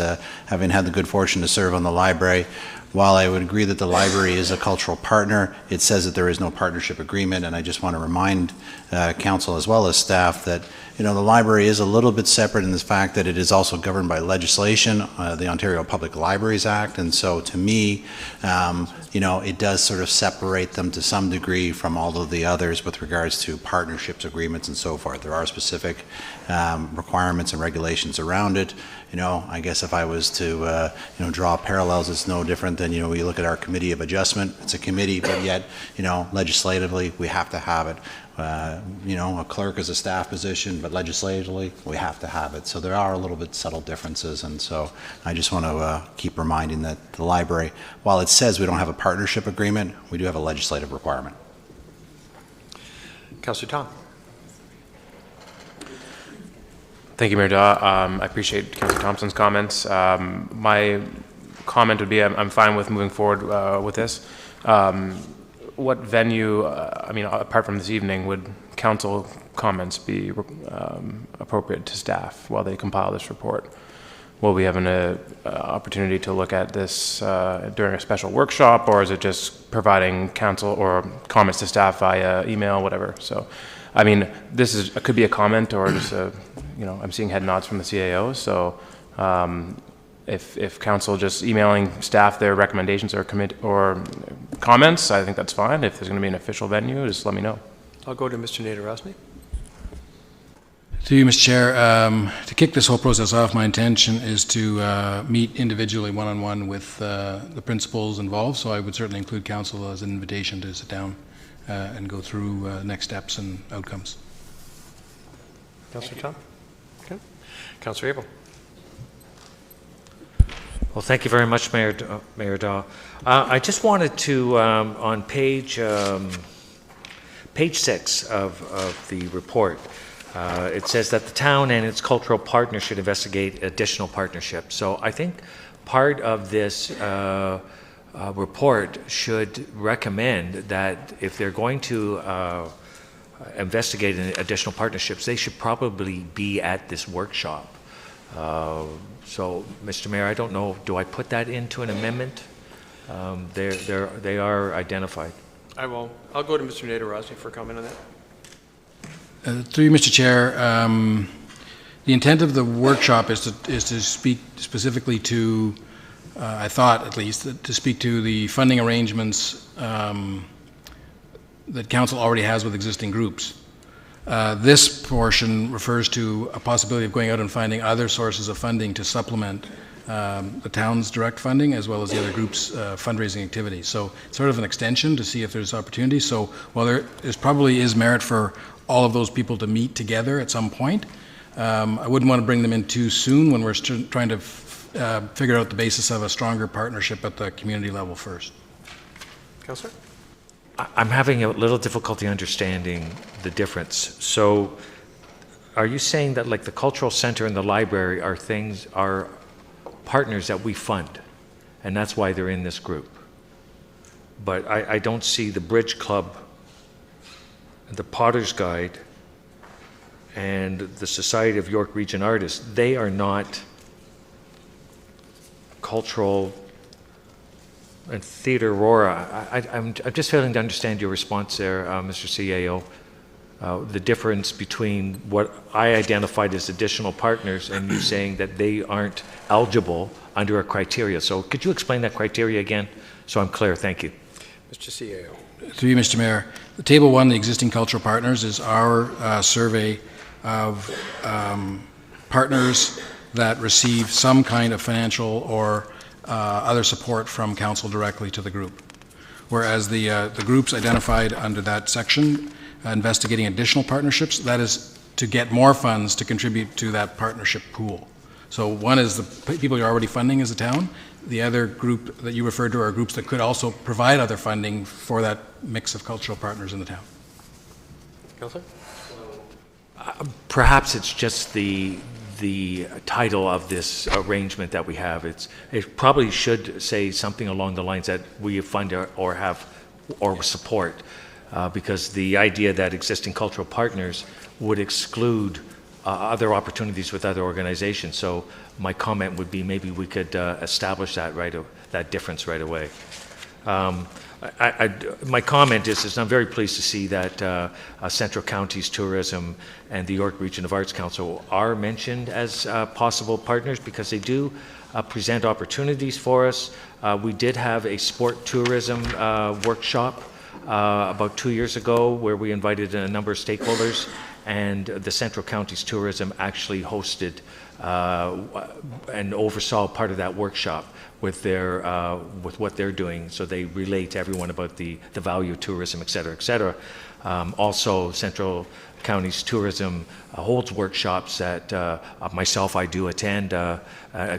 having had the good fortune to serve on the library, while I would agree that the library is a cultural partner, it says that there is no partnership agreement, and I just want to remind council as well as staff that, the library is a little bit separate in the fact that it is also governed by legislation, the Ontario Public Libraries Act, and so to me, it does sort of separate them to some degree from all of the others with regards to partnerships, agreements, and so forth. There are specific requirements and regulations around it. I guess if I was to, draw parallels, it's no different than, we look at our Committee of Adjustment. It's a committee, but yet, legislatively, we have to have it. A clerk is a staff position, but legislatively, we have to have it. So there are a little bit subtle differences, and so I just want to keep reminding that the library, while it says we don't have a partnership agreement, we do have a legislative requirement. Councillor Tom. Thank you, Mayor Daw. I appreciate Councillor Thompson's comments. My comment would be I'm fine with moving forward with this. What venue, apart from this evening, would council comments be appropriate to staff while they compile this report? Will we have an opportunity to look at this during a special workshop, or is it just providing council or comments to staff via email, whatever? So, this could be a comment or just I'm seeing head nods from the CAO. So, if council just emailing staff their recommendations or comments, I think that's fine. If there's going to be an official venue, just let me know. I'll go to Mr. Nader Rosny. To you, Mr. Chair, to kick this whole process off, my intention is to meet individually one-on-one with the principals involved, so I would certainly include council as an invitation to sit down and go through next steps and outcomes. Councillor Tom? Okay. Councillor Abel. Well, thank you very much, Mayor Daw. I just wanted to, on page 6 of the report, it says that the town and its cultural partners should investigate additional partnerships. So I think part of this report should recommend that if they're going to investigate additional partnerships, they should probably be at this workshop. So, Mr. Mayor, I don't know, do I put that into an amendment? They are identified. I will. I'll go to Mr. Nader Rosny for a comment on that. Through you, Mr. Chair, the intent of the workshop is to speak specifically to, I thought at least, to speak to the funding arrangements that council already has with existing groups. This portion refers to a possibility of going out and finding other sources of funding to supplement the town's direct funding as well as the other groups' fundraising activities. So it's sort of an extension to see if there's opportunity. So while there probably is merit for all of those people to meet together at some point, I wouldn't want to bring them in too soon when we're trying to figure out the basis of a stronger partnership at the community level first. Councillor? I'm having a little difficulty understanding the difference. So are you saying that like the cultural center and the library are partners that we fund, and that's why they're in this group? But I don't see the Bridge Club, the Potter's Guide, and the Society of York Region Artists. They are not cultural. And Theatre Aurora, I'm just failing to understand your response there, Mr. CAO. The difference between what I identified as additional partners and you saying that they aren't eligible under a criteria. So could you explain that criteria again so I'm clear? Thank you. Mr. CAO. Through you, Mr. Mayor. The Table 1, the existing cultural partners, is our survey of partners that receive some kind of financial or other support from council directly to the group. Whereas the groups identified under that section, investigating additional partnerships, that is to get more funds to contribute to that partnership pool. So one is the people you're already funding as a town. The other group that you referred to are groups that could also provide other funding for that mix of cultural partners in the town. Councillor? Perhaps it's just the title of this arrangement that we have. It probably should say something along the lines that we fund or have or support, because the idea that existing cultural partners would exclude other opportunities with other organizations. So my comment would be maybe we could establish that difference right away. my comment is I'm very pleased to see that Central Counties Tourism and the York Region of Arts Council are mentioned as possible partners, because they do present opportunities for us. We did have a sport tourism workshop about 2 years ago where we invited a number of stakeholders, and the Central Counties Tourism actually hosted and oversaw part of that workshop with their with what they're doing, so they relate to everyone about the value of tourism, et cetera, et cetera. Also, Central Counties Tourism holds workshops that myself I do attend.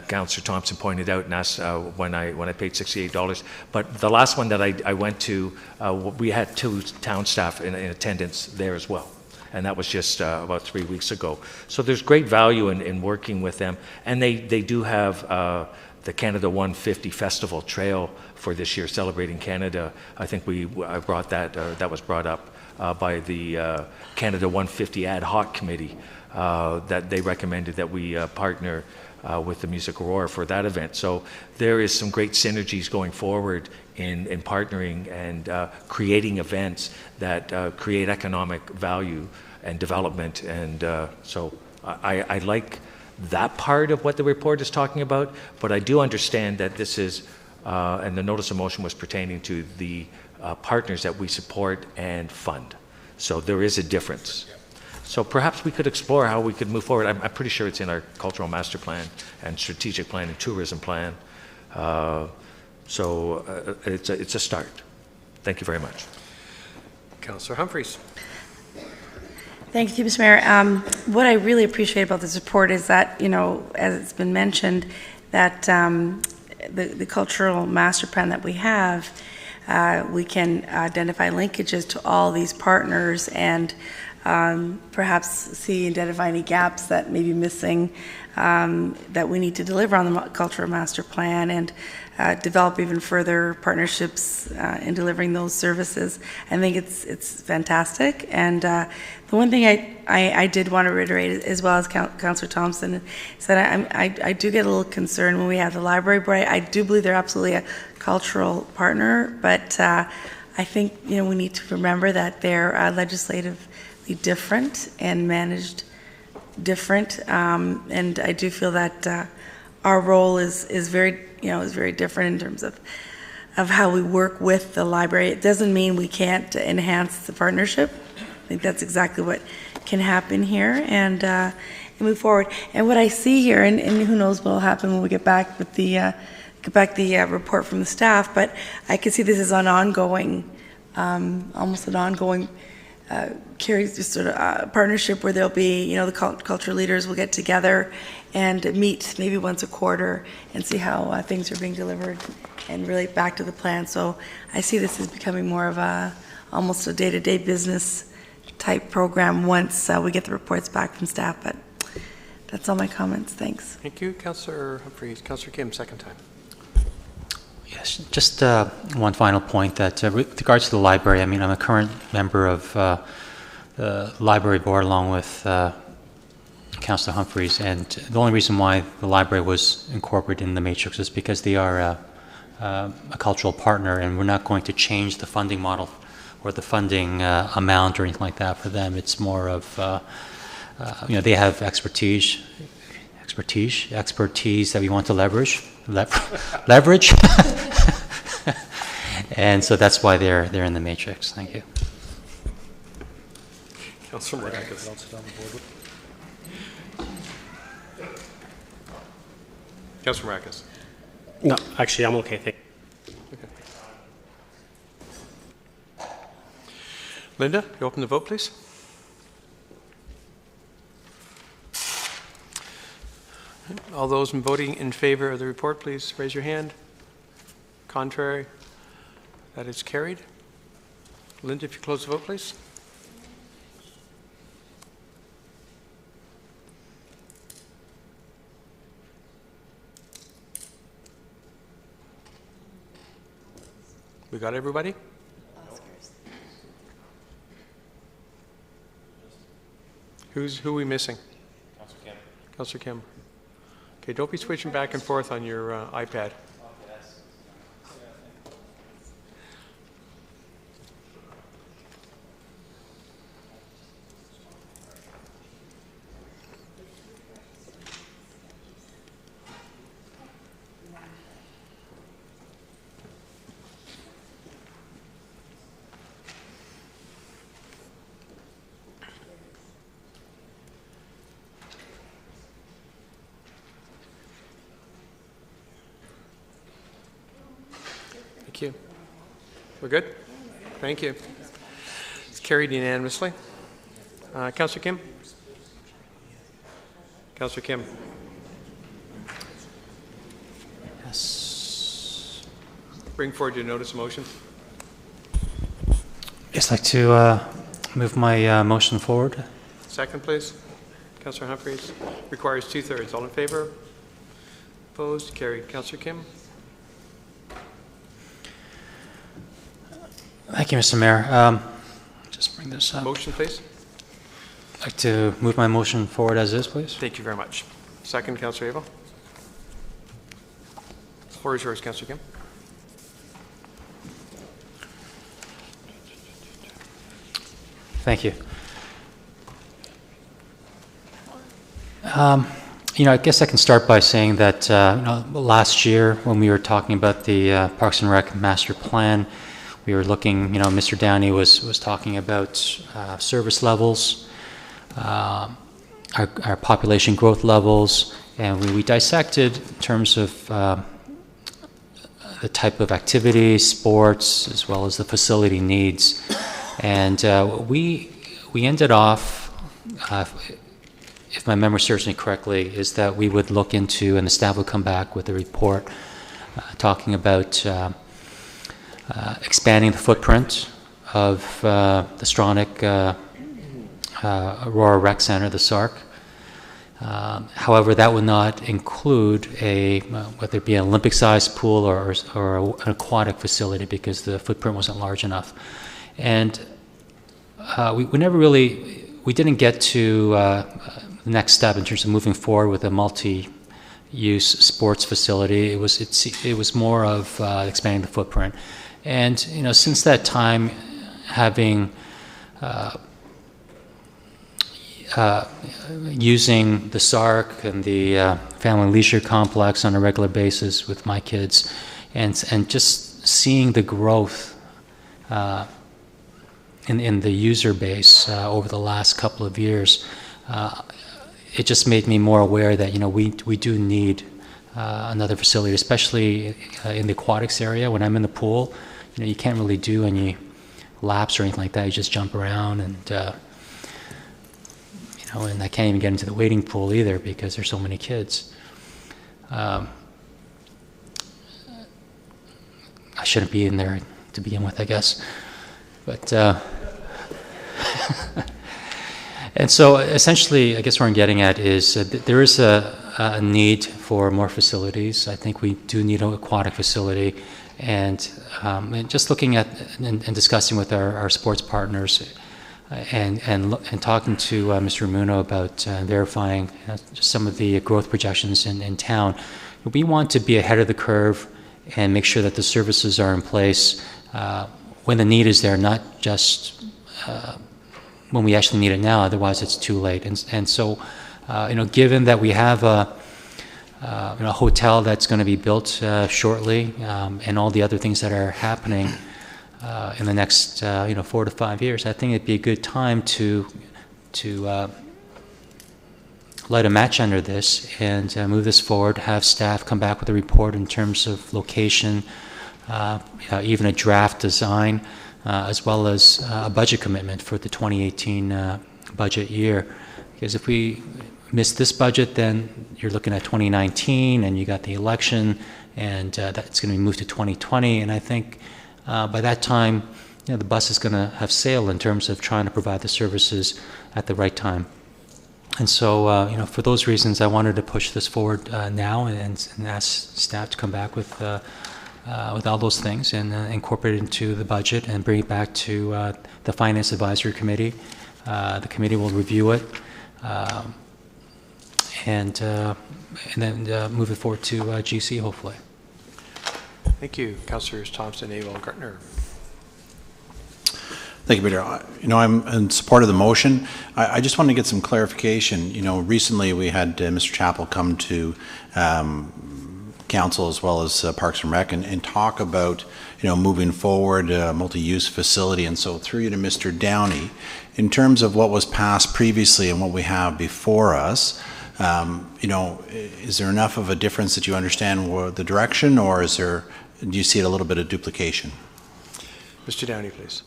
Councillor Thompson pointed out and asked when I paid $68. But the last one that I went to, we had 2 town staff in attendance there as well. And that was just about 3 weeks ago. So there's great value in working with them. And they do have the Canada 150 Festival Trail for this year, celebrating Canada. I think I brought that, that was brought up by the Canada 150 Ad Hoc Committee, that they recommended that we partner with the Music Aurora for that event. So there is some great synergies going forward in partnering and creating events that create economic value and development. And so I like that part of what the report is talking about, but I do understand that this is, and the notice of motion was pertaining to the partners that we support and fund. So there is a difference. So perhaps we could explore how we could move forward. I'm pretty sure it's in our cultural master plan and strategic plan and tourism plan. So it's a start. Thank you very much. Councillor Humphreys. Thank you, Mr. Mayor. What I really appreciate about this report is that, as it's been mentioned, that the cultural master plan that we have, we can identify linkages to all these partners and perhaps identify any gaps that may be missing that we need to deliver on the cultural master plan, and develop even further partnerships in delivering those services. I think it's fantastic. And the one thing I did want to reiterate, as well as Councillor Thompson, is that I do get a little concerned when we have the library board. I do believe they're absolutely a cultural partner, but I think we need to remember that they're legislatively different and managed different, and I do feel that our role is very different in terms of how we work with the library. It doesn't mean we can't enhance the partnership. I think that's exactly what can happen here, and move forward. And what I see here, and who knows what will happen when we get back with the report from the staff, but I can see this as an ongoing, almost an ongoing partnership where there'll be, the cultural leaders will get together and meet maybe once a quarter and see how things are being delivered and relate back to the plan. So I see this as becoming more of almost a day-to-day business type program once we get the reports back from staff. But that's all my comments. Thanks. Thank you, Councillor Humphreys. Councillor Kim, second time. Yes, just one final point that with regards to the library, I'm a current member of the library board along with Councillor Humphreys, and the only reason why the library was incorporated in the matrix is because they are a cultural partner, and we're not going to change the funding model or the funding amount or anything like that for them. It's more of, they have expertise that we want to leverage. And so that's why they're in the matrix. Thank you. Councillor Maragos. Councillor Maragos. No, actually, I'm okay. Thank you. Okay. Linda, you open the vote, please. All those voting in favor of the report, please raise your hand. Contrary? That is carried. Linda, if you close the vote, please. We got everybody? Who are we missing? Councillor Kim. Councillor Kim. Okay, don't be switching back and forth on your iPad. We're good? Thank you. It's carried unanimously. Councillor Kim? Councillor Kim? Yes. Bring forward your notice of motion. Just like to move my motion forward. Second, please. Councillor Humphreys. Requires 2/3. All in favor? Opposed? Carried. Councillor Kim? Thank you, Mr. Mayor. Just bring this up. Motion, please. I'd like to move my motion forward as is, please. Thank you very much. Second, Councillor Abel. The floor is yours, Councillor Kim. Thank you. I guess I can start by saying that last year when we were talking about the Parks and Rec master plan, we were looking, Mr. Downey was talking about service levels, our population growth levels, and we dissected in terms of the type of activities, sports, as well as the facility needs. And we ended off, if my memory serves me correctly, is that we would look into, and the staff would come back with a report talking about expanding the footprint of the Stronach Aurora Rec Center, the SARC. However, that would not include whether it be an Olympic-sized pool or an aquatic facility, because the footprint wasn't large enough. And we didn't get to the next step in terms of moving forward with a multi-use sports facility. It was more of expanding the footprint. And since that time, having using the SARC and the Family Leisure Complex on a regular basis with my kids, and just seeing the growth in the user base over the last couple of years, it just made me more aware that we do need another facility, especially in the aquatics area. When I'm in the pool, you can't really do any laps or anything like that. You just jump around, and and I can't even get into the wading pool either because there's so many kids. I shouldn't be in there to begin with, I guess. But and so essentially, I guess what I'm getting at is there is a need for more facilities. I think we do need an aquatic facility, and just looking at and discussing with our sports partners, and talking to Mr. Ramuno about verifying just some of the growth projections in town. We want to be ahead of the curve and make sure that the services are in place when the need is there, not just when we actually need it now. Otherwise, it's too late. And so, given that we have a hotel that's going to be built shortly, and all the other things that are happening in the next 4 to 5 years, I think it'd be a good time to light a match under this and move this forward. Have staff come back with a report in terms of location, even a draft design, as well as a budget commitment for the 2018 budget year. Because if we miss this budget, then you're looking at 2019, and you got the election, and that's going to be moved to 2020. And I think by that time, the bus is going to have sailed in terms of trying to provide the services at the right time. And so, for those reasons, I wanted to push this forward now and ask staff to come back with all those things and incorporate it into the budget and bring it back to the Finance Advisory Committee. The committee will review it and then move it forward to GC, hopefully. Thank you, Councillors Thompson, Abel, and Gartner. Thank you, Peter. I'm in support of the motion. I just want to get some clarification. Recently we had Mr. Chappell come to council as well as Parks and Rec and talk about, moving forward a multi-use facility. And so through you to Mr. Downey, in terms of what was passed previously and what we have before us, is there enough of a difference that you understand the direction, or do you see a little bit of duplication? Mr. Downey, please.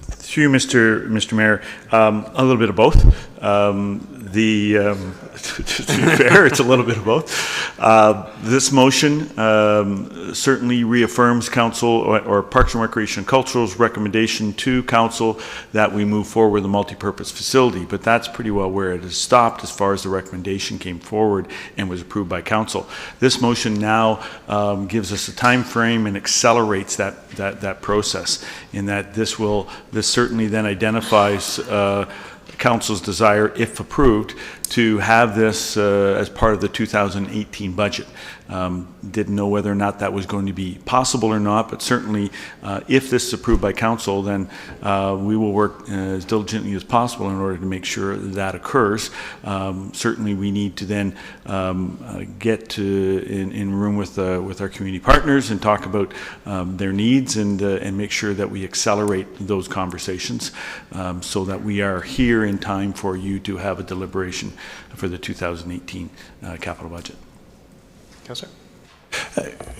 Through you, Mr. Mayor, a little bit of both. To be fair, it's a little bit of both. This motion certainly reaffirms Council or Parks and Recreation and Cultural's recommendation to Council that we move forward with a multi-purpose facility, but that's pretty well where it has stopped as far as the recommendation came forward and was approved by Council. This motion now gives us a time frame and accelerates that process, in that this certainly then identifies Council's desire, if approved, to have this as part of the 2018 budget. Didn't know whether or not that was going to be possible or not, but certainly if this is approved by Council, then we will work as diligently as possible in order to make sure that occurs. Certainly we need to then get in room with our community partners and talk about their needs and make sure that we accelerate those conversations so that we are here in time for you to have a deliberation for the 2018 capital budget. Councillor?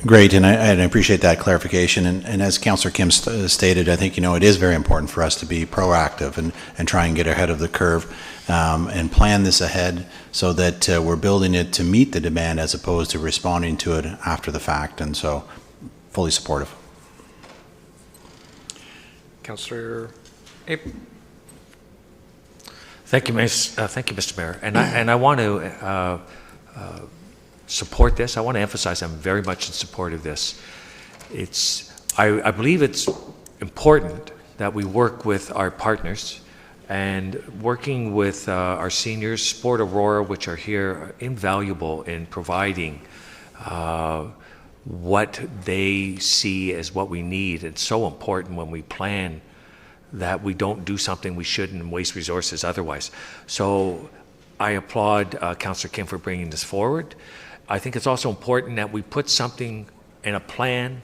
Great, and I appreciate that clarification. And as Councillor Kim stated, I think, it is very important for us to be proactive and try and get ahead of the curve and plan this ahead so that we're building it to meet the demand as opposed to responding to it after the fact. And so, fully supportive. Councillor Abe? Thank you, Mr. Mayor. And I want to support this. I want to emphasize I'm very much in support of this. I believe it's important that we work with our partners, and working with our seniors. Sport Aurora, which are here, are invaluable in providing what they see as what we need. It's so important when we plan that we don't do something we shouldn't and waste resources otherwise. So I applaud Councillor Kim for bringing this forward. I think it's also important that we put something in a plan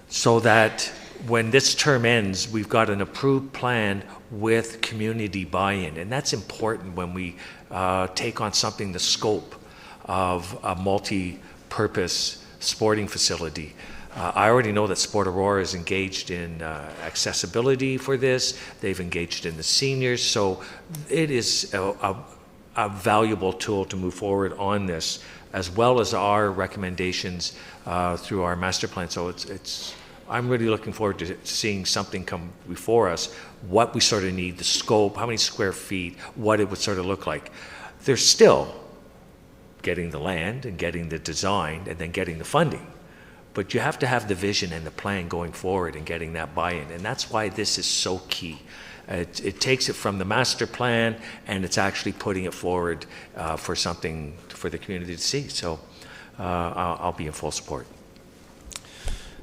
so that when this term ends, we've got an approved plan with community buy-in. And that's important when we take on something the scope of a multi-purpose sporting facility. I already know that Sport Aurora is engaged in accessibility for this. They've engaged in the seniors. So it is a valuable tool to move forward on this, as well as our recommendations through our master plan. So I'm really looking forward to seeing something come before us, what we sort of need, the scope, how many square feet, what it would sort of look like. There's still getting the land and getting the design and then getting the funding. But you have to have the vision and the plan going forward and getting that buy-in. And that's why this is so key. It takes it from the master plan and it's actually putting it forward for something for the community to see. So I'll be in full support.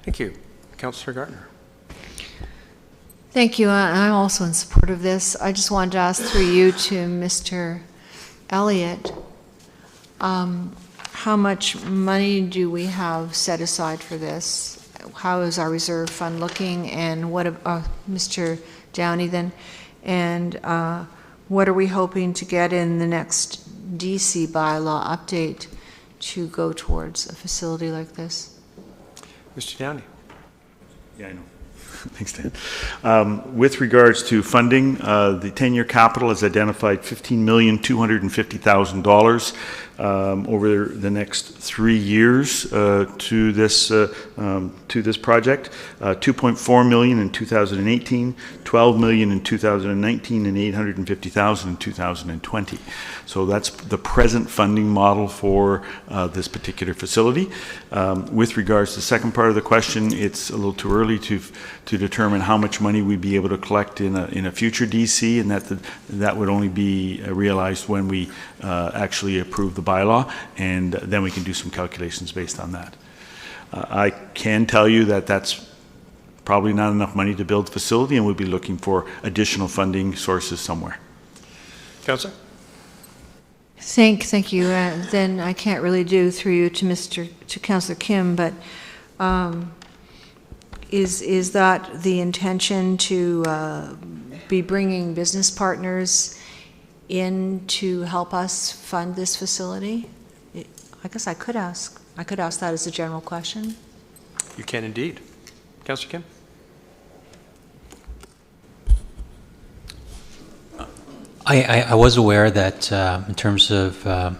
Thank you. Councillor Gardner. Thank you. I'm also in support of this. I just wanted to ask through you to Mr. Elliott, how much money do we have set aside for this? How is our reserve fund looking? And what about Mr. Downey then? And what are we hoping to get in the next DC bylaw update to go towards a facility like this? Mr. Downey. Yeah, I know. Thanks, Dan. With regards to funding, the 10-year capital has identified $15,250,000 over the next 3 years to this project. $2.4 million in 2018, $12 million in 2019, and $850,000 in 2020. So that's the present funding model for this particular facility. With regards to the second part of the question, it's a little too early to determine how much money we'd be able to collect in a future DC, and that would only be realized when we actually approve the bylaw, and then we can do some calculations based on that. I can tell you that that's probably not enough money to build the facility, and we'll be looking for additional funding sources somewhere. Councillor? Thank you. Then I can't really do through you to Councillor Kim, but is that the intention to be bringing business partners in to help us fund this facility? I guess I could ask that as a general question. You can indeed. Councillor Kim? I was aware that in terms of the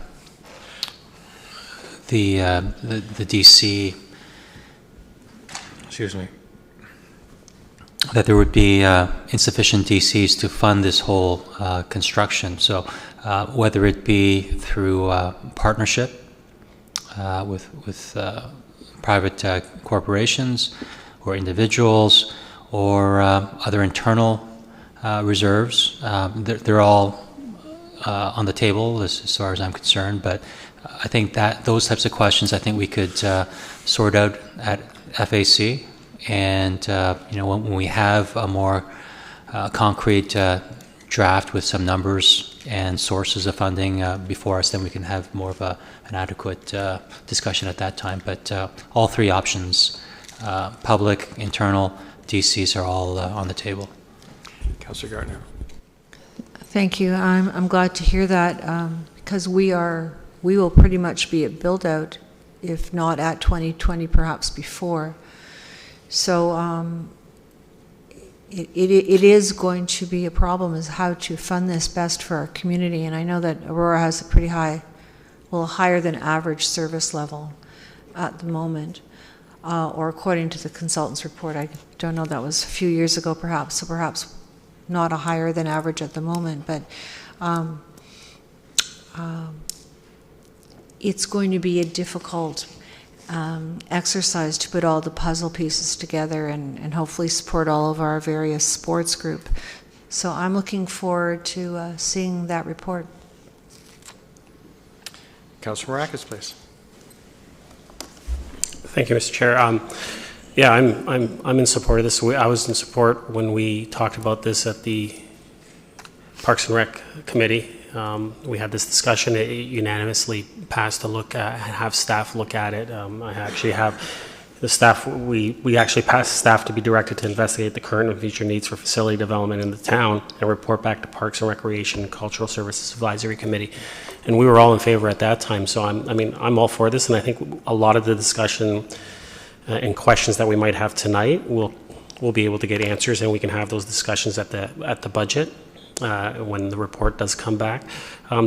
DC, excuse me, that there would be insufficient DCs to fund this whole construction. So whether it be through partnership with private corporations or individuals or other internal reserves, they're all on the table as far as I'm concerned. But I think that those types of questions, I think we could sort out at FAC. And when we have a more concrete draft with some numbers and sources of funding before us, then we can have more of an adequate discussion at that time. But all three options, public, internal, DCs, are all on the table. Councillor Gardner. Thank you. I'm glad to hear that because we will pretty much be at build out, if not at 2020, perhaps before. So it is going to be a problem is how to fund this best for our community. And I know that Aurora has a pretty high, well, higher than average service level at the moment, or according to the consultant's report. I don't know, that was a few years ago perhaps, so perhaps not a higher than average at the moment, but it's going to be a difficult exercise to put all the puzzle pieces together and hopefully support all of our various sports group. So I'm looking forward to seeing that report. Councillor Marakis, please. Thank you, Mr. Chair. Yeah, I'm in support of this. I was in support when we talked about this at the Parks and Rec Committee. We had this discussion. It unanimously passed to have staff look at it. I actually have the staff. We actually passed staff to be directed to investigate the current and future needs for facility development in the town and report back to Parks and Recreation and Cultural Services Advisory Committee. And we were all in favor at that time. So I'm all for this, and I think a lot of the discussion and questions that we might have tonight, we'll be able to get answers, and we can have those discussions at the budget when the report does come back.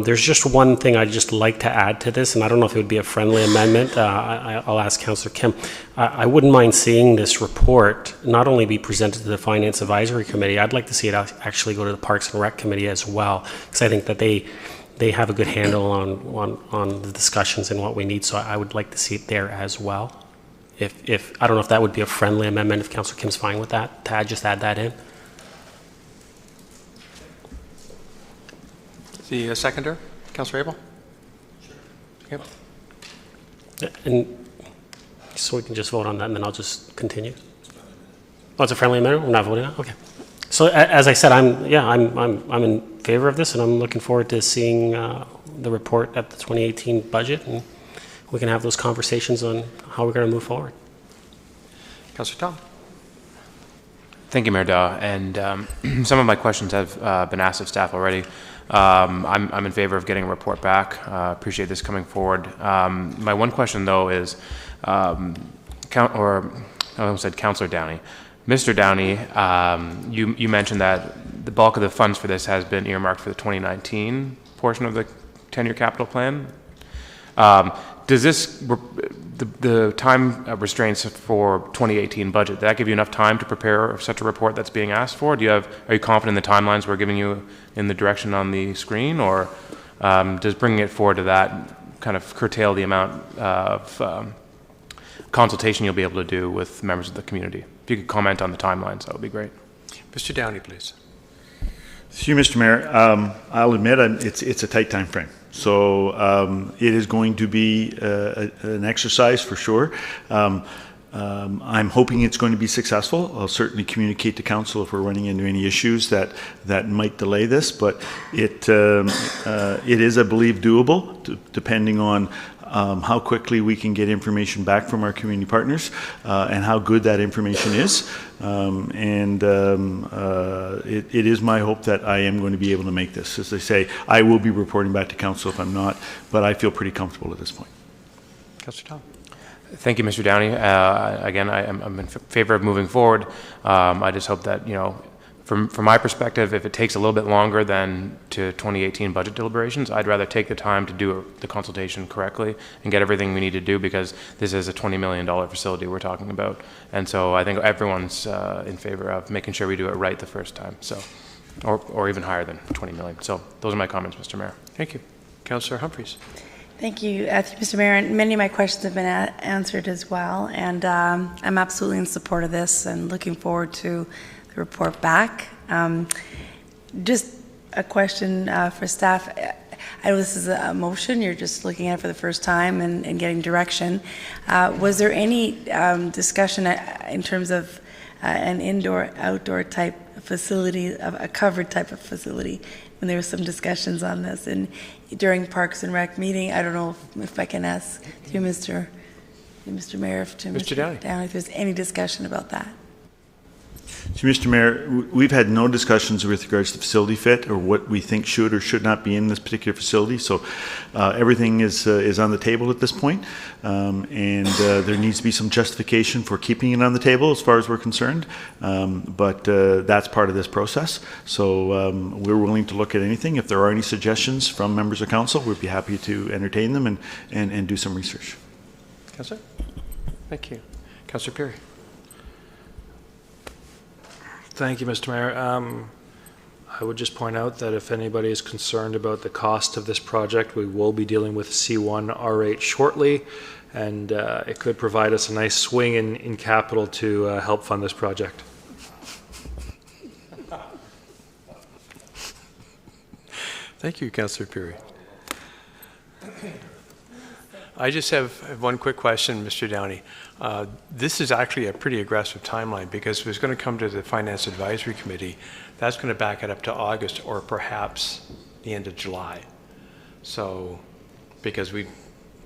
There's just one thing I'd just like to add to this, and I don't know if it would be a friendly amendment. I'll ask Councillor Kim. I wouldn't mind seeing this report not only be presented to the Finance Advisory Committee, I'd like to see it actually go to the Parks and Rec Committee as well, because I think that they have a good handle on the discussions and what we need, so I would like to see it there as well. If I don't know if that would be a friendly amendment, if Councillor Kim's fine with that, to just add that in. The seconder, Councillor Abel? Sure. Yep. And so we can just vote on that, and then I'll just continue. Oh, it's a friendly amendment? We're not voting on it? Okay. So as I said, I'm in favor of this, and I'm looking forward to seeing the report at the 2018 budget, and we can have those conversations on how we're going to move forward. Councillor Tom. Thank you, Mayor Daw. And some of my questions have been asked of staff already. I'm in favor of getting a report back. Appreciate this coming forward. My one question, though, is, I almost said Councillor Downey. Mr. Downey, you mentioned that the bulk of the funds for this has been earmarked for the 2019 portion of the 10-year capital plan. Does this, the time restraints for 2018 budget, did that give you enough time to prepare such a report that's being asked for? Are you confident in the timelines we're giving you in the direction on the screen, or does bringing it forward to that kind of curtail the amount of consultation you'll be able to do with members of the community? If you could comment on the timelines, that would be great. Mr. Downey, please. Through you, Mr. Mayor, I'll admit it's a tight time frame. So it is going to be an exercise for sure. I'm hoping it's going to be successful. I'll certainly communicate to council if we're running into any issues that might delay this, but it is, I believe, doable, depending on how quickly we can get information back from our community partners and how good that information is. It is my hope that I am going to be able to make this. As I say, I will be reporting back to council if I'm not, but I feel pretty comfortable at this point. Councillor Tom. Thank you, Mr. Downey. Again, I'm in favor of moving forward. I just hope that, from my perspective, if it takes a little bit longer than to 2018 budget deliberations, I'd rather take the time to do the consultation correctly and get everything we need to do, because this is a $20 million facility we're talking about. And so I think everyone's in favor of making sure we do it right the first time, so, or even higher than 20 million. So those are my comments, Mr. Mayor. Thank you. Councillor Humphreys. Thank you, Mr. Mayor. And many of my questions have been answered as well. And I'm absolutely in support of this and looking forward to the report back. Just a question for staff. I know this is a motion. You're just looking at it for the first time and getting direction. Was there any discussion in terms of an indoor-outdoor type facility, a covered type of facility, when there were some discussions on this? And during Parks and Rec meeting, I don't know if I can ask you, Mr. Mayor, to Mr. Downey, if there's any discussion about that. So, Mr. Mayor, we've had no discussions with regards to facility fit or what we think should or should not be in this particular facility. So everything is on the table at this point. And there needs to be some justification for keeping it on the table as far as we're concerned. But that's part of this process. So we're willing to look at anything. If there are any suggestions from members of council, we'd be happy to entertain them and do some research. Councillor? Thank you. Councillor Perry. Thank you, Mr. Mayor. I would just point out that if anybody is concerned about the cost of this project, we will be dealing with C1 R8 shortly, and it could provide us a nice swing in capital to help fund this project. Thank you, Councillor Perry. I just have one quick question, Mr. Downey. This is actually a pretty aggressive timeline, because if it's going to come to the Finance Advisory Committee, that's going to back it up to August or perhaps the end of July. So, because we're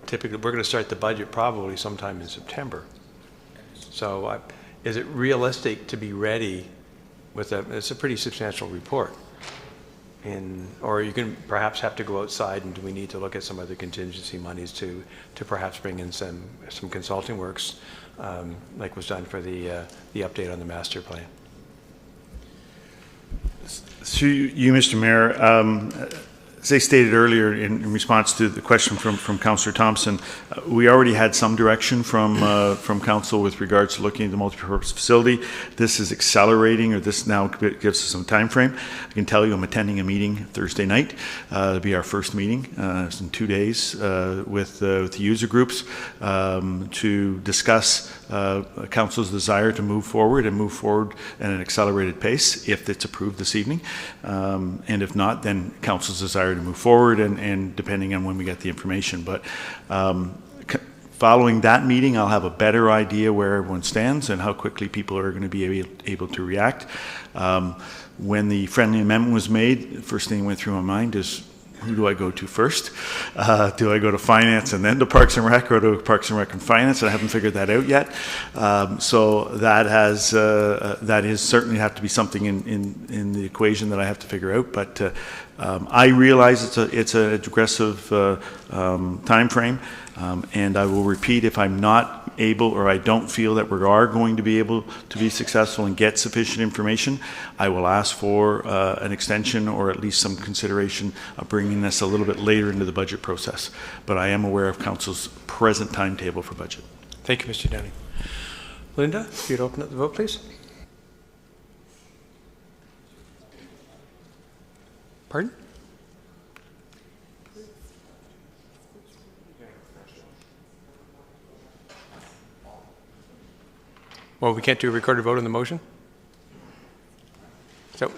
going to start the budget probably sometime in September. So is it realistic to be ready with it's a pretty substantial report? Or you can perhaps have to go outside, and do we need to look at some other contingency monies to perhaps bring in some consulting works, like was done for the update on the master plan? So you, Mr. Mayor, as I stated earlier in response to the question from Councillor Thompson, we already had some direction from Council with regards to looking at the multipurpose facility. This is accelerating, or this now gives us some time frame. I can tell you I'm attending a meeting Thursday night. It'll be our first meeting in 2 days with the user groups to discuss Council's desire to move forward at an accelerated pace if it's approved this evening. And if not, then Council's desire to move forward and depending on when we get the information. But following that meeting, I'll have a better idea where everyone stands and how quickly people are going to be able to react. When the friendly amendment was made, the first thing that went through my mind is, who do I go to first? Do I go to Finance and then to Parks and Rec, or to Parks and Rec and Finance? I haven't figured that out yet. So that is certainly have to be something in the equation that I have to figure out. But I realize it's an aggressive time frame, and I will repeat, if I'm not able, or I don't feel that we are going to be able to be successful and get sufficient information, I will ask for an extension, or at least some consideration of bringing this a little bit later into the budget process. But I am aware of Council's present timetable for budget. Thank you, Mr. Downey. Linda, if you'd open up the vote, please. Pardon? Well, we can't do a recorded vote on the motion? So.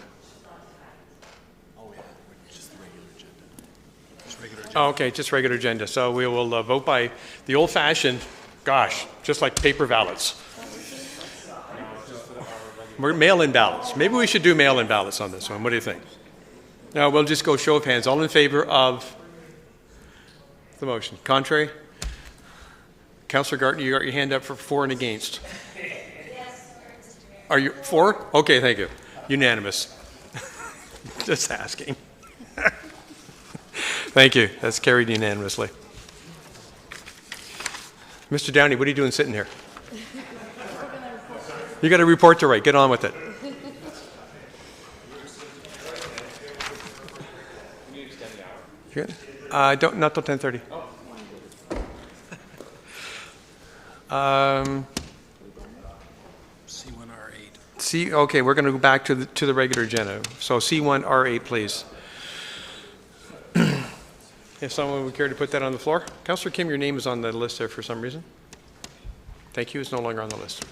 Oh, okay, just regular agenda. So we will vote by the old-fashioned, gosh, just like paper ballots. We're mail-in ballots. Maybe we should do mail-in ballots on this one. What do you think? No, we'll just go show of hands. All in favor of the motion? Contrary? Councillor Gartner, you got your hand up for and against. Are you for? Okay, thank you. Unanimous. Just asking. Thank you. That's carried unanimously. Mr. Downey, what are you doing sitting here? You got a report to write. Get on with it. Good. Not till 10:30. C1R8. Okay, we're going to go back to the regular agenda. So C1R8, please. If someone would care to put that on the floor. Councillor Kim, your name is on the list there for some reason. Thank you. It's no longer on the list.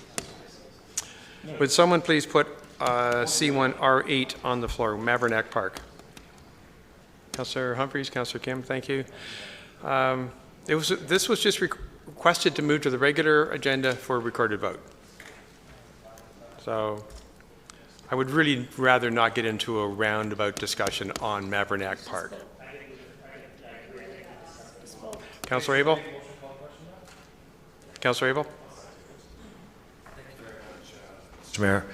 Would someone please put C1R8 on the floor, Mavernack Park? Councillor Humphreys, Councillor Kim, thank you. This was just requested to move to the regular agenda for a recorded vote. So I would really rather not get into a roundabout discussion on Mavernack Park. Councillor Abel? Councillor Abel? Mr. Mayor,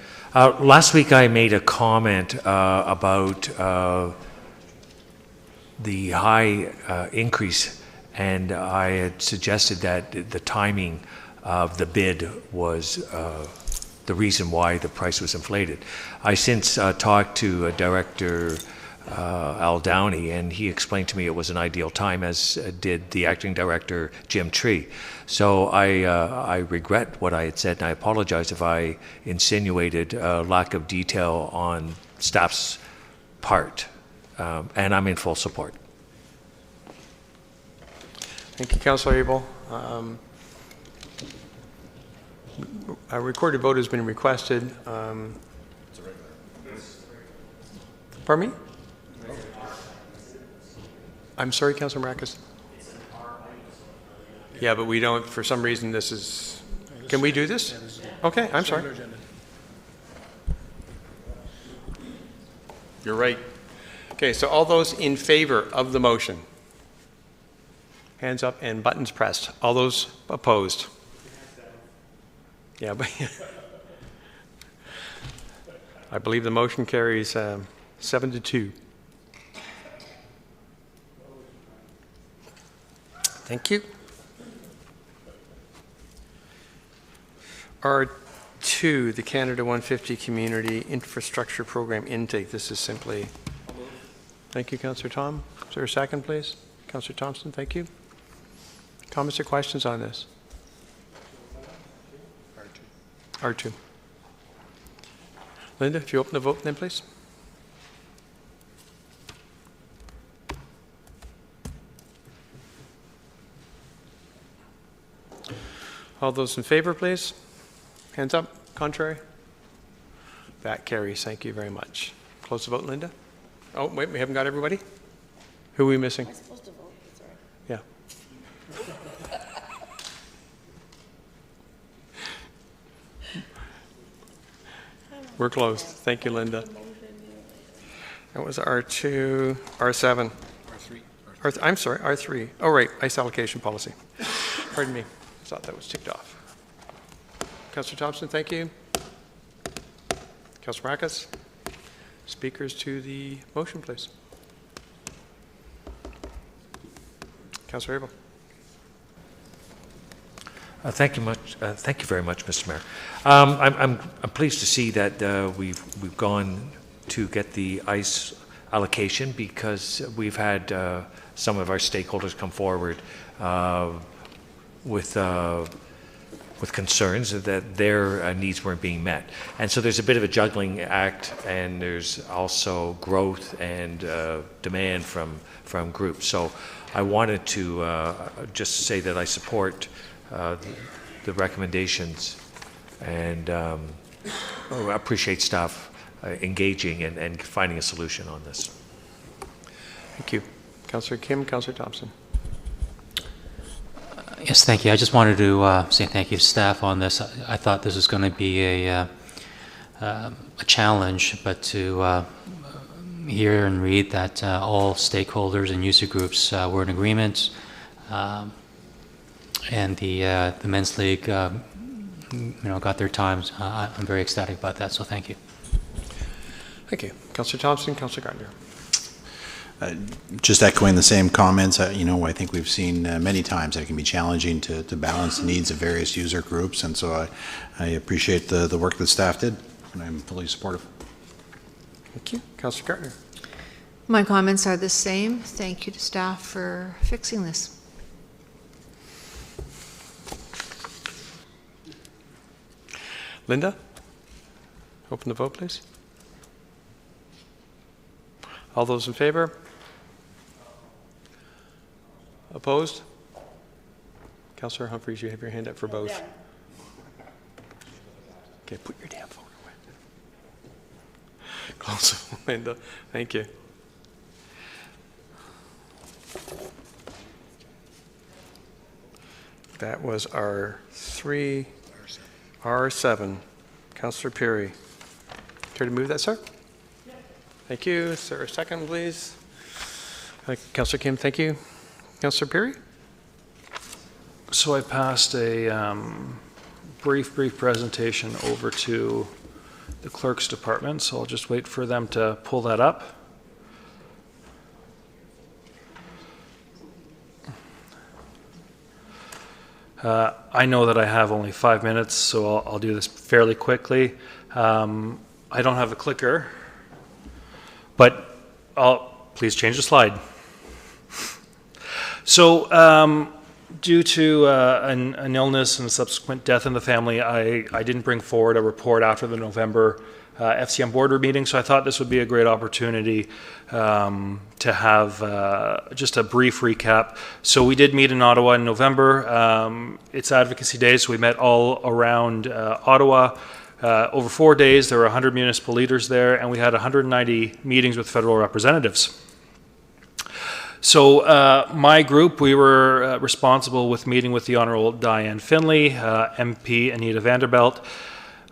last week I made a comment about the high increase, and I had suggested that the timing of the bid was the reason why the price was inflated. I since talked to Director Al Downey, and he explained to me it was an ideal time, as did the acting director, Jim Tree. So I regret what I had said, and I apologize if I insinuated a lack of detail on staff's part, and I'm in full support. Thank you, Councillor Abel. A recorded vote has been requested. Pardon me? I'm sorry, Councillor Maracus. Yeah, but we don't, for some reason, this is... Can we do this? Okay, I'm sorry. You're right. Okay, so all those in favor of the motion? Hands up and buttons pressed. All those opposed? Yeah, but I believe the motion carries 7-2. Thank you. R2, the Canada 150 Community Infrastructure Program intake. This is simply... Thank you, Councillor Tom. Is there a second, please? Councillor Thompson, thank you. Comments or questions on this? R2. Linda, if you open the vote then, please. All those in favor, please. Hands up. Contrary? That carries. Thank you very much. Close the vote, Linda. Oh, wait, we haven't got everybody? Who are we missing? Am I supposed to vote? Sorry. Yeah. We're closed. Thank you, Linda. That was R2, R7. R3. I'm sorry, R3. Oh, right, ice allocation policy. Pardon me. I thought that was ticked off. Councillor Thompson, thank you. Councillor Maracus. Speakers to the motion, please. Councillor Abel. Thank you very much, Mr. Mayor. I'm pleased to see that we've gone to get the ice allocation, because we've had some of our stakeholders come forward with concerns that their needs weren't being met. And so there's a bit of a juggling act, and there's also growth and demand from groups. So I wanted to just say that I support the recommendations, and appreciate staff engaging and finding a solution on this. Thank you. Councillor Kim, Councillor Thompson. Yes, thank you. I just wanted to say thank you to staff on this. I thought this was going to be a challenge, but to hear and read that all stakeholders and user groups were in agreement, and the Men's League, got their times. I'm very ecstatic about that. So thank you. Thank you, Councillor Thompson, Councillor Gardner. Just echoing the same comments, I think we've seen many times that it can be challenging to balance the needs of various user groups, and so I appreciate the work that staff did, and I'm fully supportive. Thank you. Councillor Gartner. My comments are the same. Thank you to staff for fixing this. Linda, open the vote, please. All those in favor? Opposed? Councillor Humphreys, you have your hand up for both. Okay, put your damn phone away. Close, Linda. Thank you. That was our R7. Councillor Peary. Care to move that, sir? Thank you. Is there a second, please? Councillor Kim, thank you. Councillor Peary? So I passed a brief presentation over to the clerk's department, so I'll just wait for them to pull that up. I know that I have only 5 minutes, so I'll do this fairly quickly. I don't have a clicker, but please change the slide. So, due to an illness and a subsequent death in the family, I didn't bring forward a report after the November FCM board meeting, so I thought this would be a great opportunity to have just a brief recap. So we did meet in Ottawa in November. It's Advocacy Day, so we met all around Ottawa. Over 4 days, there were 100 municipal leaders there, and we had 190 meetings with federal representatives. So my group, we were responsible with meeting with the Honourable Diane Finley, MP Anita Vanderbilt,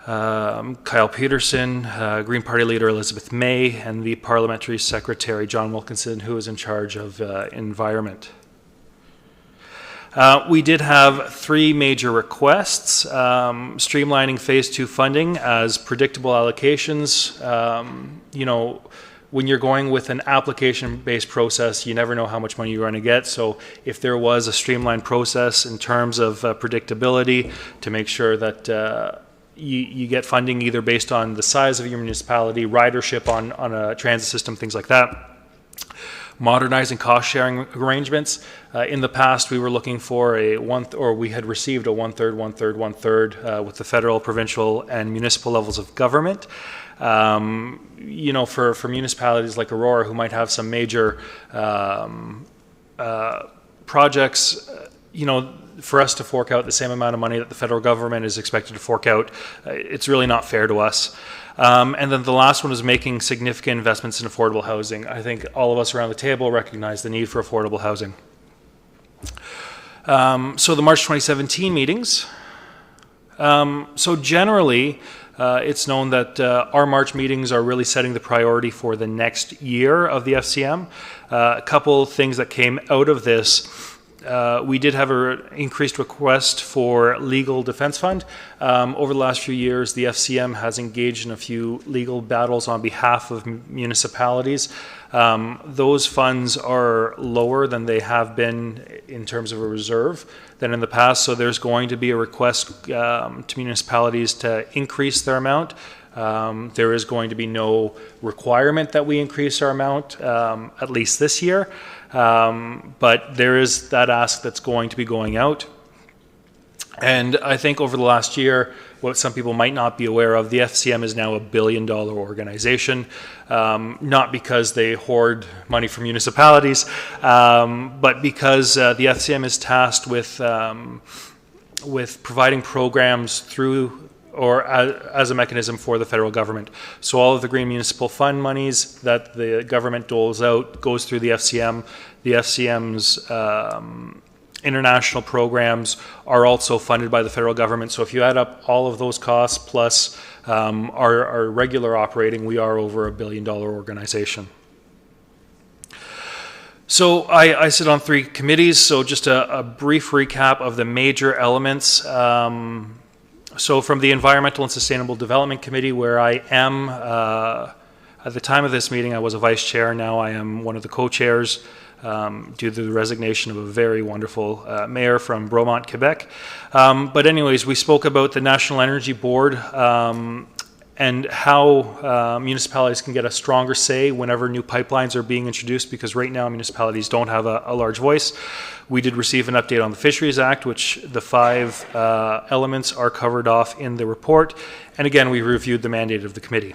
Kyle Peterson, Green Party leader Elizabeth May, and the Parliamentary Secretary John Wilkinson, who is in charge of environment. We did have 3 major requests: streamlining Phase 2 funding as predictable allocations. When you're going with an application-based process, you never know how much money you're going to get. So if there was a streamlined process in terms of predictability to make sure that you get funding either based on the size of your municipality, ridership on a transit system, things like that. Modernizing cost-sharing arrangements. In the past, we were looking for we had received a one-third with the federal, provincial, and municipal levels of government. For municipalities like Aurora, who might have some major projects, for us to fork out the same amount of money that the federal government is expected to fork out, it's really not fair to us. And then the last one was making significant investments in affordable housing. I think all of us around the table recognize the need for affordable housing. So the March 2017 meetings. So generally, it's known that our March meetings are really setting the priority for the next year of the FCM. A couple things that came out of this. We did have an increased request for legal defense fund. Over the last few years, the FCM has engaged in a few legal battles on behalf of municipalities. Those funds are lower than they have been in terms of a reserve than in the past, so there's going to be a request to municipalities to increase their amount. There is going to be no requirement that we increase our amount, at least this year. But there is that ask that's going to be going out. And I think over the last year, what some people might not be aware of, the FCM is now a $1 billion organization, not because they hoard money from municipalities, but because the FCM is tasked with providing programs through or as a mechanism for the federal government. So all of the Green Municipal Fund monies that the government doles out goes through the FCM. The FCM's international programs are also funded by the federal government. So if you add up all of those costs plus our regular operating, we are over $1 billion organization. So I sit on 3 committees, so just a brief recap of the major elements. So from the Environmental and Sustainable Development Committee, where I am At the time of this meeting, I was a vice chair. Now I am one of the co-chairs due to the resignation of a very wonderful mayor from Bromont, Quebec. But anyways, we spoke about the National Energy Board and how municipalities can get a stronger say whenever new pipelines are being introduced, because right now municipalities don't have a large voice. We did receive an update on the Fisheries Act, which the 5 elements are covered off in the report. And again, we reviewed the mandate of the committee.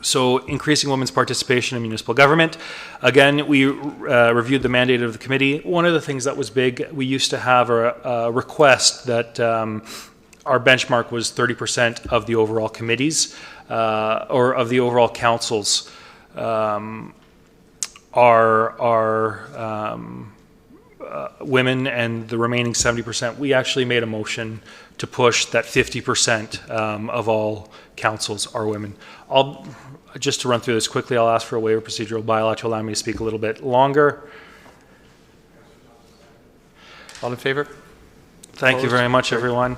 So increasing women's participation in municipal government. Again, we reviewed the mandate of the committee. One of the things that was big, we used to have a request that our benchmark was 30% of the overall committees or of the overall councils are women, and the remaining 70%, we actually made a motion to push that 50% of all councils are women. Just to run through this quickly, I'll ask for a waiver procedural bylaw to allow me to speak a little bit longer. All in favor? Thank you very much, everyone.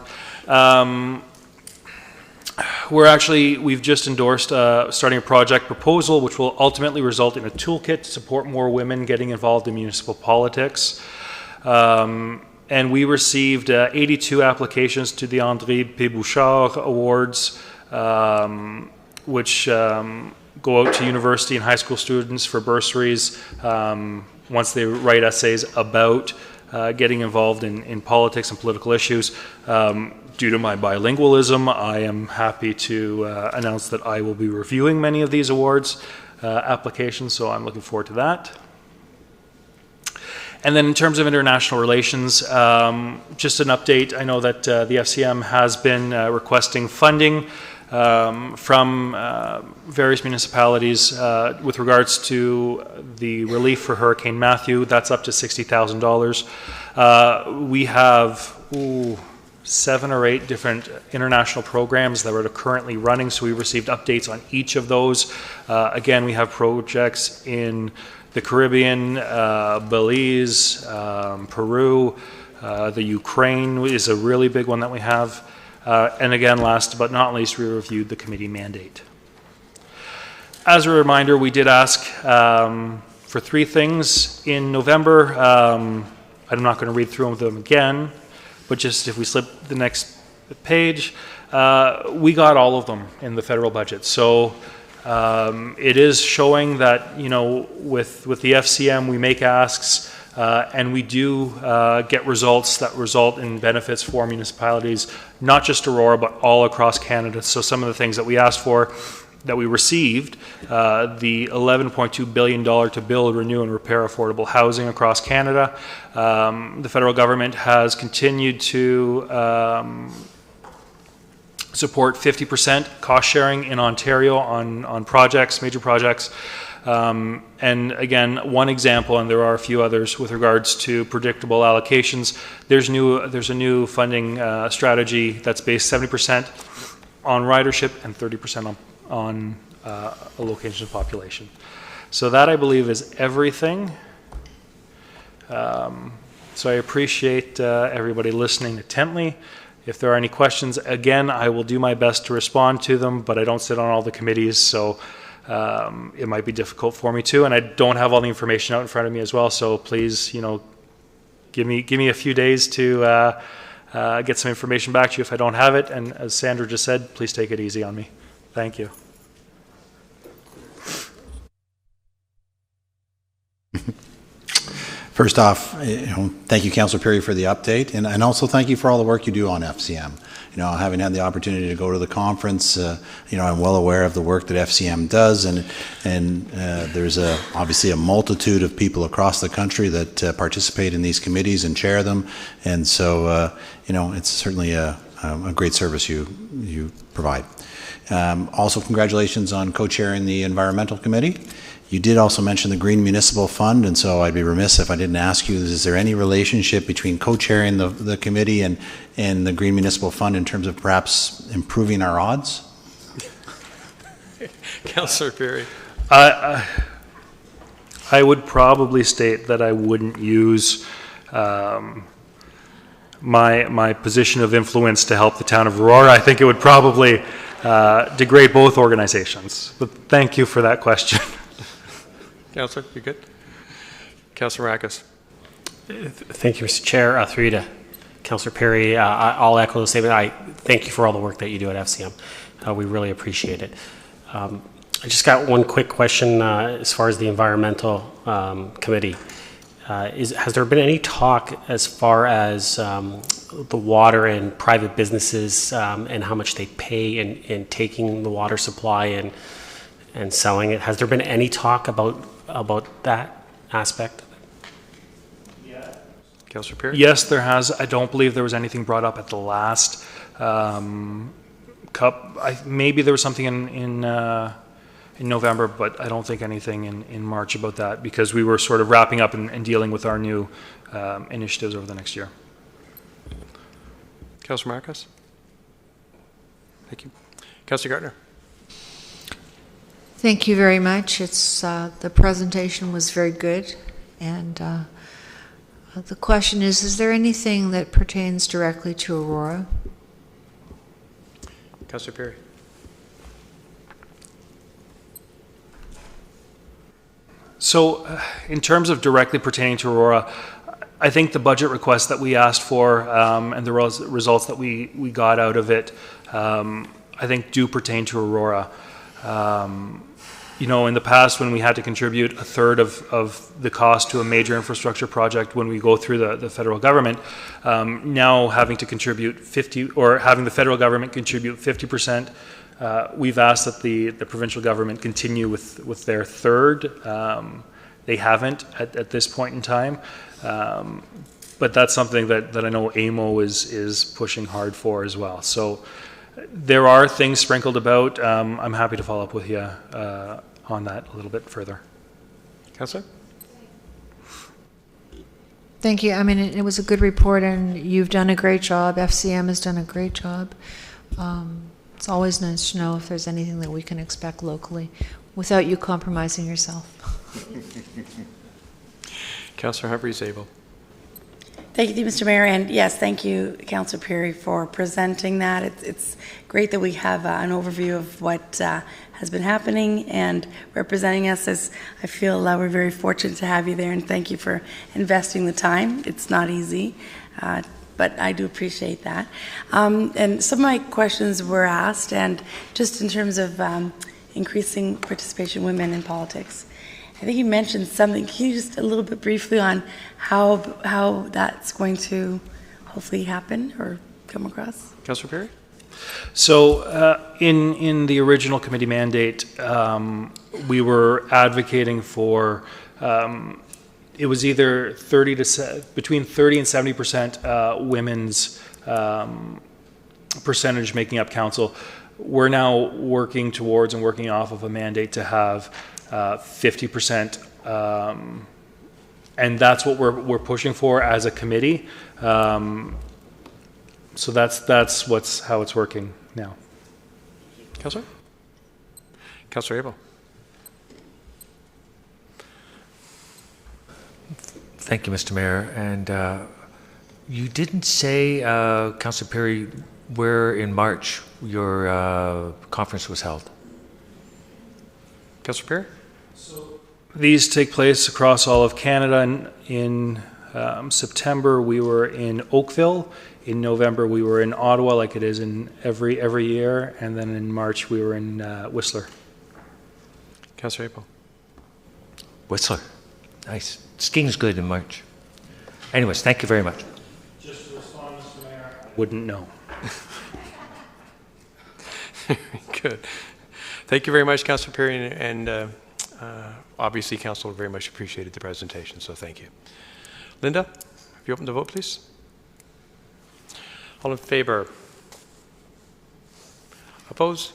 We've just endorsed starting a project proposal which will ultimately result in a toolkit to support more women getting involved in municipal politics. And we received 82 applications to the André P. Bouchard Awards, which go out to university and high school students for bursaries once they write essays about getting involved in politics and political issues. Due to my bilingualism, I am happy to announce that I will be reviewing many of these awards applications, so I'm looking forward to that. And then in terms of international relations, just an update. I know that the FCM has been requesting funding from various municipalities with regards to the relief for Hurricane Matthew. That's up to $60,000. We have 7 or 8 different international programs that are currently running, so we received updates on each of those. Again, we have projects in the Caribbean, Belize, Peru, the Ukraine is a really big one that we have. And again, last but not least, we reviewed the committee mandate. As a reminder, we did ask for 3 things in November. I'm not going to read through them again, but just if we slip the next page, we got all of them in the federal budget. So it is showing that, you know, with the FCM, we make asks and we do get results that result in benefits for municipalities, not just Aurora, but all across Canada. So some of the things that we asked for, that we received, the $11.2 billion to build, renew, and repair affordable housing across Canada. The federal government has continued to support 50% cost sharing in Ontario on projects, major projects. And again, one example, and there are a few others with regards to predictable allocations. There's a new funding strategy that's based 70% on ridership and 30% on a location of population. So that, I believe, is everything. So I appreciate everybody listening intently. If there are any questions, again, I will do my best to respond to them, but I don't sit on all the committees, so it might be difficult for me to, and I don't have all the information out in front of me as well, so please, you know, give me a few days to get some information back to you if I don't have it, and as Sandra just said, please take it easy on me. Thank you. First off, thank you, Councillor Perry, for the update, and also thank you for all the work you do on FCM. You know, having had the opportunity to go to the conference, you know, I'm well aware of the work that FCM does, and there's obviously a multitude of people across the country that participate in these committees and chair them, and so you know, it's certainly a great service you provide. Also, congratulations on co-chairing the Environmental Committee. You did also mention the Green Municipal Fund, and so I'd be remiss if I didn't ask you, is there any relationship between co-chairing the committee and the Green Municipal Fund in terms of perhaps improving our odds? Councillor Perry. I would probably state that I wouldn't use my position of influence to help the town of Aurora. I think it would probably degrade both organizations. But thank you for that question. Councillor, you good? Councillor Marcus. Thank you, Mr. Chair. Through you to Councillor Perry. I'll echo the statement. I thank you for all the work that you do at FCM. We really appreciate it. I just got one quick question as far as the environmental committee. Has there been any talk as far as the water and private businesses and how much they pay in taking the water supply and selling it? Has there been any talk about that aspect? Councillor Perry? Yes, there has. I don't believe there was anything brought up at the last CUP. Maybe there was something in November, but I don't think anything in March about that, because we were sort of wrapping up and dealing with our new initiatives over the next year. Councillor Marcus? Thank you. Councillor Gardner? Thank you very much. The presentation was very good, and the question is there anything that pertains directly to Aurora? Councillor Perry? So in terms of directly pertaining to Aurora, I think the budget request that we asked for and the results that we got out of it, I think do pertain to Aurora. You know, in the past, when we had to contribute a third of the cost to a major infrastructure project when we go through the federal government, now having to contribute 50, or having the federal government contribute 50%, we've asked that the provincial government continue with their third. They haven't at this point in time, but that's something that I know AMO is pushing hard for as well. So there are things sprinkled about. I'm happy to follow up with you on that a little bit further. Councillor? Thank you. I mean, it was a good report, and you've done a great job. FCM has done a great job. It's always nice to know if there's anything that we can expect locally without you compromising yourself. Councillor Humphreys-Abel. Thank you, Mr. Mayor, and yes, thank you, Councillor Perry, for presenting that. It's great that we have an overview of what has been happening and representing us. As I feel we're very fortunate to have you there, and thank you for investing the time. It's not easy, but I do appreciate that. And some of my questions were asked, and just in terms of increasing participation of women in politics. I think you mentioned something. Can you just a little bit briefly on how that's going to hopefully happen or come across? Councillor Perry? So in the original committee mandate, we were advocating for it was either between 30 and 70% women's percentage making up council. We're now working towards and working off of a mandate to have 50%, and that's what we're pushing for as a committee. So that's how it's working now. Councillor? Councillor Abel. Thank you, Mr. Mayor. And you didn't say, Councillor Perry, where in March your conference was held. Councillor Perry? These take place across all of Canada. In September, we were in Oakville. In November, we were in Ottawa, like it is in every year. And then in March, we were in Whistler. Councillor Abel. Whistler. Nice. Skiing's good in March. Anyways, thank you very much. Just to respond, Mr. Mayor, I wouldn't know. Good. Thank you very much, Councillor Perry, and obviously Council very much appreciated the presentation, so thank you. Linda, have you opened the vote, please? All in favor? Opposed?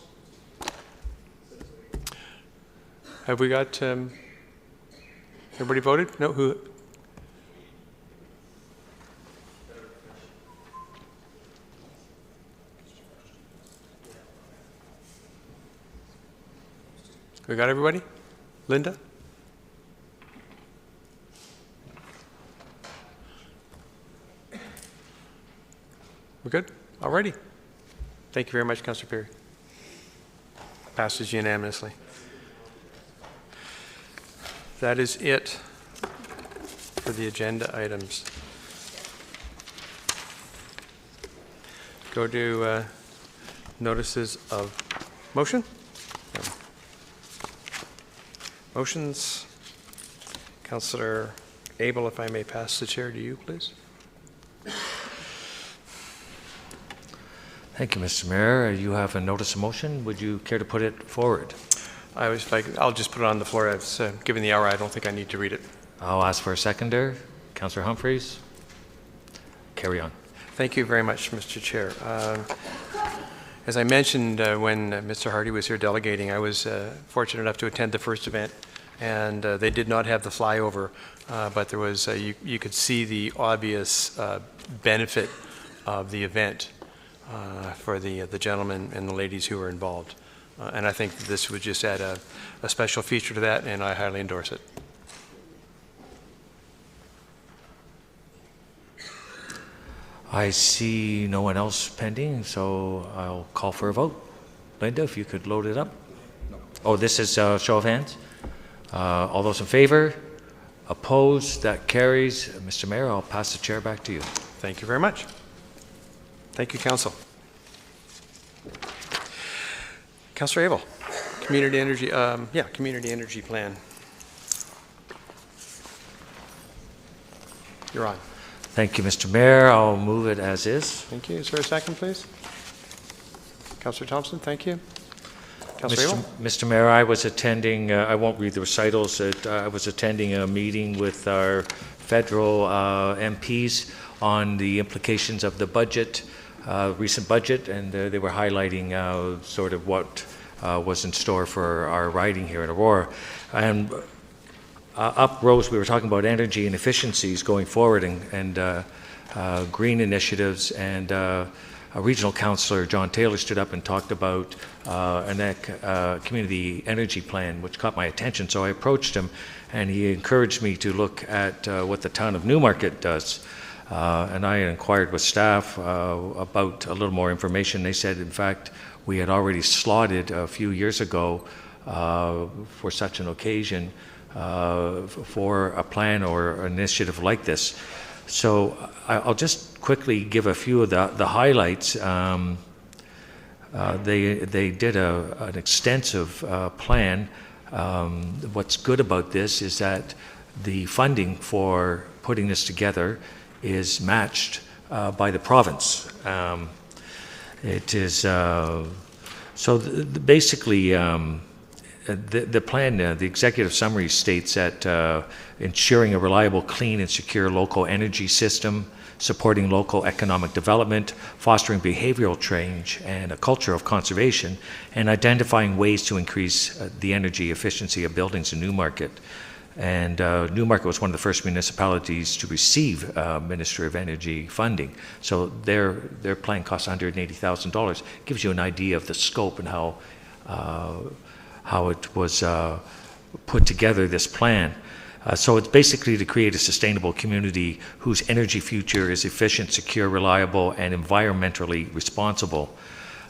Have we got, everybody voted? No, who? We got everybody? Linda? We're good? All righty. Thank you very much, Councillor Perry. Passes unanimously. That is it for the agenda items. Go to notices of motion. Motions. Councillor Abel, if I may pass the chair to you, please. Thank you, Mr. Mayor. You have a notice of motion. Would you care to put it forward? I'll just put it on the floor. Given the hour, I don't think I need to read it. I'll ask for a seconder. Councillor Humphreys. Carry on. Thank you very much, Mr. Chair. As I mentioned when Mr. Hardy was here delegating, I was fortunate enough to attend the first event, and they did not have the flyover, but there was you could see the obvious benefit of the event for the gentlemen and the ladies who were involved. And I think this would just add a special feature to that, and I highly endorse it. I see no one else pending, so I'll call for a vote. Linda, if you could load it up. Oh, this is a show of hands. All those in favor? Opposed? That carries. Mr. Mayor, I'll pass the chair back to you. Thank you very much. Thank you, Council. Councillor Abel, community energy plan. You're on. Thank you, Mr. Mayor. I'll move it as is. Thank you. Is there a second, please? Councillor Thompson, thank you. Councillor Abel? Mr. Mayor, I was attending, I won't read the recitals, I was attending a meeting with our federal MPs on the implications of the budget, recent budget, and they were highlighting sort of what was in store for our riding here in Aurora. And up rose, we were talking about energy and efficiencies going forward and green initiatives, and a regional councillor, John Taylor, stood up and talked about a community energy plan, which caught my attention. So I approached him, and he encouraged me to look at what the town of Newmarket does. And I inquired with staff about a little more information. They said, in fact, we had already slotted a few years ago for such an occasion for a plan or initiative like this. So I'll just quickly give a few of the highlights. They did an extensive plan. What's good about this is that the funding for putting this together is matched by the province. It is so basically. The plan, the executive summary states that ensuring a reliable, clean, and secure local energy system, supporting local economic development, fostering behavioral change and a culture of conservation, and identifying ways to increase the energy efficiency of buildings in Newmarket. And Newmarket was one of the first municipalities to receive Ministry of Energy funding. So their plan costs $180,000. Gives you an idea of the scope and how it was put together, this plan. So it's basically to create a sustainable community whose energy future is efficient, secure, reliable, and environmentally responsible.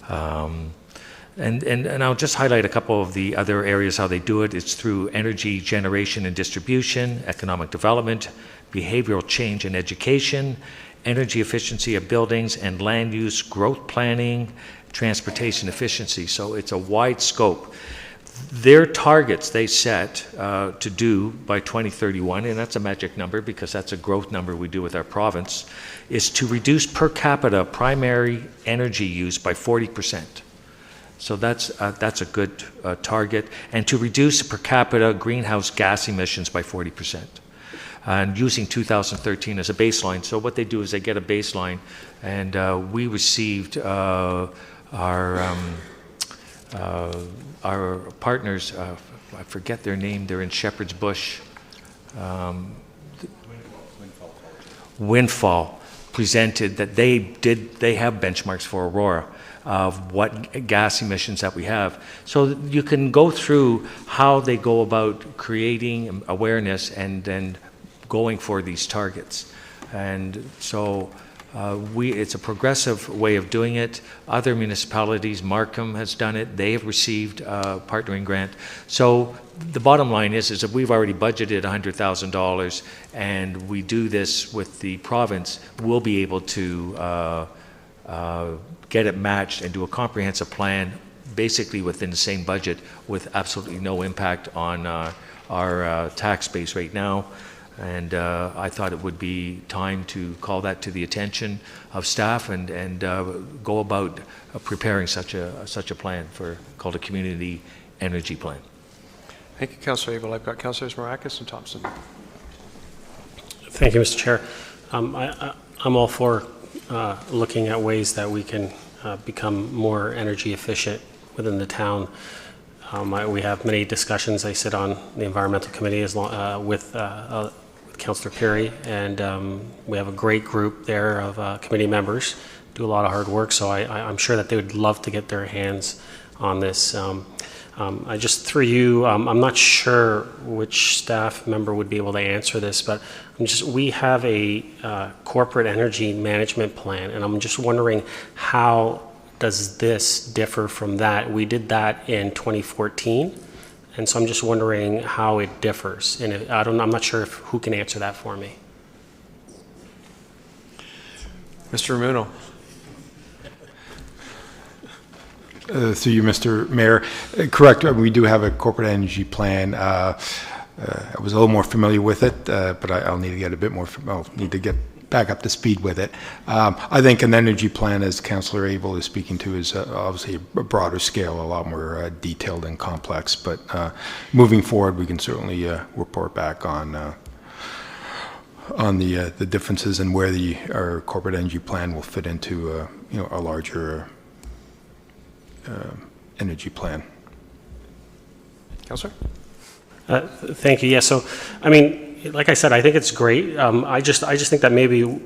And I'll just highlight a couple of the other areas how they do it. It's through energy generation and distribution, economic development, behavioral change and education, energy efficiency of buildings, and land use growth planning, transportation efficiency. So it's a wide scope. Their targets they set to do by 2031, and that's a magic number because that's a growth number we do with our province, is to reduce per capita primary energy use by 40%. So that's a good target, and to reduce per capita greenhouse gas emissions by 40%. And using 2013 as a baseline. So what they do is they get a baseline, and we received our partners, I forget their name, they're in Shepherd's Bush. Windfall presented that they have benchmarks for Aurora of what gas emissions that we have. So you can go through how they go about creating awareness and then going for these targets. And so It's a progressive way of doing it. Other municipalities, Markham has done it. They have received a partnering grant. So the bottom line is that we've already budgeted $100,000 and we do this with the province, we'll be able to get it matched and do a comprehensive plan basically within the same budget with absolutely no impact on our tax base right now. And I thought it would be time to call that to the attention of staff and go about preparing such a plan called a community energy plan. Thank you, Councillor Abel. I've got Councillors Marakis and Thompson. Thank you, Mr. Chair. I'm all for looking at ways that we can become more energy efficient within the town. We have many discussions. I sit on the environmental committee with Councillor Perry, and we have a great group there of committee members, do a lot of hard work, so I'm sure that they would love to get their hands on this. I just, through you, I'm not sure which staff member would be able to answer this, but we have a corporate energy management plan, and I'm just wondering, how does this differ from that? We did that in 2014, and so I'm just wondering how it differs. And I'm not sure who can answer that for me. Mr. Ramuno. Through you, Mr. Mayor. Correct, we do have a corporate energy plan. I was a little more familiar with it, but I'll need to get a bit more, I'll need to get back up to speed with it. I think an energy plan, as Councillor Abel is speaking to, is obviously a broader scale, a lot more detailed and complex, but moving forward, we can certainly report back on the differences and where our corporate energy plan will fit into a larger energy plan. Councillor? Thank you. Yeah, so, I mean, like I said, I think it's great. I just think that maybe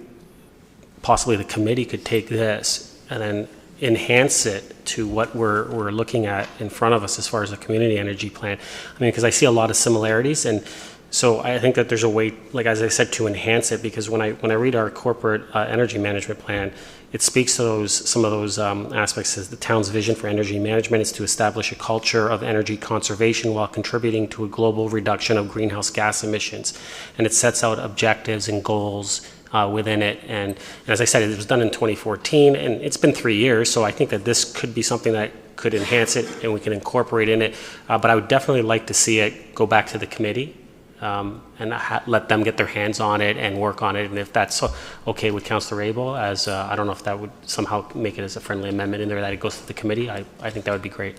possibly the committee could take this and then enhance it to what we're looking at in front of us as far as a community energy plan. I mean, because I see a lot of similarities, and so I think that there's a way, like as I said, to enhance it, because when I read our corporate energy management plan, it speaks to some of those aspects. As the town's vision for energy management is to establish a culture of energy conservation while contributing to a global reduction of greenhouse gas emissions. And it sets out objectives and goals within it. And as I said, it was done in 2014, and it's been 3 years, so I think that this could be something that could enhance it and we can incorporate in it. But I would definitely like to see it go back to the committee and let them get their hands on it and work on it. And if that's okay with Councillor Abel, as I don't know if that would somehow make it as a friendly amendment in there that it goes to the committee, I think that would be great.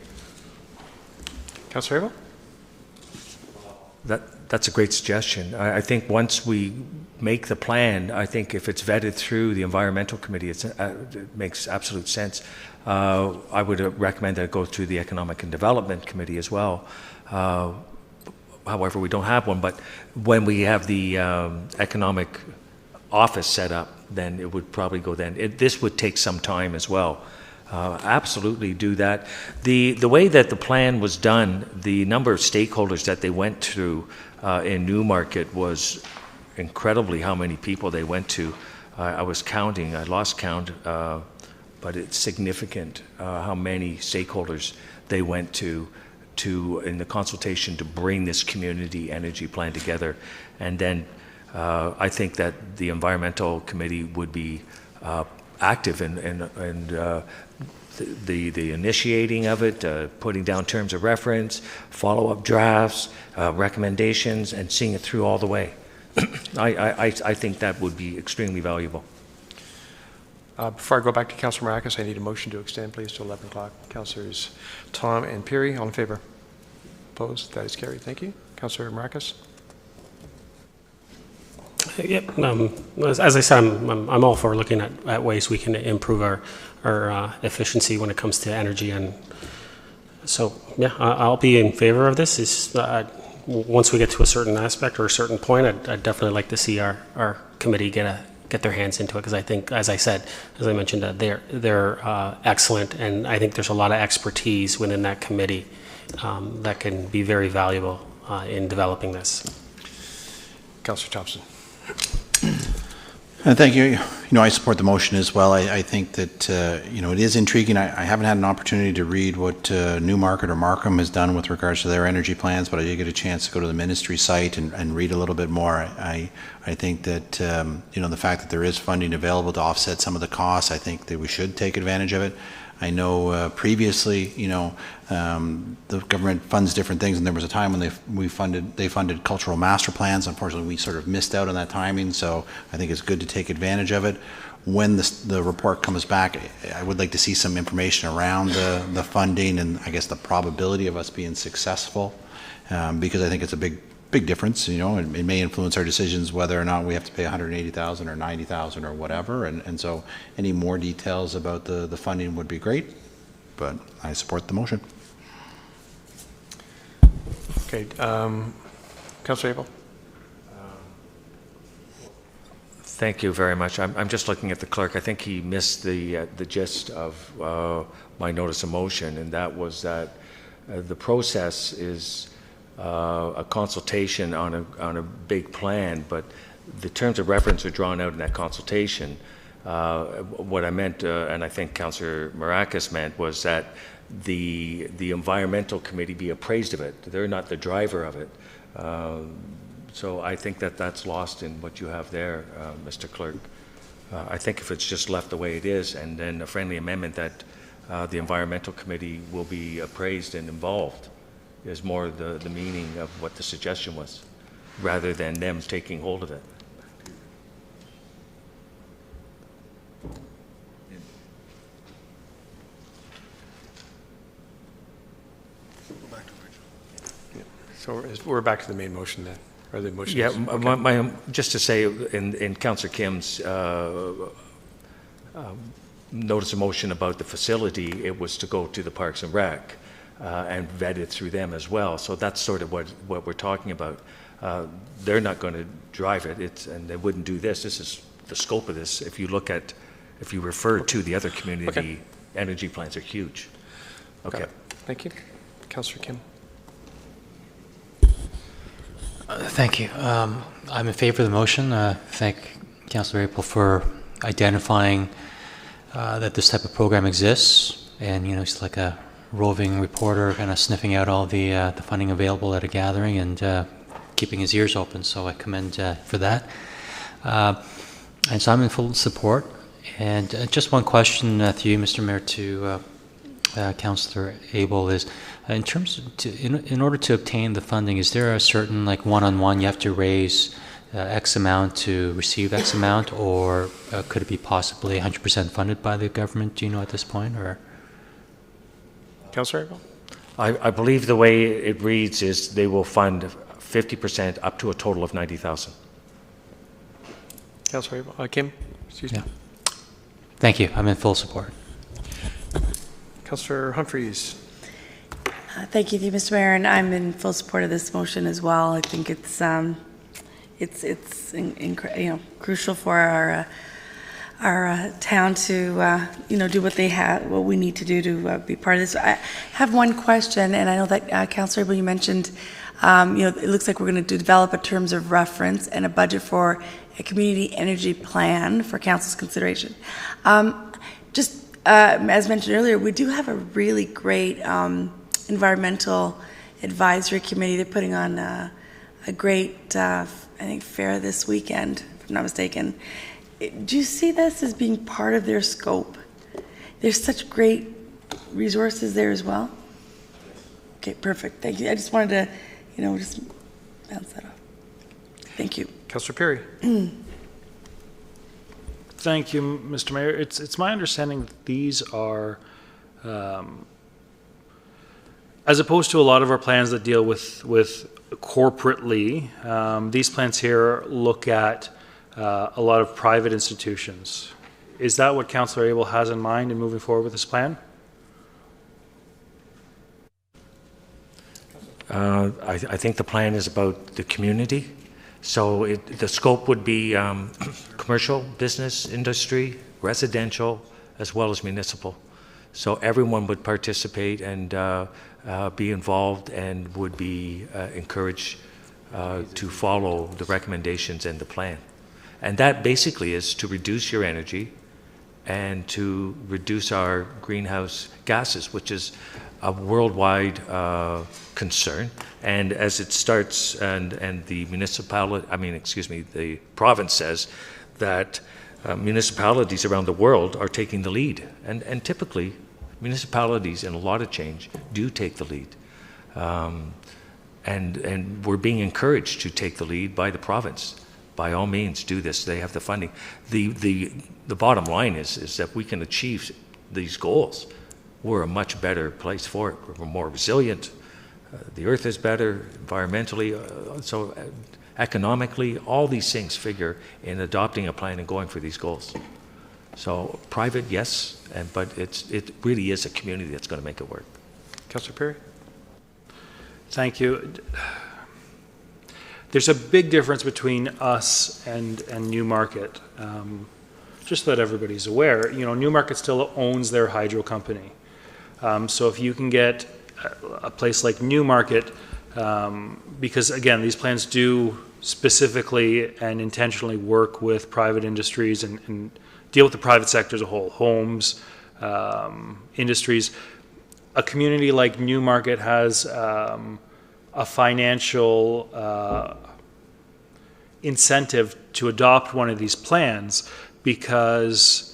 Councillor Abel? That's a great suggestion. I think once we make the plan, I think if it's vetted through the environmental committee, it makes absolute sense. I would recommend that it go through the economic and development committee as well. However, we don't have one, but when we have the economic office set up, then it would probably go then. This would take some time as well. Absolutely do that. The way that the plan was done, the number of stakeholders that they went through in Newmarket was incredibly how many people they went to. I was counting, I lost count, but it's significant how many stakeholders they went to in the consultation to bring this community energy plan together. And then I think that the environmental committee would be active in the initiating of it, putting down terms of reference, follow-up drafts, recommendations, and seeing it through all the way. I think that would be extremely valuable. Before I go back to Councillor Marakis, I need a motion to extend, please, to 11 o'clock. Councillors Tom and Peary, all in favour? Opposed? That is carried. Thank you. Councillor Marakis? Yep. As I said, I'm all for looking at ways we can improve our efficiency when it comes to energy, and so yeah, I'll be in favor of this. Once we get to a certain aspect or a certain point, I'd definitely like to see our committee get their hands into it, because I think, as I said, as I mentioned, they're excellent, and I think there's a lot of expertise within that committee that can be very valuable in developing this. Councillor Thompson. Thank you. You know, I support the motion as well. I think that, you know, it is intriguing. I haven't had an opportunity to read what Newmarket or Markham has done with regards to their energy plans, but I did get a chance to go to the ministry site and read a little bit more. I think that, you know, the fact that there is funding available to offset some of the costs, I think that we should take advantage of it. I know previously, you know, the government funds different things, and there was a time when they funded cultural master plans. Unfortunately, we sort of missed out on that timing, so I think it's good to take advantage of it. When the report comes back, I would like to see some information around the funding and I guess the probability of us being successful, because I think it's a big difference. You know, it may influence our decisions whether or not we have to pay $180,000 or $90,000 or whatever, and so any more details about the funding would be great, but I support the motion. Okay, Councillor Abel. Thank you very much. I'm just looking at the clerk. I think he missed the gist of my notice of motion, and that was that the process is a consultation on a big plan, but the terms of reference are drawn out in that consultation. What I meant, and I think Councillor Marakis meant, was that the environmental committee be appraised of it. They're not the driver of it. So I think that that's lost in what you have there, Mr. Clerk. I think if it's just left the way it is, and then a friendly amendment that the environmental committee will be appraised and involved, is more the meaning of what the suggestion was, rather than them taking hold of it. So we're back to the main motion then, or the motion. Yeah, okay. Just to say, in Councillor Kim's notice of motion about the facility, it was to go to the Parks and Rec. And vetted through them as well. So that's sort of what we're talking about. They're not going to drive it, and they wouldn't do this. This is the scope of this. If you refer to the other community energy plans are huge. Okay. Thank you. Councillor Kim. Thank you. I'm in favor of the motion. Thank Councillor April for identifying that this type of program exists, and you know, it's like a roving reporter kind of sniffing out all the funding available at a gathering and keeping his ears open, so I commend for that. And so I'm in full support. And just one question to you, Mr. Mayor, to Councillor Abel is, in terms of in order to obtain the funding, is there a certain like one-on-one you have to raise X amount to receive X amount, or could it be possibly 100% funded by the government, do you know at this point, or? Councillor Abel? I believe the way it reads is they will fund 50% up to a total of 90,000. Councillor Abel? Kim? Excuse me. Thank you. I'm in full support. Councillor Humphreys? Thank you, Mr. Mayor, and I'm in full support of this motion as well. I think it's crucial for our town to do what we need to do to be part of this. I have one question, and I know that Councillor Abel, you mentioned it looks like we're going to develop a terms of reference and a budget for a community energy plan for council's consideration. As mentioned earlier, we do have a really great environmental advisory committee. They're putting on a great, I think, fair this weekend, if I'm not mistaken. Do you see this as being part of their scope? There's such great resources there as well. Okay, perfect. Thank you. I just wanted to, just bounce that off. Thank you. Councillor Perry. Thank you, Mr. Mayor. It's my understanding that these are, as opposed to a lot of our plans that deal with corporately, these plans here look at a lot of private institutions. Is that what Councillor Abel has in mind in moving forward with this plan? I think the plan is about the community. So the scope would be commercial, business, industry, residential, as well as municipal. So everyone would participate and be involved and would be encouraged to follow the recommendations in the plan. And that basically is to reduce your energy and to reduce our greenhouse gases, which is a worldwide concern. And as it starts, and the municipality, the province says that municipalities around the world are taking the lead. And typically, municipalities in a lot of change do take the lead. And we're being encouraged to take the lead by the province. By all means, do this. They have the funding. The bottom line is that we can achieve these goals. We're a much better place for it. We're more resilient. The earth is better environmentally, so economically. All these things figure in adopting a plan and going for these goals. So private, yes, but it really is a community that's going to make it work. Councillor Perry? Thank you. There's a big difference between us and Newmarket. Just so that everybody's aware, Newmarket still owns their hydro company. So if you can get a place like Newmarket, because again, these plans do specifically and intentionally work with private industries and deal with the private sector as a whole, homes, industries. A community like Newmarket has a financial incentive to adopt one of these plans because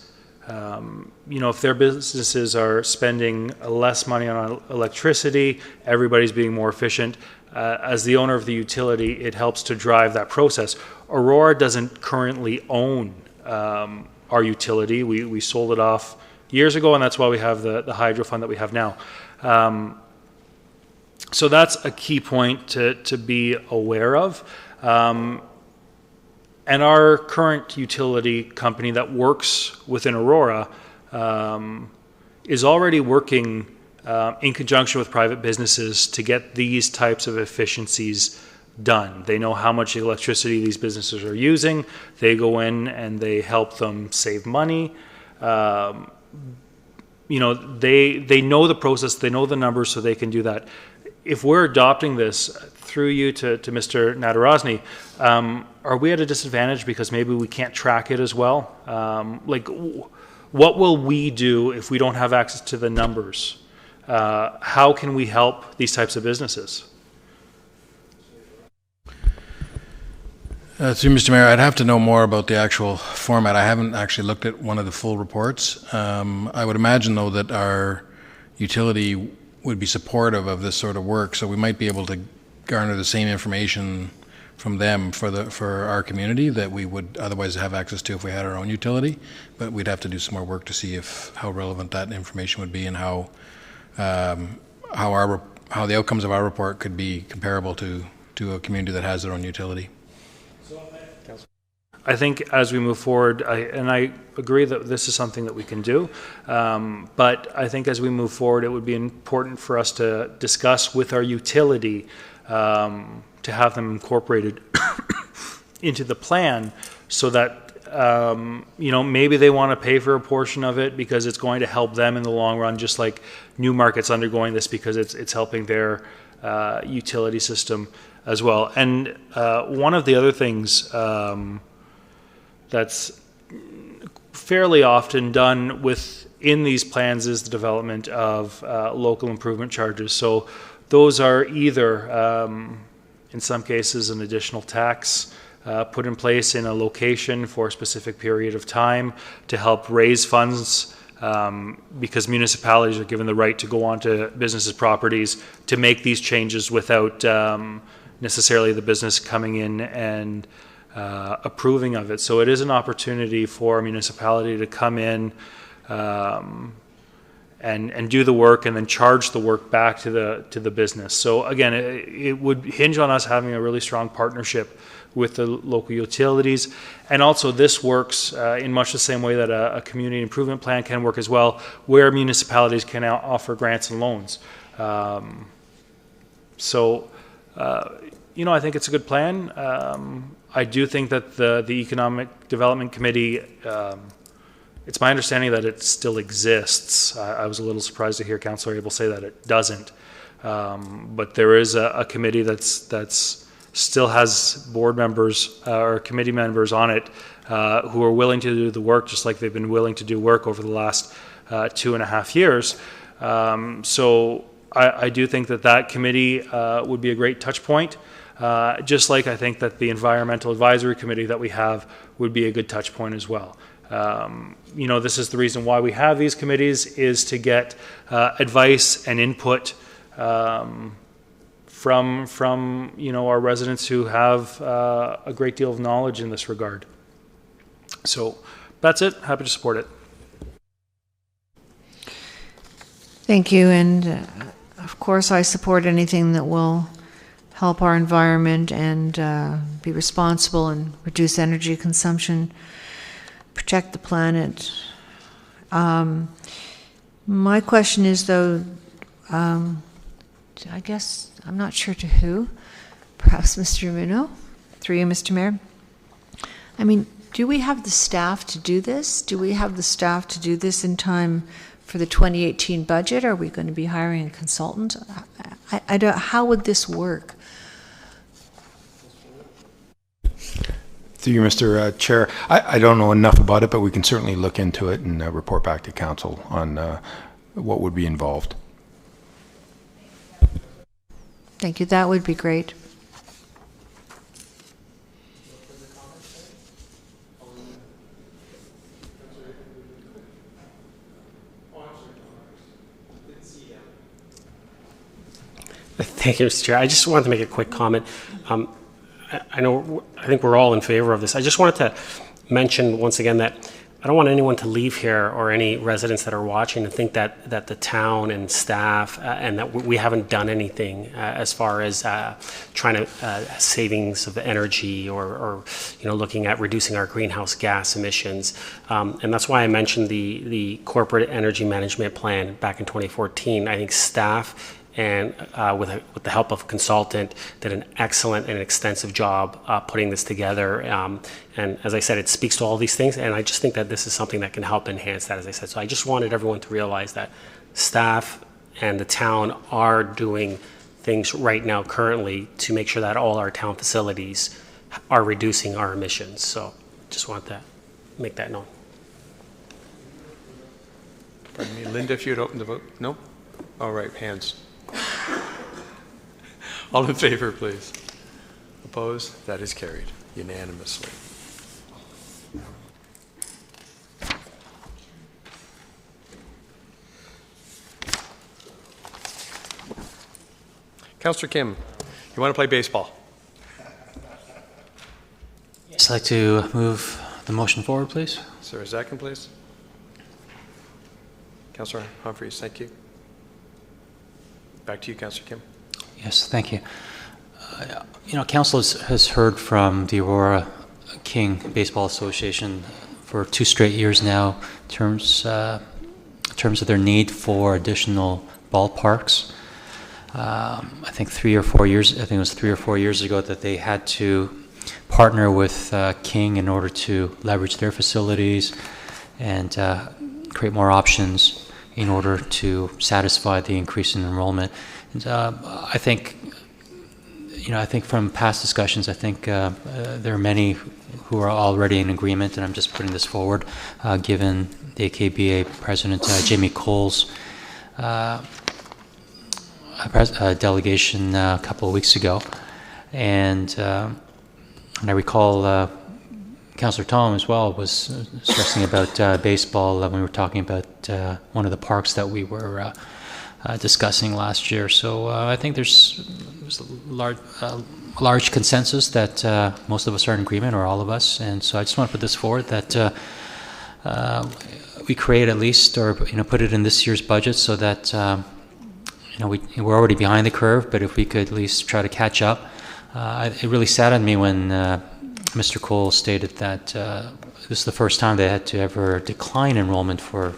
if their businesses are spending less money on electricity, everybody's being more efficient. As the owner of the utility, it helps to drive that process. Aurora doesn't currently own our utility. We sold it off years ago, and that's why we have the hydro fund that we have now. So that's a key point to be aware of. And our current utility company that works within Aurora is already working in conjunction with private businesses to get these types of efficiencies done. They know how much electricity these businesses are using. They go in and they help them save money. They know the process, they know the numbers, so they can do that. If we're adopting this through you to Mr. Nadarozny, are we at a disadvantage because maybe we can't track it as well? What will we do if we don't have access to the numbers? How can we help these types of businesses? Through Mr. Mayor, I'd have to know more about the actual format. I haven't actually looked at one of the full reports. I would imagine, though, that our utility would be supportive of this sort of work, so we might be able to garner the same information from them for our community that we would otherwise have access to if we had our own utility. But we'd have to do some more work to see how relevant that information would be and how the outcomes of our report could be comparable to a community that has their own utility. I think as we move forward, I agree that this is something that we can do, but I think as we move forward, it would be important for us to discuss with our utility to have them incorporated into the plan so that, maybe they want to pay for a portion of it because it's going to help them in the long run, just like Newmarket's undergoing this because it's helping their utility system as well. And one of the other things that's fairly often done within these plans is the development of local improvement charges. So those are either, in some cases, an additional tax put in place in a location for a specific period of time to help raise funds because municipalities are given the right to go onto businesses' properties to make these changes without necessarily the business coming in and approving of it. So it is an opportunity for a municipality to come in and do the work and then charge the work back to the business. So again, it would hinge on us having a really strong partnership with the local utilities. And also this works in much the same way that a community improvement plan can work as well, where municipalities can now offer grants and loans. I think it's a good plan. I do think that the Economic Development Committee, it's my understanding that it still exists. I was a little surprised to hear Councillor Abel say that it doesn't. But there is a committee that's still has board members or committee members on it who are willing to do the work, just like they've been willing to do work over the last 2.5 years. So I do think that committee would be a great touch point, just like I think that the Environmental Advisory Committee that we have would be a good touch point as well. This is the reason why we have these committees, is to get advice and input from our residents who have a great deal of knowledge in this regard. So that's it. Happy to support it. Thank you, and of course I support anything that will help our environment and be responsible and reduce energy consumption, protect the planet. My question is, though, I guess I'm not sure to who, perhaps Mr. Minuo, through you, Mr. Mayor. I mean, do we have the staff to do this? Do we have the staff to do this in time for the 2018 budget? Are we going to be hiring a consultant? I don't, how would this work? Through you, Mr. Chair, I don't know enough about it, but we can certainly look into it and report back to council on what would be involved. Thank you. That would be great. Thank you, Mr. Chair. I just wanted to make a quick comment. I think we're all in favor of this. I just wanted to mention once again that I don't want anyone to leave here, or any residents that are watching, to think that the town and staff and that we haven't done anything as far as trying to savings of energy or looking at reducing our greenhouse gas emissions. And that's why I mentioned the corporate energy management plan back in 2014. I think staff and with the help of a consultant, did an excellent and extensive job putting this together. And as I said, it speaks to all these things, and I just think that this is something that can help enhance that, as I said. So I just wanted everyone to realize that staff and the town are doing things right now currently to make sure that all our town facilities are reducing our emissions. So just want to make that known. Pardon me, Linda, if you'd open the vote. No? All right, hands. All in favor, please. Opposed? That is carried unanimously. Councillor Kim, you want to play baseball? Yes, I'd like to move the motion forward, please. Is there a second, please? Councillor Humphreys, thank you. Back to you, Councillor Kim. Yes, thank you. Council has heard from the Aurora King Baseball Association for 2 straight years now in terms of their need for additional ballparks. I think 3 or 4 years. I think it was 3 or 4 years ago that they had to partner with King in order to leverage their facilities and create more options in order to satisfy the increase in enrollment. And I think from past discussions, I think there are many who are already in agreement, and I'm just putting this forward, given the AKBA President Jamie Cole's delegation a couple of weeks ago. And I recall Councillor Tom as well was stressing about baseball when we were talking about one of the parks that we were discussing last year. So I think there's a large consensus that most of us are in agreement, or all of us. And so I just want to put this forward, that we create at least, or put it in this year's budget, so that we're already behind the curve, but if we could at least try to catch up. It really saddened me when Mr. Cole stated that this is the first time they had to ever decline enrollment for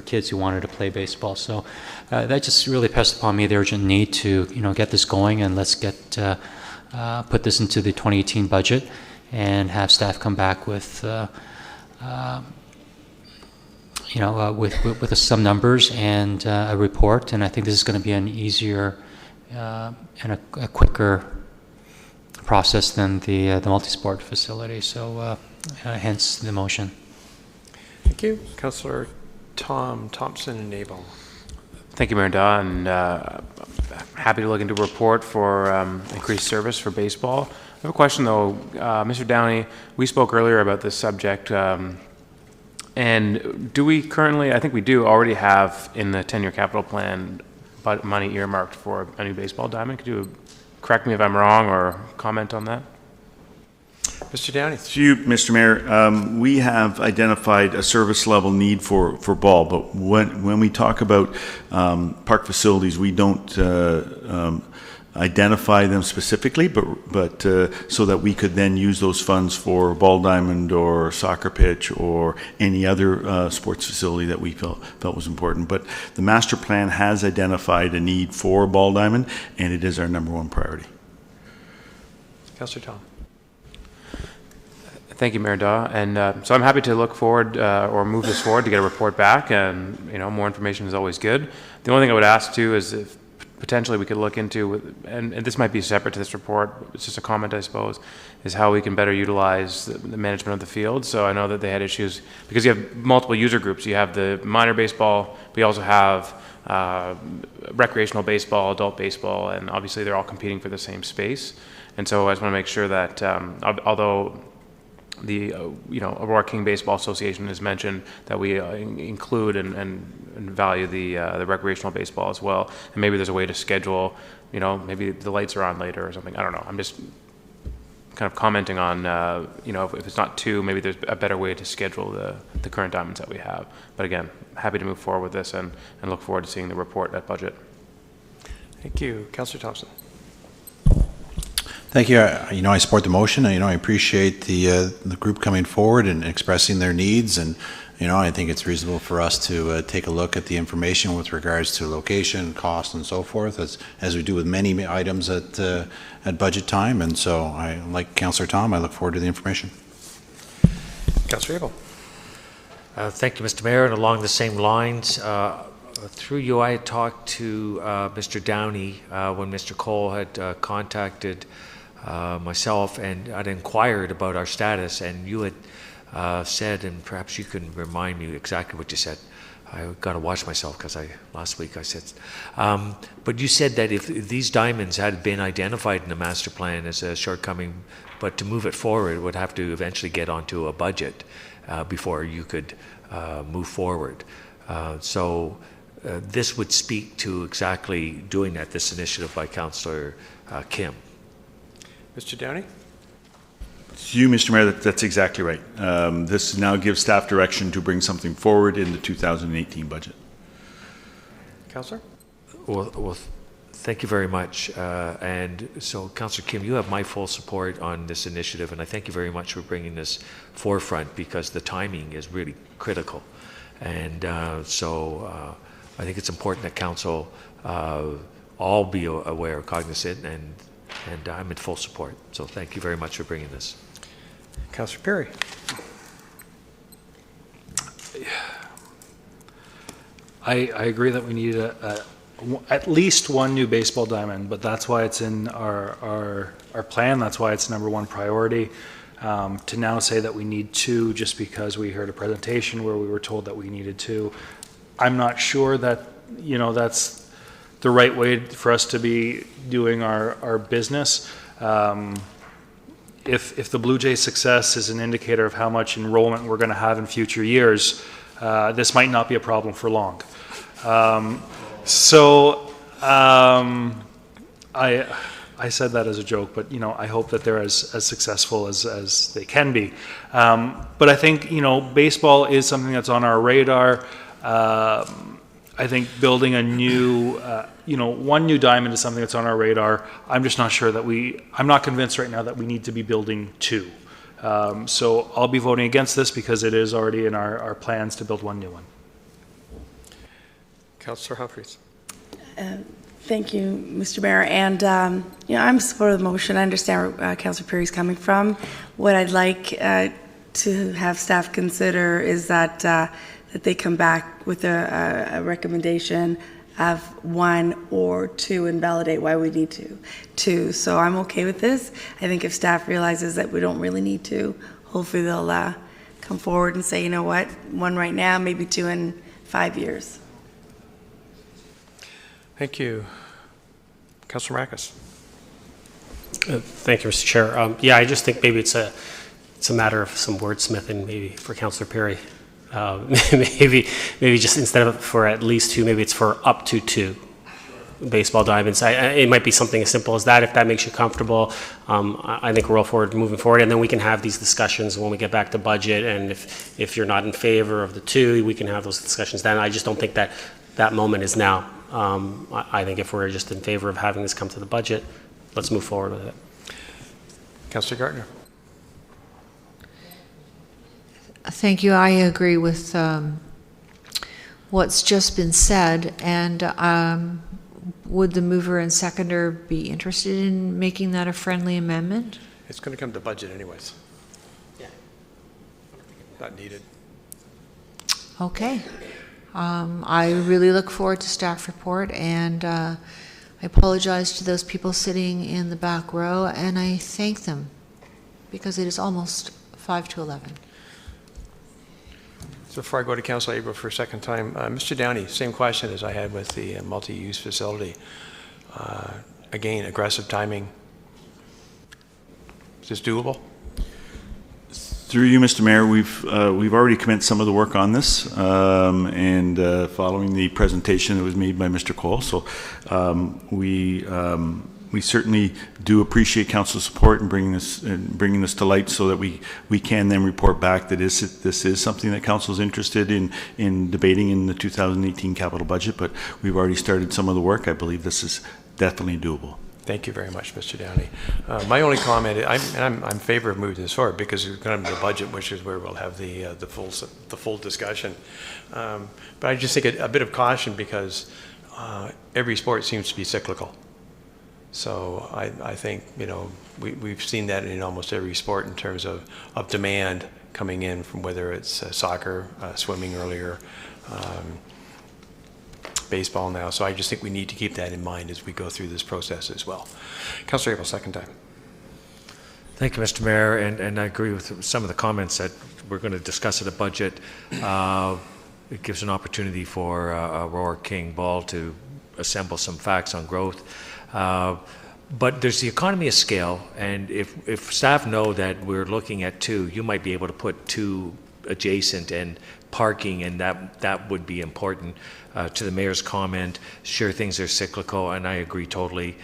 kids who wanted to play baseball. So that just really pressed upon me the urgent need to get this going, and let's put this into the 2018 budget and have staff come back with with some numbers and a report. And I think this is going to be an easier and a quicker process than the multi-sport facility. So Hence the motion. Thank you. Councillor Tom Thompson and Abel. Thank you, Mayor Daw, and happy to look into a report for increased service for baseball. I have a question, though. Mr. Downey, we spoke earlier about this subject, and do we currently, I think we do, already have in the 10-year capital plan money earmarked for a new baseball diamond? Could you correct me if I'm wrong or comment on that? Mr. Downey. To you, Mr. Mayor, we have identified a service level need for ball, but when we talk about park facilities, we don't identify them specifically, but so that we could then use those funds for ball diamond or soccer pitch or any other sports facility that we felt was important. But the master plan has identified a need for a ball diamond, and it is our #1 priority. Councillor Tom. Thank you, Mayor Daw. And so I'm happy to look forward or move this forward to get a report back, and more information is always good. The only thing I would ask too is if potentially we could look into, and this might be separate to this report, it's just a comment I suppose, is how we can better utilize the management of the field. So I know that they had issues because you have multiple user groups. You have the minor baseball, we also have recreational baseball, adult baseball, and obviously they're all competing for the same space. And so I just want to make sure that although the Aurora King Baseball Association has mentioned that we include and value the recreational baseball as well, and maybe there's a way to schedule, maybe the lights are on later or something. I don't know. I'm just kind of commenting on, if it's not two, maybe there's a better way to schedule the current diamonds that we have. But again, happy to move forward with this and look forward to seeing the report at budget. Thank you, Councillor Thompson. Thank you. I support the motion. I appreciate the group coming forward and expressing their needs, and I think it's reasonable for us to take a look at the information with regards to location, cost, and so forth, as we do with many items at budget time. And so, like Councillor Tom, I look forward to the information. Councillor Abel. Thank you, Mr. Mayor. And along the same lines, through you, I had talked to Mr. Downey when Mr. Cole had contacted myself, and I'd inquired about our status, and you had said, and perhaps you can remind me exactly what you said. I got to watch myself because last week I said, but you said that if these diamonds had been identified in the master plan as a shortcoming, but to move it forward, it would have to eventually get onto a budget before you could move forward. So this would speak to exactly doing that, this initiative by Councillor Kim. Mr. Downey? To you, Mr. Mayor, that's exactly right. This now gives staff direction to bring something forward in the 2018 budget. Councillor? Well, thank you very much. And so, Councillor Kim, you have my full support on this initiative, and I thank you very much for bringing this forefront because the timing is really critical. And so I think it's important that Council all be aware, cognizant, and I'm in full support. So thank you very much for bringing this. Councillor Perry. I agree that we need at least one new baseball diamond, but that's why it's in our plan. That's why it's #1 priority. To now say that we need two just because we heard a presentation where we were told that we needed two, I'm not sure that that's the right way for us to be doing our business. If the Blue Jays' success is an indicator of how much enrollment we're going to have in future years, this might not be a problem for long. I said that as a joke, but I hope that they're as successful as they can be. But I think baseball is something that's on our radar. I think building a new, one new diamond is something that's on our radar. I'm just not sure that I'm not convinced right now that we need to be building two. So I'll be voting against this because it is already in our plans to build one new one. Councillor Humphreys. Thank you, Mr. Mayor. And, I'm in support of the motion. I understand where Councillor Perry's coming from. What I'd like to have staff consider is that they come back with a recommendation of one or two and validate why we need two. So I'm okay with this. I think if staff realizes that we don't really need two, hopefully they'll come forward and say, you know what, one right now, maybe two in 5 years. Thank you. Councilor Marcus. Thank you, Mr. Chair. Yeah, I just think maybe it's a matter of some wordsmithing, maybe for Councillor Perry. Maybe just instead of for at least two, maybe it's for up to two baseball diamonds. It might be something as simple as that, if that makes you comfortable. I think we're all forward moving forward, and then we can have these discussions when we get back to budget, and if you're not in favor of the two, we can have those discussions then. I just don't think that moment is now. I think if we're just in favor of having this come to the budget, let's move forward with it. Councillor Gartner. Thank you. I agree with what's just been said, and would the mover and seconder be interested in making that a friendly amendment? It's going to come to budget anyways. Yeah. Not needed. Okay. I really look forward to staff report, and I apologize to those people sitting in the back row, and I thank them because it is almost 5 to 11. So before I go to Councilor Abel for a second time, Mr. Downey, same question as I had with the multi-use facility. Again, aggressive timing. Is this doable? Through you, Mr. Mayor, we've already commenced some of the work on this, and following the presentation that was made by Mr. Cole. So we certainly do appreciate council's support in bringing this to light, so that we can then report back that this is something that council is interested in debating in the 2018 capital budget. But we've already started some of the work. I believe this is definitely doable. Thank you very much, Mr. Downey. My only comment, I'm in favor of moving this forward because we're going to have the budget, which is where we'll have the full discussion. But I just think a bit of caution because every sport seems to be cyclical. So I think, you know, we've seen that in almost every sport in terms of demand coming in from whether it's soccer, swimming earlier, baseball now. So I just think we need to keep that in mind as we go through this process as well. Councillor Abel, second time. Thank you, Mr. Mayor, and I agree with some of the comments that we're going to discuss at a budget. It gives an opportunity for Aurora King Ball to assemble some facts on growth. But there's the economy of scale, and if staff know that we're looking at two, you might be able to put two adjacent and parking, and that would be important. To the mayor's comment, sure, things are cyclical, and I agree totally.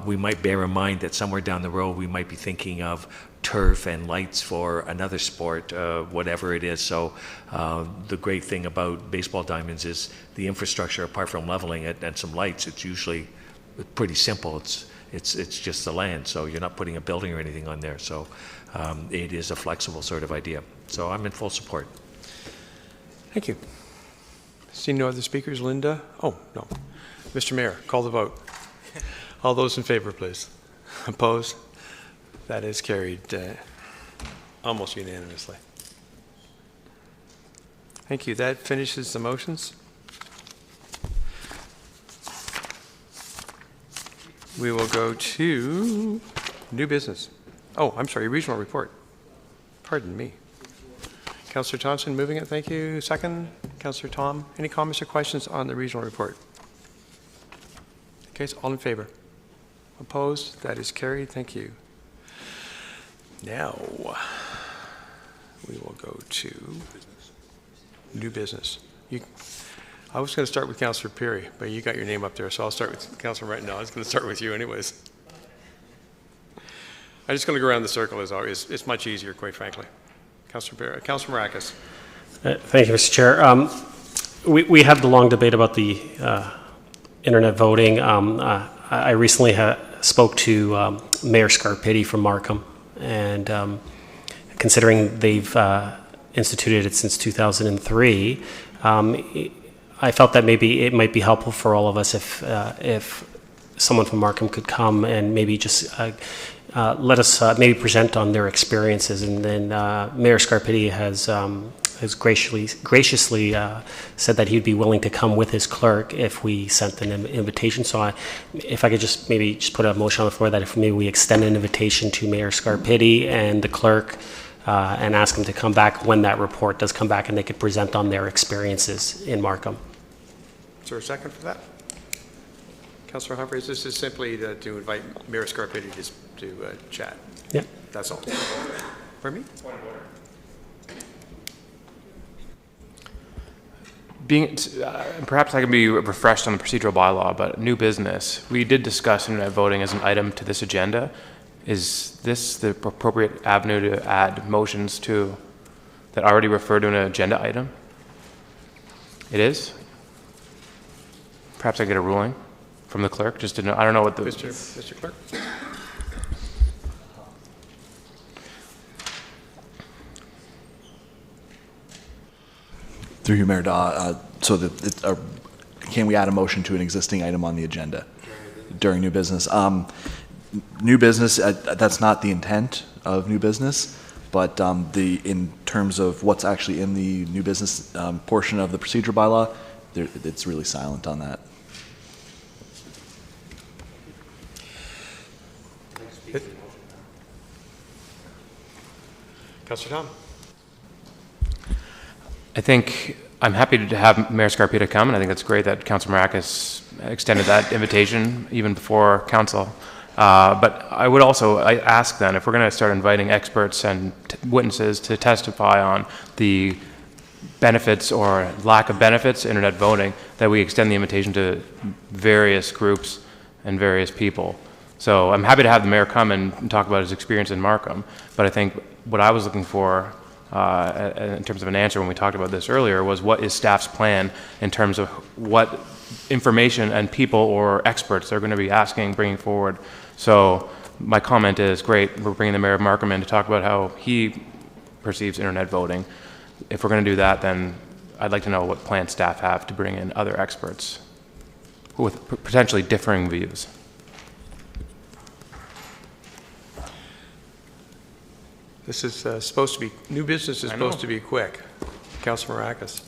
We might bear in mind that somewhere down the road we might be thinking of turf and lights for another sport, whatever it is. So the great thing about baseball diamonds is the infrastructure, apart from leveling it and some lights, it's usually pretty simple. It's just the land, so you're not putting a building or anything on there. So it is a flexible sort of idea. So I'm in full support. Thank you. See no other speakers. Linda? Oh, no. Mr. Mayor, call the vote. All those in favor, please. Opposed? That is carried almost unanimously. Thank you. That finishes the motions. We will go to new business. Oh, I'm sorry, regional report. Pardon me. Councillor Thompson moving it, thank you. Second, Councillor Tom. Any comments or questions on the regional report? Okay, so all in favor? Opposed? That is carried, thank you. Now, we will go to new business. I was going to start with Councillor Perry, but you got your name up there, so I'll start with Councillor right now. I was going to start with you anyways. I'm just going to go around the circle as always. It's much easier, quite frankly. Councillor Perry, Councillor Marcus. Thank you, Mr. Chair. We had the long debate about the internet voting. I recently spoke to Mayor Scarpitti from Markham, and considering they've instituted it since 2003, I felt that maybe it might be helpful for all of us if someone from Markham could come and maybe just let us maybe present on their experiences. And then Mayor Scarpitti has graciously said that he'd be willing to come with his clerk if we sent an invitation. So if I could just maybe put a motion on the floor that if maybe we extend an invitation to Mayor Scarpitti and the clerk and ask them to come back when that report does come back, and they could present on their experiences in Markham. Is there a second for that? Councillor Humphreys, this is simply to invite Mayor Scarpitti to chat. Yeah. That's all. Pardon me? Perhaps I can be refreshed on the procedural bylaw, but new business. We did discuss internet voting as an item to this agenda. Is this the appropriate avenue to add motions to that already refer to an agenda item? It is? Perhaps I get a ruling from the clerk, just to know. I don't know what the... Mr. Clerk? Through you, Mayor Daw, can we add a motion to an existing item on the agenda during new business? New business, that's not the intent of new business, but in terms of what's actually in the new business portion of the procedure bylaw, it's really silent on that. Councillor Tom? I think I'm happy to have Mayor Scarpita come, and I think it's great that Councillor Maracas extended that invitation even before council. But I would also ask then, if we're going to start inviting experts and witnesses to testify on the benefits or lack of benefits to internet voting, that we extend the invitation to various groups and various people. So I'm happy to have the mayor come and talk about his experience in Markham, but I think what I was looking for in terms of an answer when we talked about this earlier was what is staff's plan in terms of what information and people or experts they're going to be asking, bringing forward. So my comment is, great, we're bringing the mayor of Markham in to talk about how he perceives internet voting. If we're going to do that, then I'd like to know what plan staff have to bring in other experts with potentially differing views. This is supposed to be, new business is supposed to be quick. Councillor Maracas.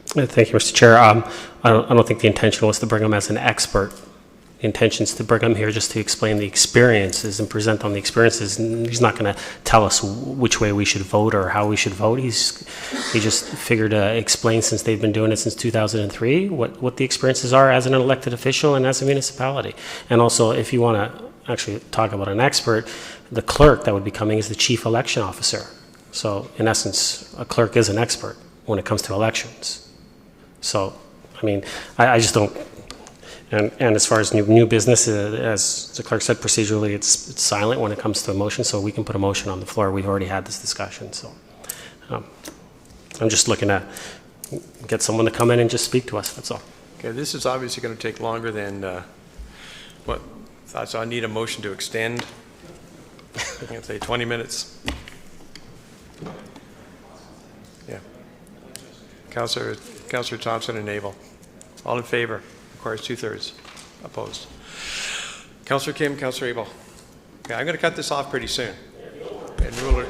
Thank you, Mr. Chair. I don't think the intention was to bring him as an expert. The intention is to bring him here just to explain the experiences and present on the experiences. And he's not going to tell us which way we should vote or how we should vote. He just figured to explain, since they've been doing it since 2003, what the experiences are as an elected official and as a municipality. And also, if you want to actually talk about an expert, the clerk that would be coming is the chief election officer. So in essence, a clerk is an expert when it comes to elections. So, I mean, I just don't, and as far as new business, as the clerk said, procedurally, it's silent when it comes to a motion, so we can put a motion on the floor. We've already had this discussion, so I'm just looking to get someone to come in and just speak to us, that's all. Okay, this is obviously going to take longer than so I need a motion to extend. I can say 20 minutes. Yeah. Councillor Thompson and Abel. All in favor? Requires 2/3. Opposed. Councillor Kim, Councillor Abel. Okay, I'm going to cut this off pretty soon. And ruler.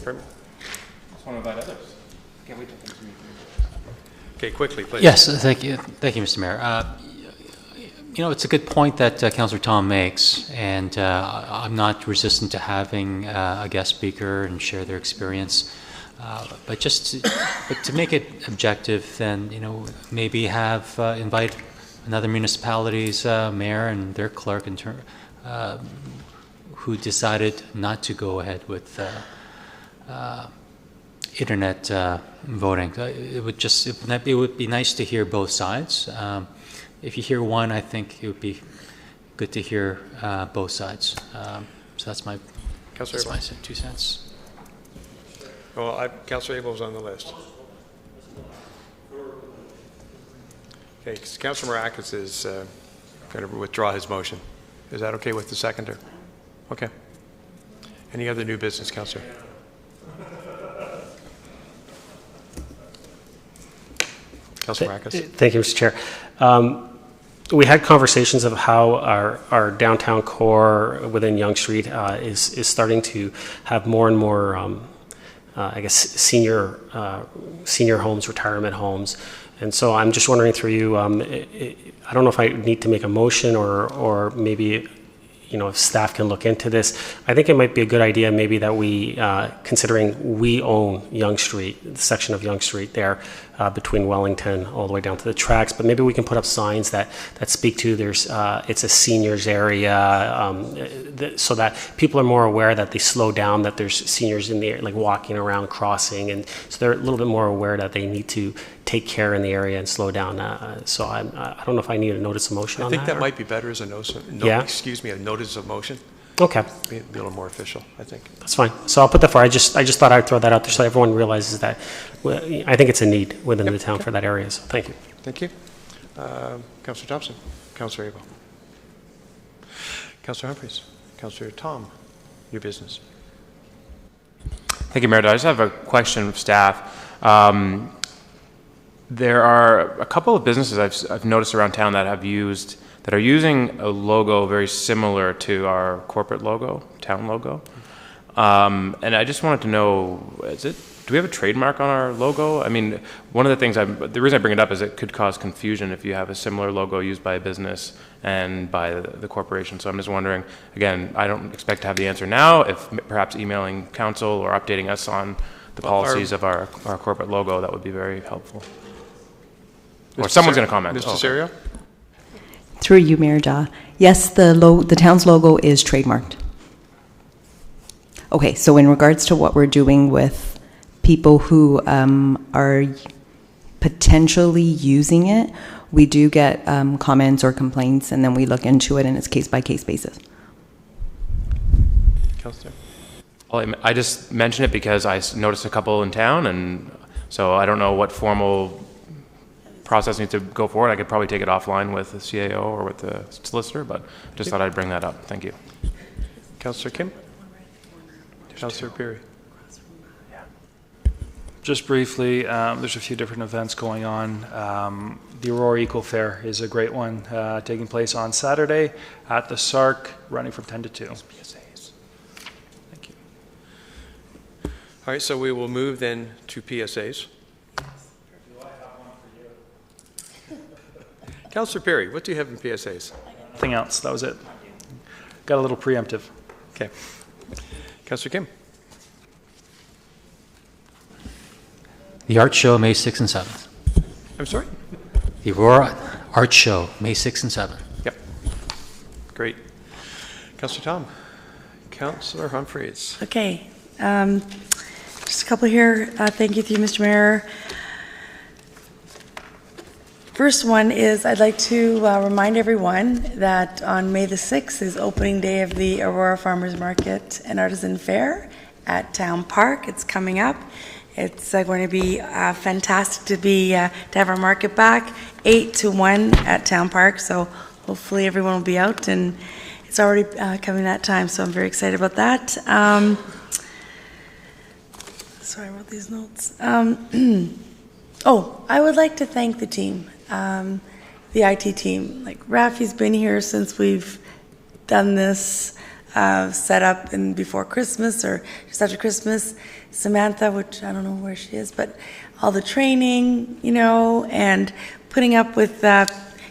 Pardon? I just want to invite others. Can't wait to finish the meeting. Okay, quickly, please. Yes, thank you, Mr. Mayor. You know, it's a good point that Councillor Tom makes, and I'm not resistant to having a guest speaker and share their experience. But to make it objective, then, you know, maybe invite another municipality's mayor and their clerk who decided not to go ahead with internet voting. It would be nice to hear both sides. If you hear one, I think it would be good to hear both sides. So that's my 2 cents. Well, Councillor Abel was on the list. Okay, Councillor Maracas is going to withdraw his motion. Is that okay with the seconder? Okay. Any other new business, Councillor? Councillor Maracas. Thank you, Mr. Chair. We had conversations of how our downtown core within Yonge Street is starting to have more and more, I guess, senior homes, retirement homes. And so I'm just wondering through you, I don't know if I need to make a motion or maybe if staff can look into this. I think it might be a good idea maybe that we, considering we own Yonge Street, the section of Yonge Street there, between Wellington all the way down to the tracks, but maybe we can put up signs that speak to it's a seniors area, so that people are more aware that they slow down, that there's seniors in the like walking around, crossing, and so they're a little bit more aware that they need to take care in the area and slow down. So I don't know if I need a notice of motion on that. I think that might be better as a notice of motion. Okay. Be a little more official, I think. That's fine. So I'll put that forward. I just thought I'd throw that out there so everyone realizes that I think it's a need within the town for that area. So thank you. Thank you. Councillor Thompson. Councillor Abel. Councillor Humphreys. Councillor Tom, your business. Thank you, Mayor. I just have a question of staff. There are a couple of businesses I've noticed around town that are using a logo very similar to our corporate logo, town logo. And I just wanted to know, do we have a trademark on our logo? I mean, one of the things the reason I bring it up is it could cause confusion if you have a similar logo used by a business and by the corporation. So I'm just wondering, again, I don't expect to have the answer now, if perhaps emailing council or updating us on the policies of our corporate logo, that would be very helpful. Or someone's going to comment. Mr. Serio? Through you, Mayor Daw. Yes, the town's logo is trademarked. Okay, so in regards to what we're doing with people who are potentially using it, we do get comments or complaints, and then we look into it, and it's case-by-case basis. Councillor? Well, I just mentioned it because I noticed a couple in town, and so I don't know what formal process needs to go forward. I could probably take it offline with the CAO or with the solicitor, but just thought I'd bring that up. Thank you. Councillor Kim? Councillor Perry? Just briefly, there's a few different events going on. The Aurora Eco Fair is a great one, taking place on Saturday at the SARC, running from 10 to 2. Thank you. All right, so we will move then to PSAs. Councillor Perry, what do you have in PSAs? Nothing else. That was it. Got a little preemptive. Okay. Councillor Kim? The art show, May 6th and 7th. I'm sorry? The Aurora Art Show, May 6th and 7th. Yep. Great. Councillor Tom? Councillor Humphreys? Okay. Just a couple here. Thank you, Mr. Mayor. First one is I'd like to remind everyone that on May the 6th is opening day of the Aurora Farmers Market and Artisan Fair at Town Park. It's coming up. It's going to be fantastic to have our market back 8 to 1 at Town Park. So hopefully everyone will be out, and it's already coming that time. So I'm very excited about that. Sorry, I wrote these notes. Oh, I would like to thank the team. The IT team. Like Rafi's been here since we've done this set up and before Christmas or just after Christmas. Samantha, which I don't know where she is, but all the training, and putting up with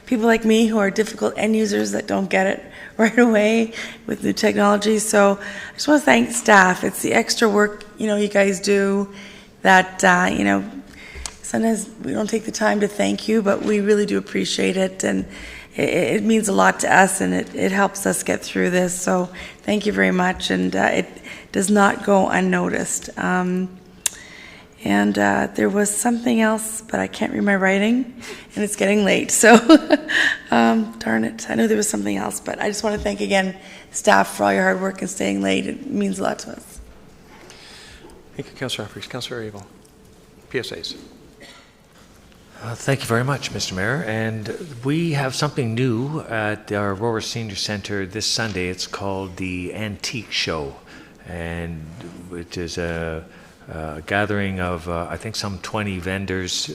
people like me who are difficult end users that don't get it right away with new technology. So I just want to thank staff. It's the extra work, you guys do that, sometimes we don't take the time to thank you, but we really do appreciate it, and it means a lot to us, and it helps us get through this. So thank you very much, and it does not go unnoticed. And there was something else, but I can't read my writing, and it's getting late. So darn it, I know there was something else, but I just want to thank again staff for all your hard work and staying late. It means a lot to us. Thank you, Councillor Humphreys. Councillor Abel. PSAs. Thank you very much, Mr. Mayor. And we have something new at our Aurora Senior Center this Sunday. It's called the Antique Show, and it is a gathering of, I think, some 25 vendors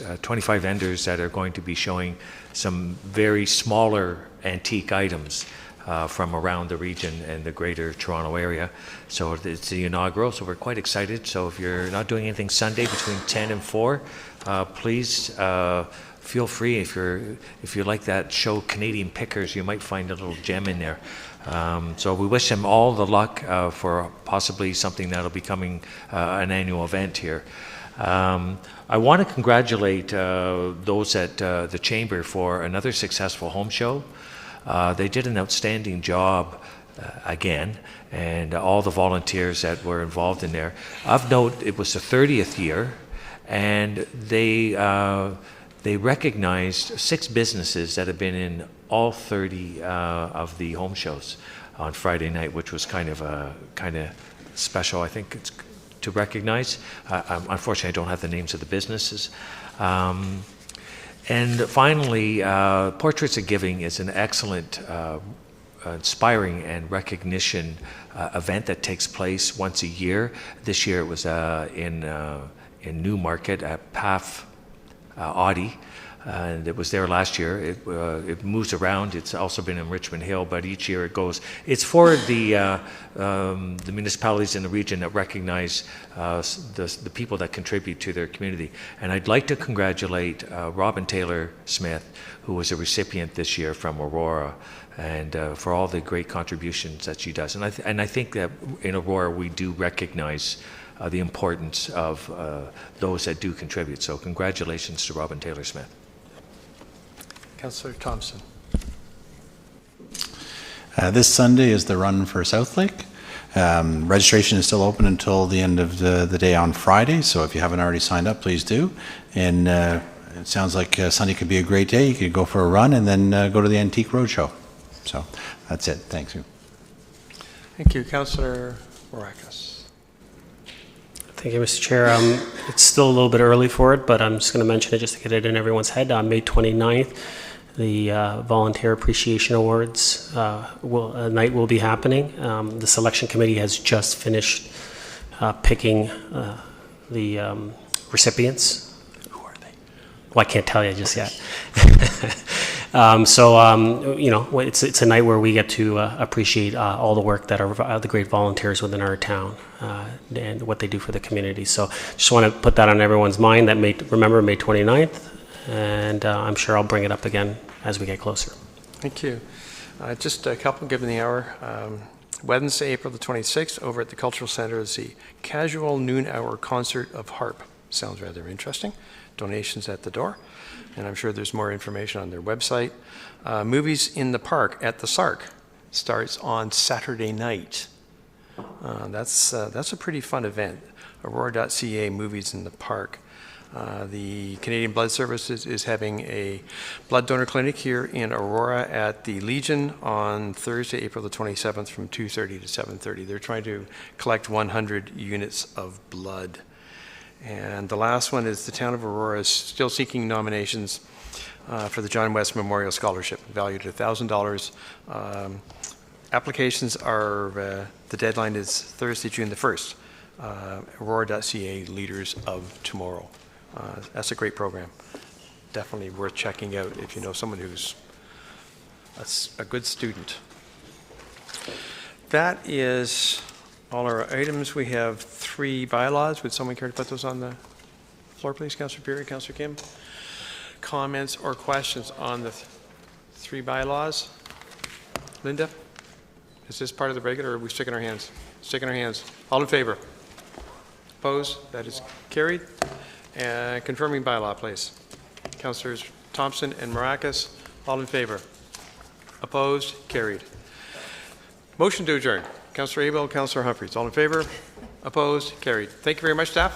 that are going to be showing some very smaller antique items from around the region and the greater Toronto area. So it's the inaugural, so we're quite excited. So if you're not doing anything Sunday between 10 and 4, please feel free, if you like that show Canadian Pickers, you might find a little gem in there. So we wish them all the luck for possibly something that'll be coming an annual event here. I want to congratulate those at the Chamber for another successful home show. They did an outstanding job again, and all the volunteers that were involved in there. Of note, it was the 30th year, and they recognized 6 businesses that have been in all 30 of the home shows on Friday night, which was kind of special. I think it's to recognize. Unfortunately, I don't have the names of the businesses. And finally, Portraits of Giving is an excellent, inspiring and recognition event that takes place once a year. This year it was in Newmarket at PAF Audi. And it was there last year. It moves around. It's also been in Richmond Hill, but each year it goes. It's for the municipalities in the region that recognize the people that contribute to their community. And I'd like to congratulate Robin Taylor Smith, who was a recipient this year from Aurora, and for all the great contributions that she does. And I think that in Aurora we do recognize the importance of those that do contribute. So congratulations to Robin Taylor Smith. Councillor Thompson. This Sunday is the Run for Southlake. Registration is still open until the end of the day on Friday, so if you haven't already signed up, please do. And it sounds like Sunday could be a great day. You could go for a run and then go to the Antique Roadshow. So that's it. Thanks. Thank you. Councillor Maracas. Thank you, Mr. Chair. It's still a little bit early for it, but I'm just going to mention it just to get it in everyone's head. On May 29th, the Volunteer Appreciation Awards night will be happening. The selection committee has just finished picking the recipients. Who are they? Well, I can't tell you just yet. You know, it's a night where we get to appreciate all the work that are the great volunteers within our town and what they do for the community. So just want to put that on everyone's mind, that remember May 29th, and I'm sure I'll bring it up again as we get closer. Thank you. Just a couple given the hour. Wednesday, April the 26th, over at the Cultural Centre is the Casual Noon Hour Concert of Harp. Sounds rather interesting. Donations at the door. And I'm sure there's more information on their website. Movies in the Park at the Sark starts on Saturday night. That's a pretty fun event. Aurora.ca, Movies in the Park. The Canadian Blood Services is having a blood donor clinic here in Aurora at the Legion on Thursday, April the 27th from 2:30 to 7:30. They're trying to collect 100 units of blood. And the last one is the town of Aurora is still seeking nominations for the John West Memorial Scholarship, valued at $1,000. Applications are, the deadline is Thursday, June the 1st. Aurora.ca, Leaders of Tomorrow. That's a great program. Definitely worth checking out if you know someone who's a good student. That is all our items. We have 3 bylaws. Would someone care to put those on the floor, please? Councillor Beery, Councillor Kim. Comments or questions on the 3 bylaws? Linda, is this part of the regular, or are we sticking our hands? Sticking our hands. All in favor? Opposed? That is carried. Confirming bylaw, please. Councillors Thompson and Maracas, all in favor? Opposed? Carried. Motion to adjourn. Councillor Abel, Councillor Humphreys, all in favor? Opposed? Carried. Thank you very much, staff.